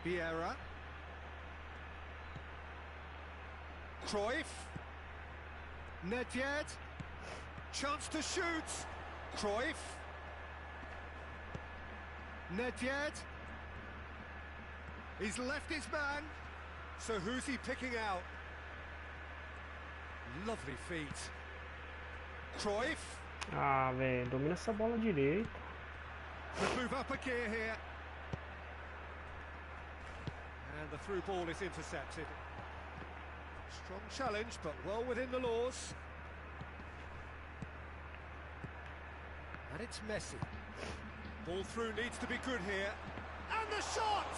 Vieira. Cruyff. Nedved. Chance to shoot. Cruyff. Nedved. He's left his man. So who's he picking out? Lovely feet. Cruyff. Ah, velho, domina essa bola direita. Let's move up a gear here. And the through ball is intercepted. Strong challenge, but well within the laws. And it's Messi. Ball through needs to be good here. And the shot!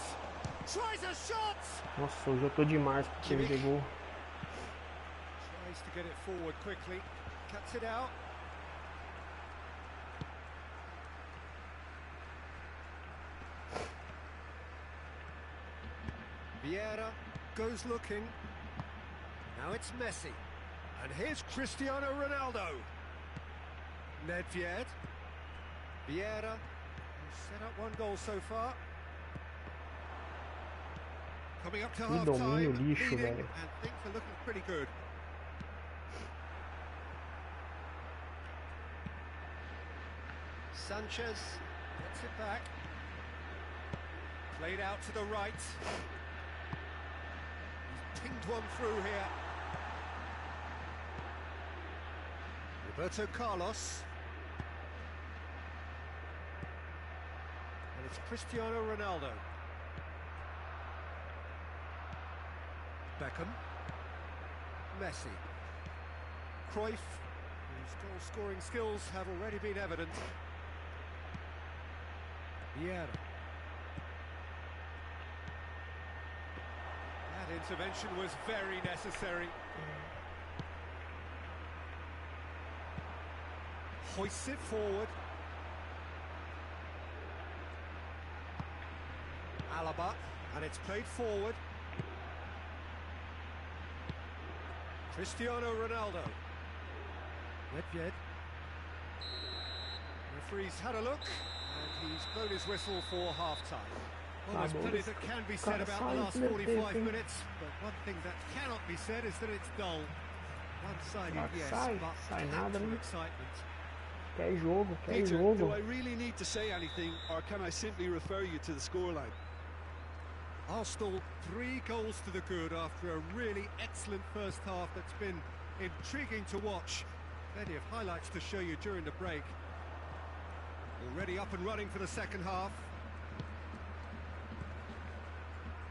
Tries a shot! Nossa, hoje eu tô demais porque ele pegou. Tries to get it forward quickly. Cuts it out. Vieira goes looking. Now it's Messi. And here's Cristiano Ronaldo. Nedved. Vieira. He's set up one goal so far. Coming up to Que half-time, domínio lixo, leading, velho. and things are looking pretty good. Sanchez gets it back. Played out to the right. He's pinged one through here. Roberto Carlos. And it's Cristiano Ronaldo. Beckham. Messi. Cruyff, whose goal-scoring skills have already been evident. Vieira. That intervention was very necessary. Hoists it forward. Alaba, and it's played forward. Cristiano Ronaldo. Nedved. Referee's had a look, and he's blown his whistle for half-time. Well, there's plenty that can be said about the last 45 minutes, but one thing that cannot be said is that it's dull. One-sided, yes, but nada, no excitement. Quer jogo, quer Peter, jogo. do I really need to say anything, or can I simply refer you to the scoreline? Arsenal 3 goals to the good after a really excellent first half that's been intriguing to watch. Plenty of highlights to show you during the break. Already up and running for the second half.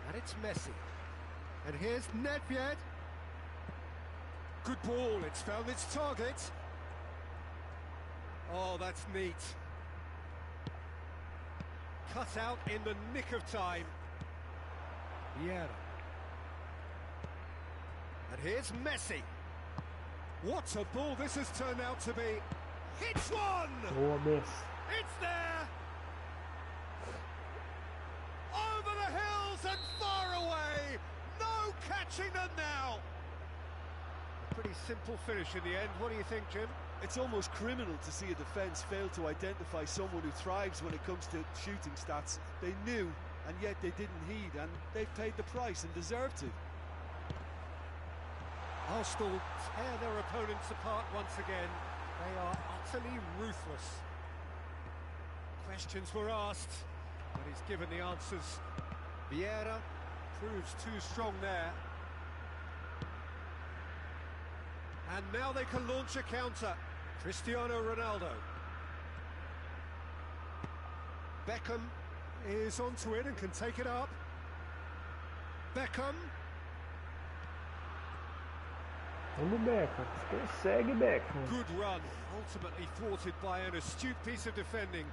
And it's Messi. And here's Nedved. Good ball, it's found its target. Oh, that's neat. Cut out in the nick of time. Viera. And here's Messi. What a ball this has turned out to be. Hits one! Boa, miss. It's there! Over the hills and far away! No catching them now! A pretty simple finish in the end. What do you think, Jim? It's almost criminal to see a defence fail to identify someone who thrives when it comes to shooting stats. They knew, and yet they didn't heed, and they've paid the price and deserved to. Arsenal tear their opponents apart once again. They are utterly ruthless. Questions were asked, but he's given the answers. Viera proves too strong there. And now they can launch a counter. Cristiano Ronaldo. Beckham is onto it and can take it up. Beckham. Vamos, Beckham. Consegue, Beckham. Good run, ultimately thwarted by an astute piece of defending.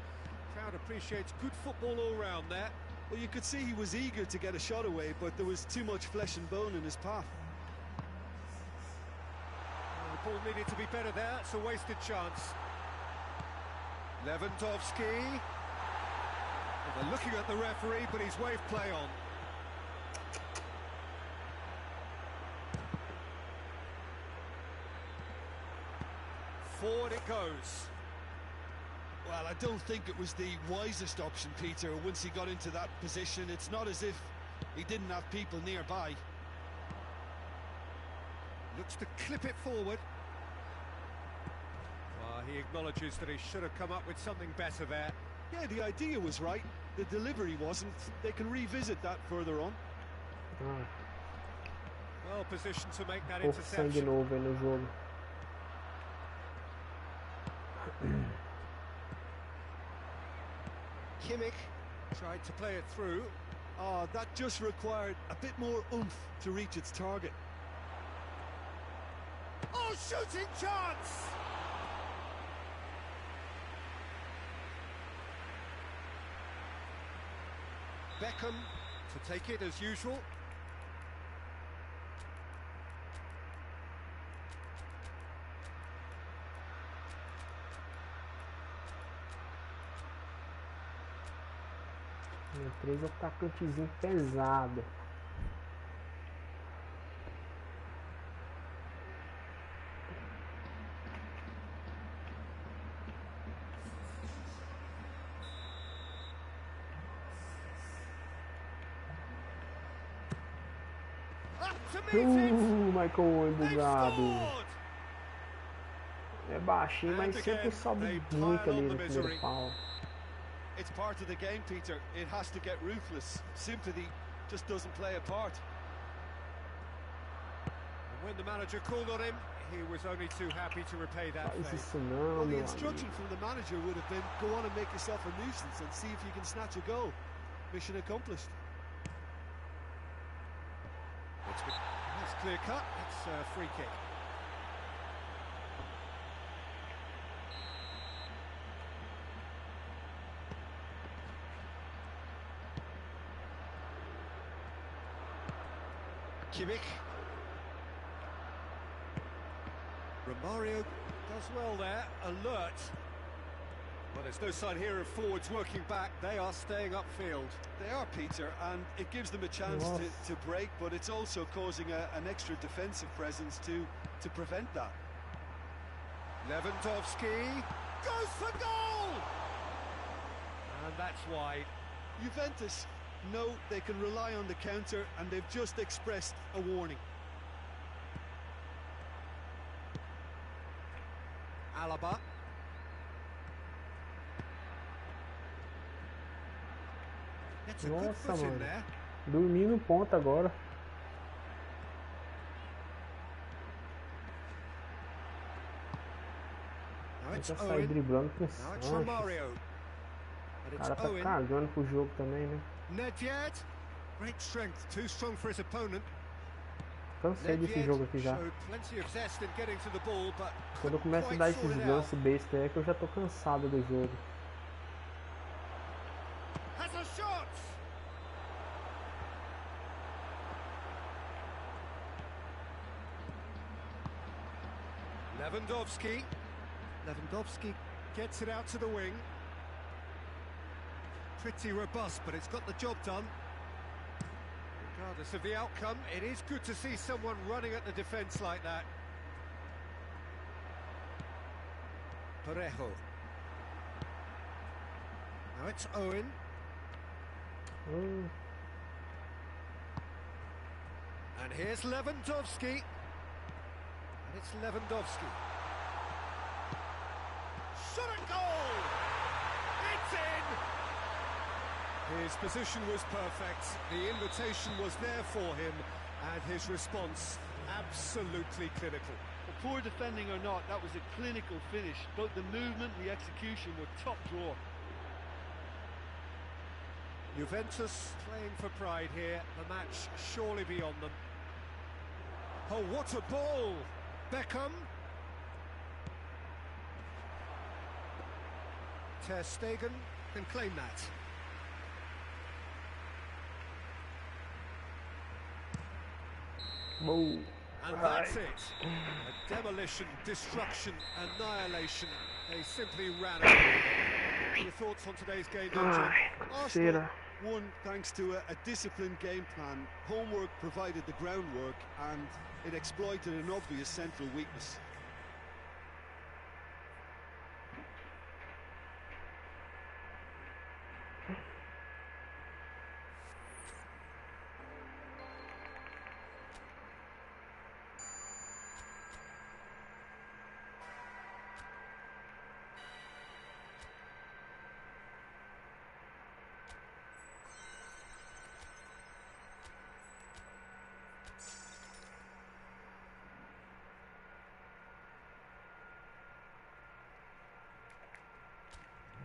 Crowd appreciates good football all round there. Well, you could see he was eager to get a shot away, but there was too much flesh and bone in his path. The ball needed to be better there. It's a wasted chance. Lewandowski. Well, they're looking at the referee, but he's waved play on. Forward it goes. Well, I don't think it was the wisest option, Peter. Once he got into that position, it's not as if he didn't have people nearby. Looks to clip it forward. Well, he acknowledges that he should have come up with something better there. Yeah, the idea was right. The delivery wasn't. They can revisit that further on. Well positioned to make that Forçando de interception. novo aí no jogo. Kimmich tried to play it through. Ah, that just required a bit more oomph to reach its target. Oh, shooting chance! Beckham to take it as usual. Três atacantezinho pesado. Michael Owen bugado. É baixinho, mas sempre sobe muito ali no primeiro pau. It's part of the game, Peter. It has to get ruthless. Sympathy just doesn't play a part. And when the manager called on him, he was only too happy to repay that Faz favour. isso não, Well, the meu instruction amigo. from the manager would have been, go on and make yourself a nuisance and see if you can snatch a goal. Mission accomplished. It's clear cut. It's a free kick. Kimmich. Romario does well there, alert. Well, there's no sign here of forwards working back. They are staying upfield. They are, Peter, and it gives them a chance to break, but it's also causing an extra defensive presence to prevent that. Lewandowski. Goes for goal! And that's wide. Juventus know they can rely on the counter, and they've just expressed a warning. Alaba. Gets a good Nossa, foot in mano. there. Dormi no ponto agora. Now it's Já sai Owen. driblando com o Now it's Sanches. Romario. O And it's cara tá Owen. cagando pro jogo também, né? Nedved. Great strength, too strong for his opponent. Cansei desse Nedved jogo aqui já. showed plenty of zest in getting to the ball, but Quando eu couldn't começo a quite dar sort esses it out. lances besta é que eu já tô cansado do jogo. Has a shot. Lewandowski gets it out to the wing. Pretty robust, but it's got the job done. Regardless of the outcome, it is good to see someone running at the defence like that. Parejo. Now it's Owen. And here's Lewandowski. And it's Lewandowski. Shot at goal! It's in! His position was perfect, the invitation was there for him, and his response absolutely clinical. Well, poor defending or not, that was a clinical finish. Both the movement and the execution were top drawer. Juventus playing for pride here, the match surely beyond them. Oh, what a ball! Beckham. Ter Stegen can claim that. Boa. And that's it. A demolition, destruction, annihilation. They simply ran over. Your thoughts on today's game, Arsenal? Cheira. Won thanks to a disciplined game plan. Homework provided the groundwork, and it exploited an obvious central weakness.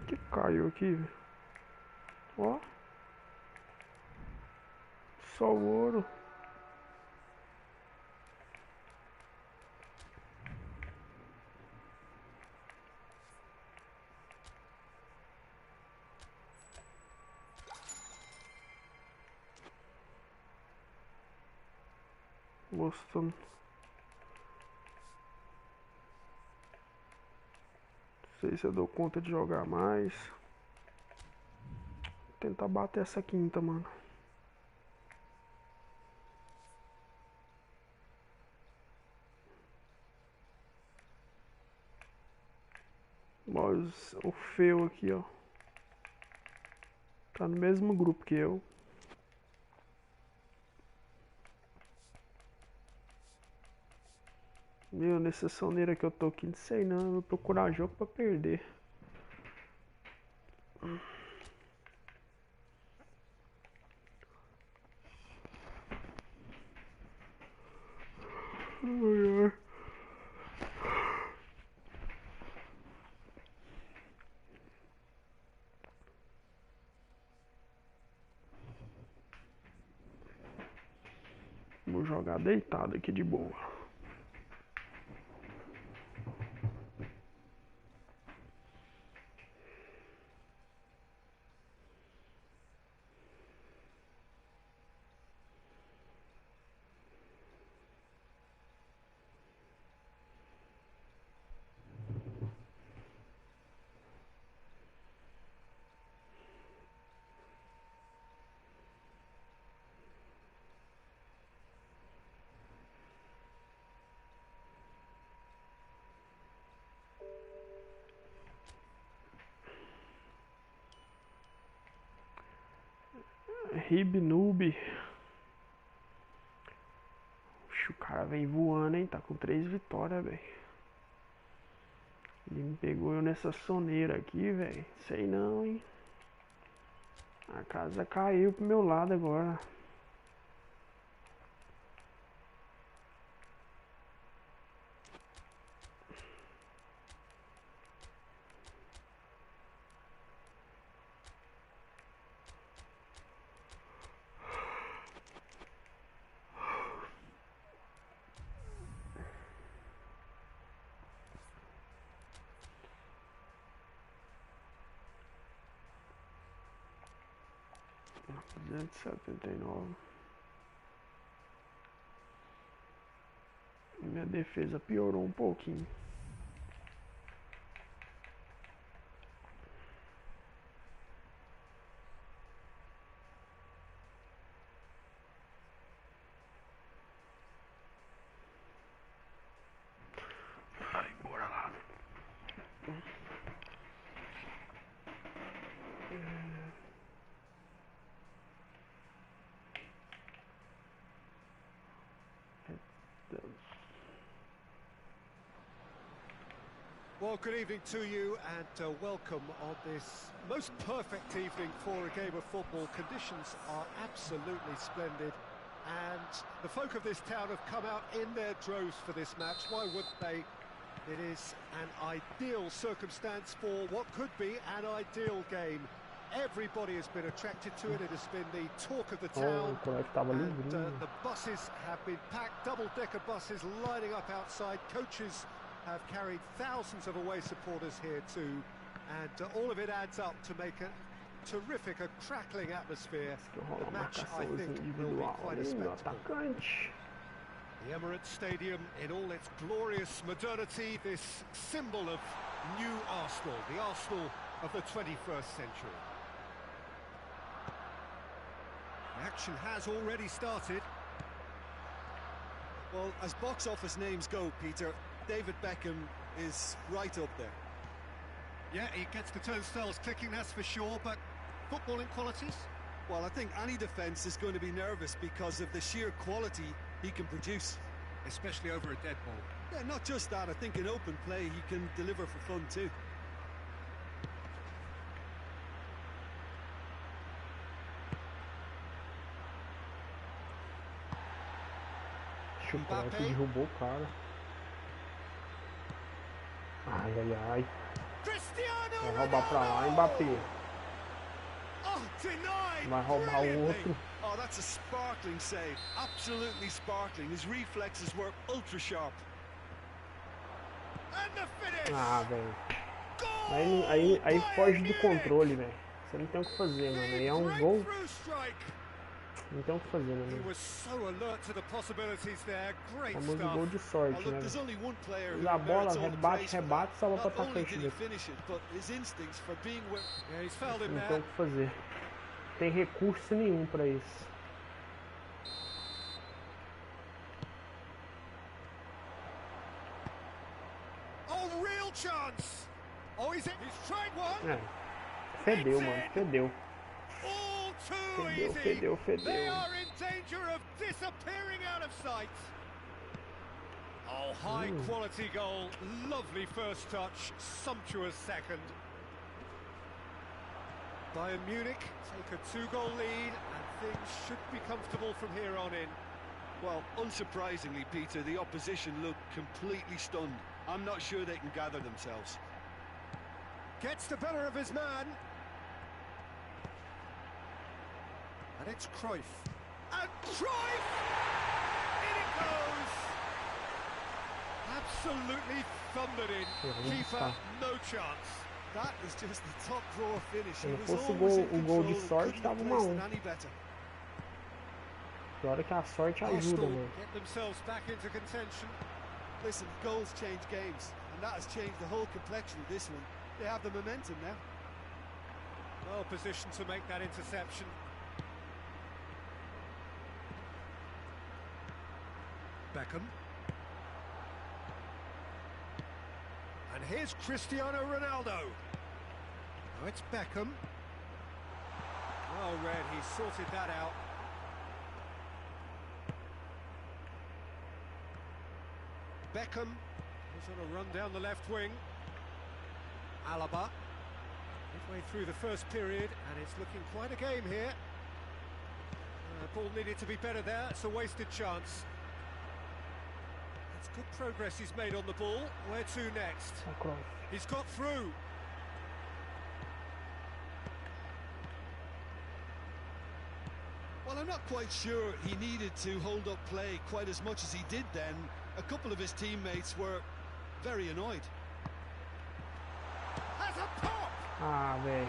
Que caiu aqui, velho. Ó. Só o ouro. Mostrando. Não sei se eu dou conta de jogar mais. Vou tentar bater essa quinta, mano. Mas o Feu aqui, ó. Tá no mesmo grupo que eu. Meu, nessa soneira que eu tô aqui, não sei não, eu vou procurar jogo pra perder. Ai, ai. Vou jogar deitado aqui de boa. Noob. O cara vem voando, hein? Tá com 3 vitórias, velho. Ele me pegou eu nessa soneira aqui, velho. Sei não, hein? A casa caiu pro meu lado agora. R$279. Minha defesa piorou um pouquinho. Ai, bora lá. Well, good evening to you and welcome on this most perfect evening for a game of football. Conditions are absolutely splendid and the folk of this town have come out in their droves for this match. Why wouldn't they? It is an ideal circumstance for what could be an ideal game. Everybody has been attracted to it. It has been the talk of the town. And the buses have been packed, double-decker buses lining up outside. Coaches have carried thousands of away supporters here too, and all of it adds up to make a terrific, a crackling atmosphere. The match, I think, will be quite a spectacle. The Emirates Stadium in all its glorious modernity, this symbol of new Arsenal, the Arsenal of the 21st century. The action has already started. Well, as box office names go, Peter, David Beckham is right up there. Yeah, he gets the turnstiles clicking, that's for sure, but footballing qualities? Well, I think any defence is going to be nervous because of the sheer quality he can produce. Especially over a dead ball. Yeah, not just that, I think in open play he can deliver for fun too. Chocolate derrubou o cara. Ai, ai, ai. Vai roubar pra lá, Mbappé. Vai roubar o outro. Oh, that's a sparkling save. Absolutely sparkling. His reflexes were ultra sharp. Ah, velho. Aí foge do controle, velho. Você não tem o que fazer, mano. Aí é um gol. Não tem o que fazer, né, mano? Famoso gol de sorte, né? Usa a bola, rebate, salva pra atacante dele. Não tem o que fazer. Não tem recurso nenhum pra isso. É. Fedeu, mano. Fedeu. Fedeu. They are in danger of disappearing out of sight. Oh, high quality goal, lovely first touch, sumptuous second. Bayern Munich take a 2-goal lead and things should be comfortable from here on in. Well, unsurprisingly, Peter, the opposition look completely stunned. I'm not sure they can gather themselves. Gets the better of his man. And it's Cruyff. And Cruyff! In it goes! Absolutely thundered in. Keeper, no chance. That is just the top drawer finish. Se não fosse o gol de sorte, tava 1-1. Agora que a sorte ajuda, mano. Get themselves back into contention. Listen, goals change games, and that has changed the whole complexion of this one. They have the momentum now. Well positioned to make that interception. Beckham. And here's Cristiano Ronaldo. Now it's Beckham. Well read, he sorted that out. Beckham is on a run down the left wing. Alaba, midway through the first period, and it's looking quite a game here. Ball needed to be better there, it's a wasted chance. That's good progress he's made on the ball. Where to next? He's got through. Well, I'm not quite sure he needed to hold up play quite as much as he did then. A couple of his teammates were very annoyed. Has a pop! Ah, velho.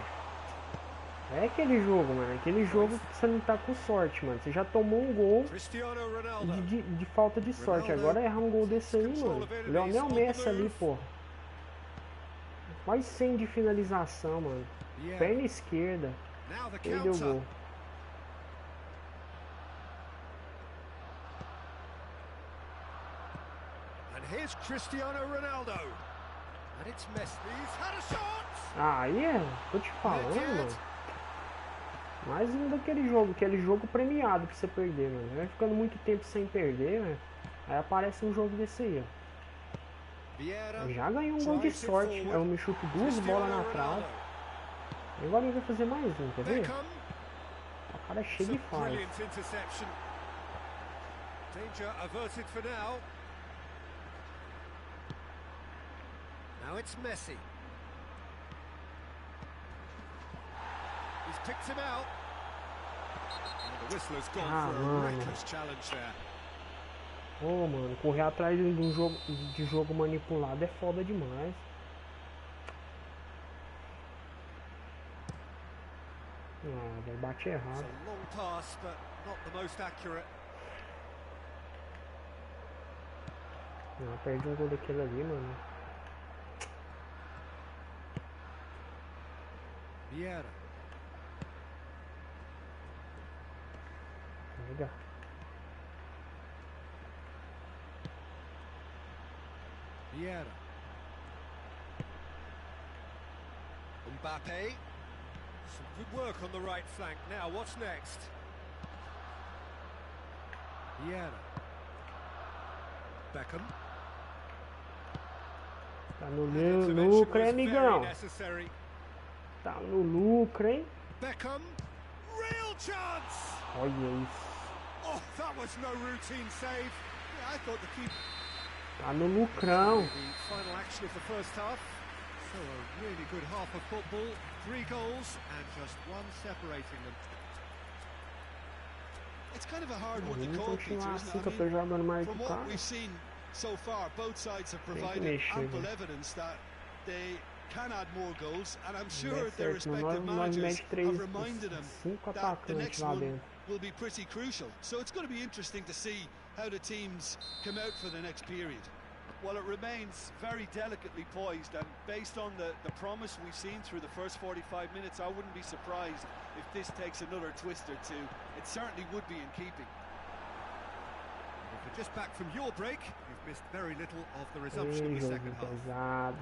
É aquele jogo, mano. Aquele jogo que você não tá com sorte, mano. Você já tomou um gol de falta de sorte. Agora errar um gol desse aí, mano. Leonel Messi ali, porra. Quase 100 de finalização, mano. Perna esquerda. Perdeu o gol. Here's Cristiano Ronaldo. And it's Messi. He's had a shot. Ah, aí é, tô te falando, mano. Mais um daquele jogo, aquele jogo premiado pra você perder, mano. Vai ficando muito tempo sem perder, né? Aí aparece um jogo desse aí, ó. Já ganhou um gol de sorte. Eu me chuto duas bolas na trave. Agora ele vai fazer mais um, quer ver? O cara é cheio de falha. Danger averted for now. Now it's Messi. He's picked him out. And the whistler's gone for a reckless challenge there. Ô, mano, correr atrás de jogo manipulado é foda demais. Ah, vai bater errado. It's a long pass, but not the most accurate. Ah, perdi um gol daquele ali, mano. Vieira. Legal. Vieira. Mbappe. Some good work on the right flank. Now, what's next? Vieira. Beckham. Tá no lucro, hein, amigão? Tá no lucro, hein? Beckham. Real chance. Olha isso. Oh, that was no routine save. Yeah, I thought the keeper. Tá no lucrão. The final action of the first half. So a really good half of football. 3 goals and just one separating them. It's kind of a hard one to call, Peter, isn't it? I mean, from what we've seen so far, both sides have provided ample evidence that they can add more goals, and I'm sure their respective managers have reminded them that the next one will be pretty crucial. So it's going to be interesting to see how the teams come out for the next period. Well, it remains very delicately poised, and based on the promise we've seen through the first 45 minutes, I wouldn't be surprised if this takes another twist or two. It certainly would be in keeping. If you're just back from your break, you've missed very little of the resumption of the second half.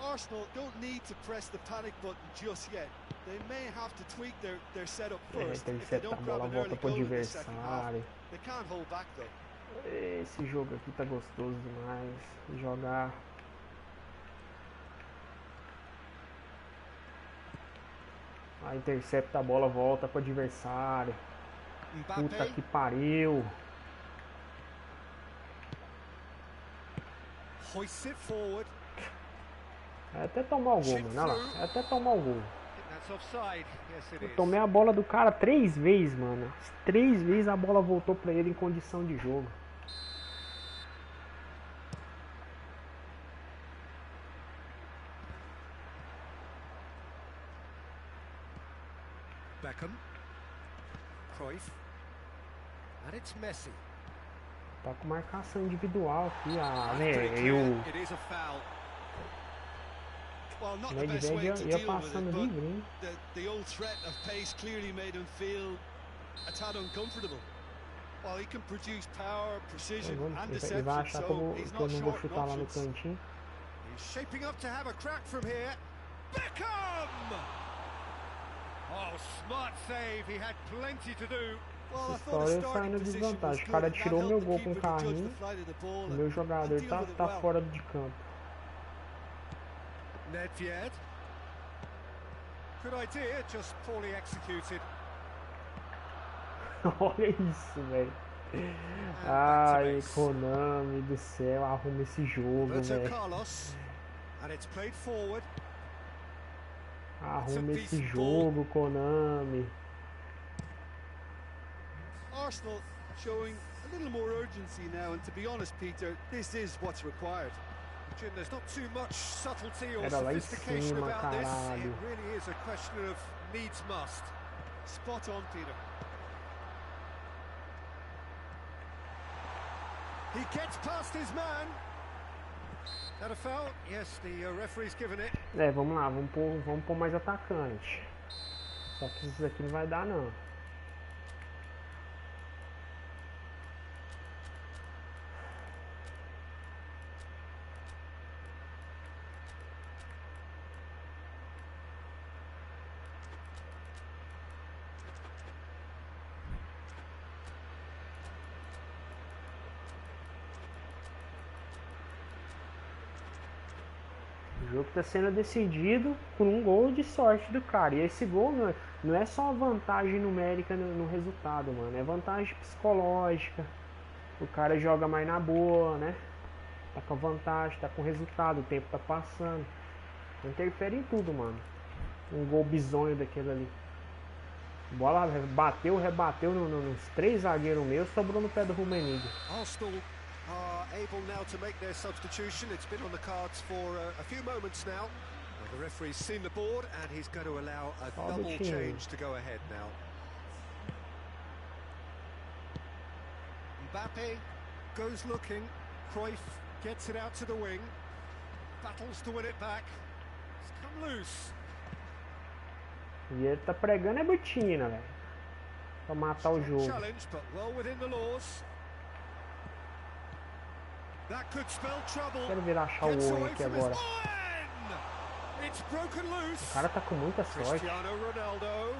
Arsenal don't need to press the panic button just yet. They may have to tweak their setup first if they don't grab an early goal in the second half. They can't hold back though. Esse jogo aqui tá gostoso demais de jogar. Aí intercepta a bola, volta pro adversário. Puta que pariu. É até tomar o gol, mano. Olha lá. É até tomar o gol. Eu tomei a bola do cara 3 vezes, mano. 3 vezes a bola voltou pra ele em condição de jogo. Beckham. Cruyff. And it's Messi. Tá com marcação individual aqui, velho. O Nedved ia passando livre, the old threat of pace clearly made him feel a tad uncomfortable. Well, he can produce power, precision and deception, so he's not short of options. He's shaping up to have a crack from here. Beckham! Oh, smart save. He had plenty to do. Well, I Essa thought the história eu starting saindo de position was desvantagem. O good, cara and that tirou meu helped the gol com keeper to judge the carrinho. flight of the ball O meu and jogador deal with it tá well. fora de campo. Nedved. Good idea, just poorly executed. Olha isso, velho. Ai, Konami do céu, arruma esse jogo, velho. Carlos. And it's played forward. Arruma esse jogo, Konami. Arsenal showing a little more urgency now, and to be honest, Peter, this is what's required. Jim, there's not too much subtlety or Era lá em sophistication cima, about this. caralho. It really is a question of needs must. Spot on, Peter. He gets past his man. That a foul? Yes, the referee's given it. É, vamos lá, vamos pôr mais atacante. Só que isso aqui não vai dar, não. O jogo está sendo decidido por um gol de sorte do cara. E esse gol não é só vantagem numérica no resultado, mano. É vantagem psicológica. O cara joga mais na boa, né? Tá com a vantagem, tá com o resultado, o tempo tá passando. Interfere em tudo, mano. Um gol bizonho daquele ali. Bola rebateu nos 3 zagueiros meus, sobrou no pé do Rummenigge. Arsenal are able now to make their substitution. It's been on the cards for a few moments now. Well, the referee's seen the board and he's going to allow a double change to go ahead now. Mbappe goes looking. Cruyff gets it out to the wing. Battles to win it back. It's come loose. E ele tá pregando botina, velho. Pra matar o jogo. Challenge, but well within the laws. That could spell trouble. Quero ver achar o Owen aqui agora. It's broken loose. O cara tá com muita sorte. Cristiano Ronaldo.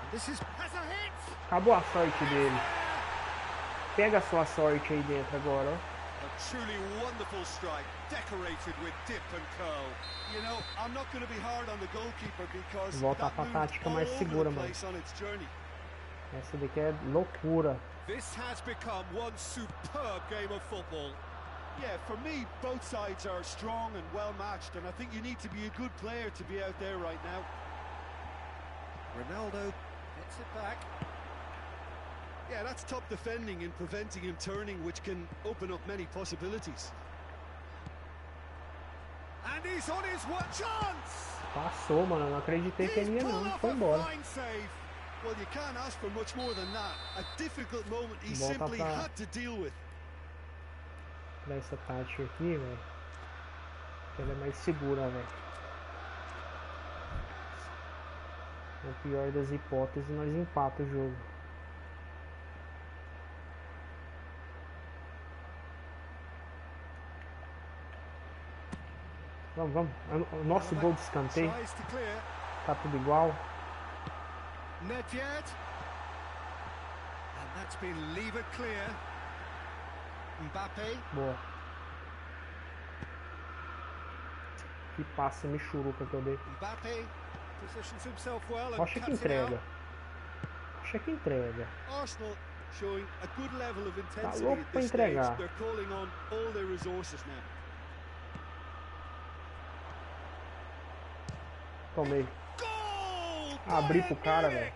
And this has a hit. Acabou a sorte dele. Pega a sua sorte aí dentro agora, ó. A truly wonderful strike, decorated with dip and curl. You know, I'm not going to be hard on the goalkeeper because Voltar pra tática mais segura, mano. Essa daqui é loucura. This has become one superb game of football. Yeah, for me, both sides are strong and well matched, and I think you need to be a good player to be out there right now. Ronaldo gets it back. Yeah, that's top defending and preventing him turning, which can open up many possibilities. And he's on his chance! Passou, mano. Eu não acreditei que ele ia não. Foi embora. Well, you can't ask for much more than that. A difficult moment he simply had to deal with. Pra essa tática aqui, velho. Ela é mais segura, velho. Na pior das hipóteses, nós empata o jogo. Vamos. O nosso gol de escanteio. Tá tudo igual. Nedved. And that's been levered clear. Mbappe. Boa. Que passe michuruca que eu dei. Mbappe positions himself well and Acho que entrega. Acho que entrega. Arsenal showing a good level of intensity Tá louco pra entregar. They're calling on all their resources now. Tomei. Abri pro cara, velho.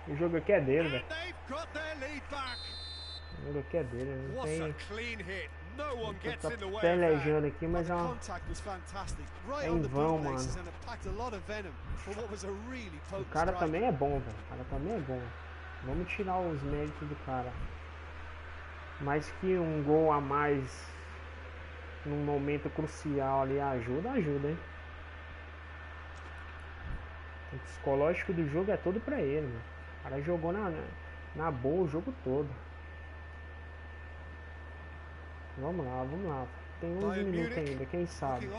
O jogo aqui é dele, velho. O jogo aqui é dele, não tem. Tá pelejando aqui, mas é em vão, mano. O cara também é bom, velho. O cara também é bom. Vamos tirar os méritos do cara. Mais que um gol a mais num momento crucial ali ajuda, hein? O psicológico do jogo é todo pra ele, mano. O cara jogou na boa o jogo todo. Vamos lá. Tem 11 minutos ainda, quem sabe.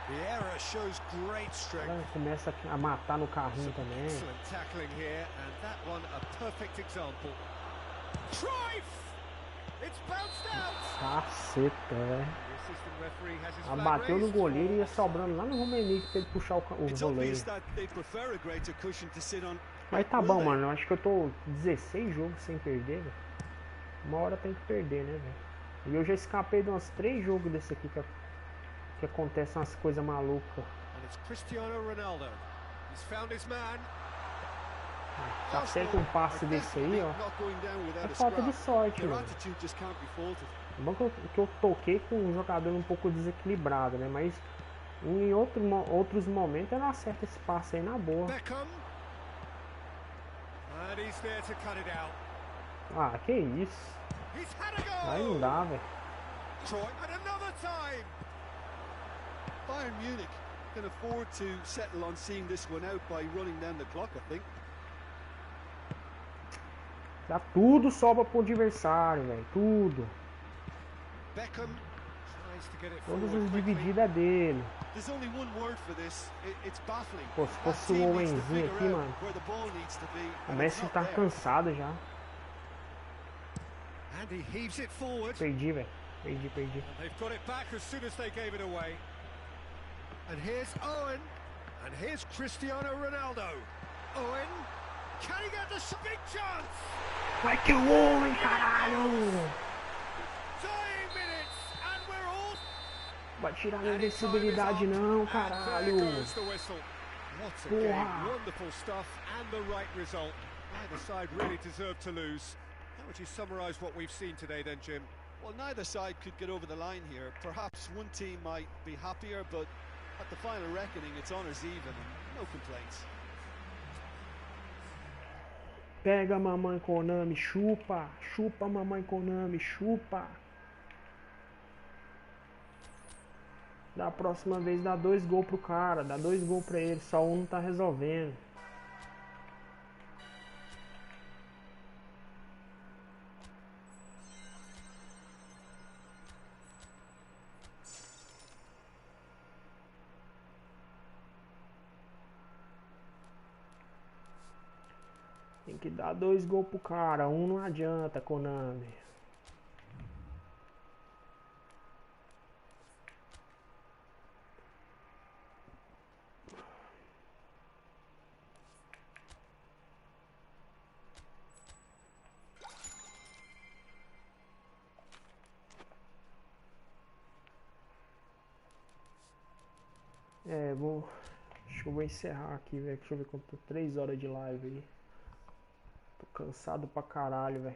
The error shows great strength. Ela começa a matar no carrinho também. Excellent tackling here, and that one a perfect example. It's bounced out. Caceta, velho. The assistant referee has his Ela flag bateu no raised goleiro e ia for- sobrando lá no Romenick pra ele puxar o It's goleiro. obvious that they prefer a greater cushion to sit on. Mas tá Will bom, they? mano. Eu acho que eu tô 16 jogos sem perder, velho. Uma hora tem que perder, né, velho? E eu já escapei de uns 3 jogos desse aqui que acontecem umas coisas malucas. And it's Cristiano Ronaldo. He's found his man. Tá certo um passe desse aí, ó. Not going down without É a falta de scrap. sorte, Their mano. attitude just can't be faulted. Bom que eu toquei com um jogador um pouco desequilibrado, né? Mas em outros momentos eu não acerto esse passe aí na boa. Beckham. And he's there to cut it out. Ah, que isso. He's had a Aí não goal. dá, velho. Troy, and another time. Bayern Munich can afford to settle on seeing this one out by running down the clock, I think. Dá tudo sobra pro adversário, velho. Tudo. Beckham tries to get it Todas forward as quickly. divididas é dele. There's only one word for this. It's baffling. Pô, se That fosse o team needs to Owenzinho figure aqui, out mano. where the ball needs to be, O and it's Messi not tá there. cansado já. And he heaves it forward. Perdi, velho. Perdi. And they've got it back as soon as they gave it away. And here's Owen. And here's Cristiano Ronaldo. Owen. Can he get the big chance? Vai que é o homem, caralho! Dying minutes. And we're all... Vai tirar minha And his time is invencibilidade up. não, And caralho! there goes the whistle. What a Porra. game. Wonderful stuff and the right result. Neither side really deserved to lose. How would you summarise what we've seen today then, Jim? Well, neither side could get over the line here. Perhaps one team might be happier, but at the final reckoning, it's honours even and no complaints. Pega mamãe Konami, chupa! Chupa mamãe Konami, chupa! Da próxima vez dá 2 gols pro cara, dá 2 gols pra ele, só um não tá resolvendo. Tem que dar 2 gols pro cara, um não adianta, Konami. Acho que eu vou encerrar aqui, velho. Deixa eu ver quanto tô. 3 horas de live aí. Tô cansado pra caralho, velho.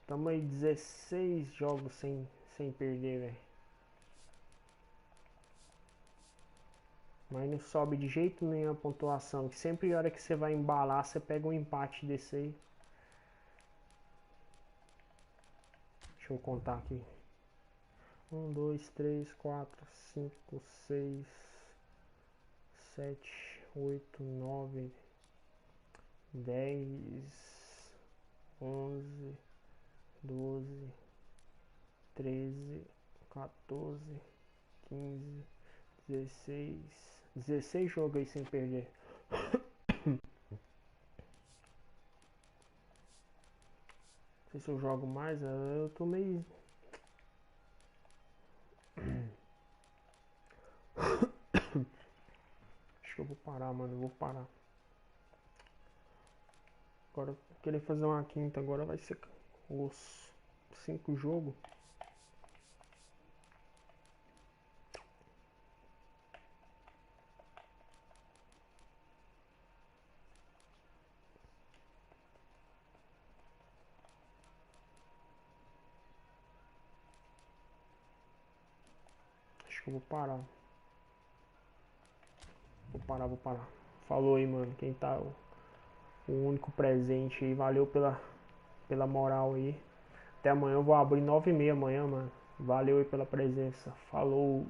Tamo aí 16 jogos sem perder, velho. Mas não sobe de jeito nenhum a pontuação. Que sempre a hora que você vai embalar, você pega um empate desse aí. Deixa eu contar aqui. 1, 2, 3, 4, 5, 6, 7, 8, 9, 10, 11, 12, 13, 14, 15, 16 jogos aí sem perder. Não sei se eu jogo mais, eu tô meio... Acho que eu vou parar, mano. Eu vou parar. Agora, querer fazer uma quinta agora vai ser os 5 jogos. Acho que eu vou parar. Vou parar. Falou aí, mano. Quem tá o único presente aí. Valeu pela moral aí. Até amanhã. Eu vou abrir 9h30 amanhã, mano. Valeu aí pela presença. Falou.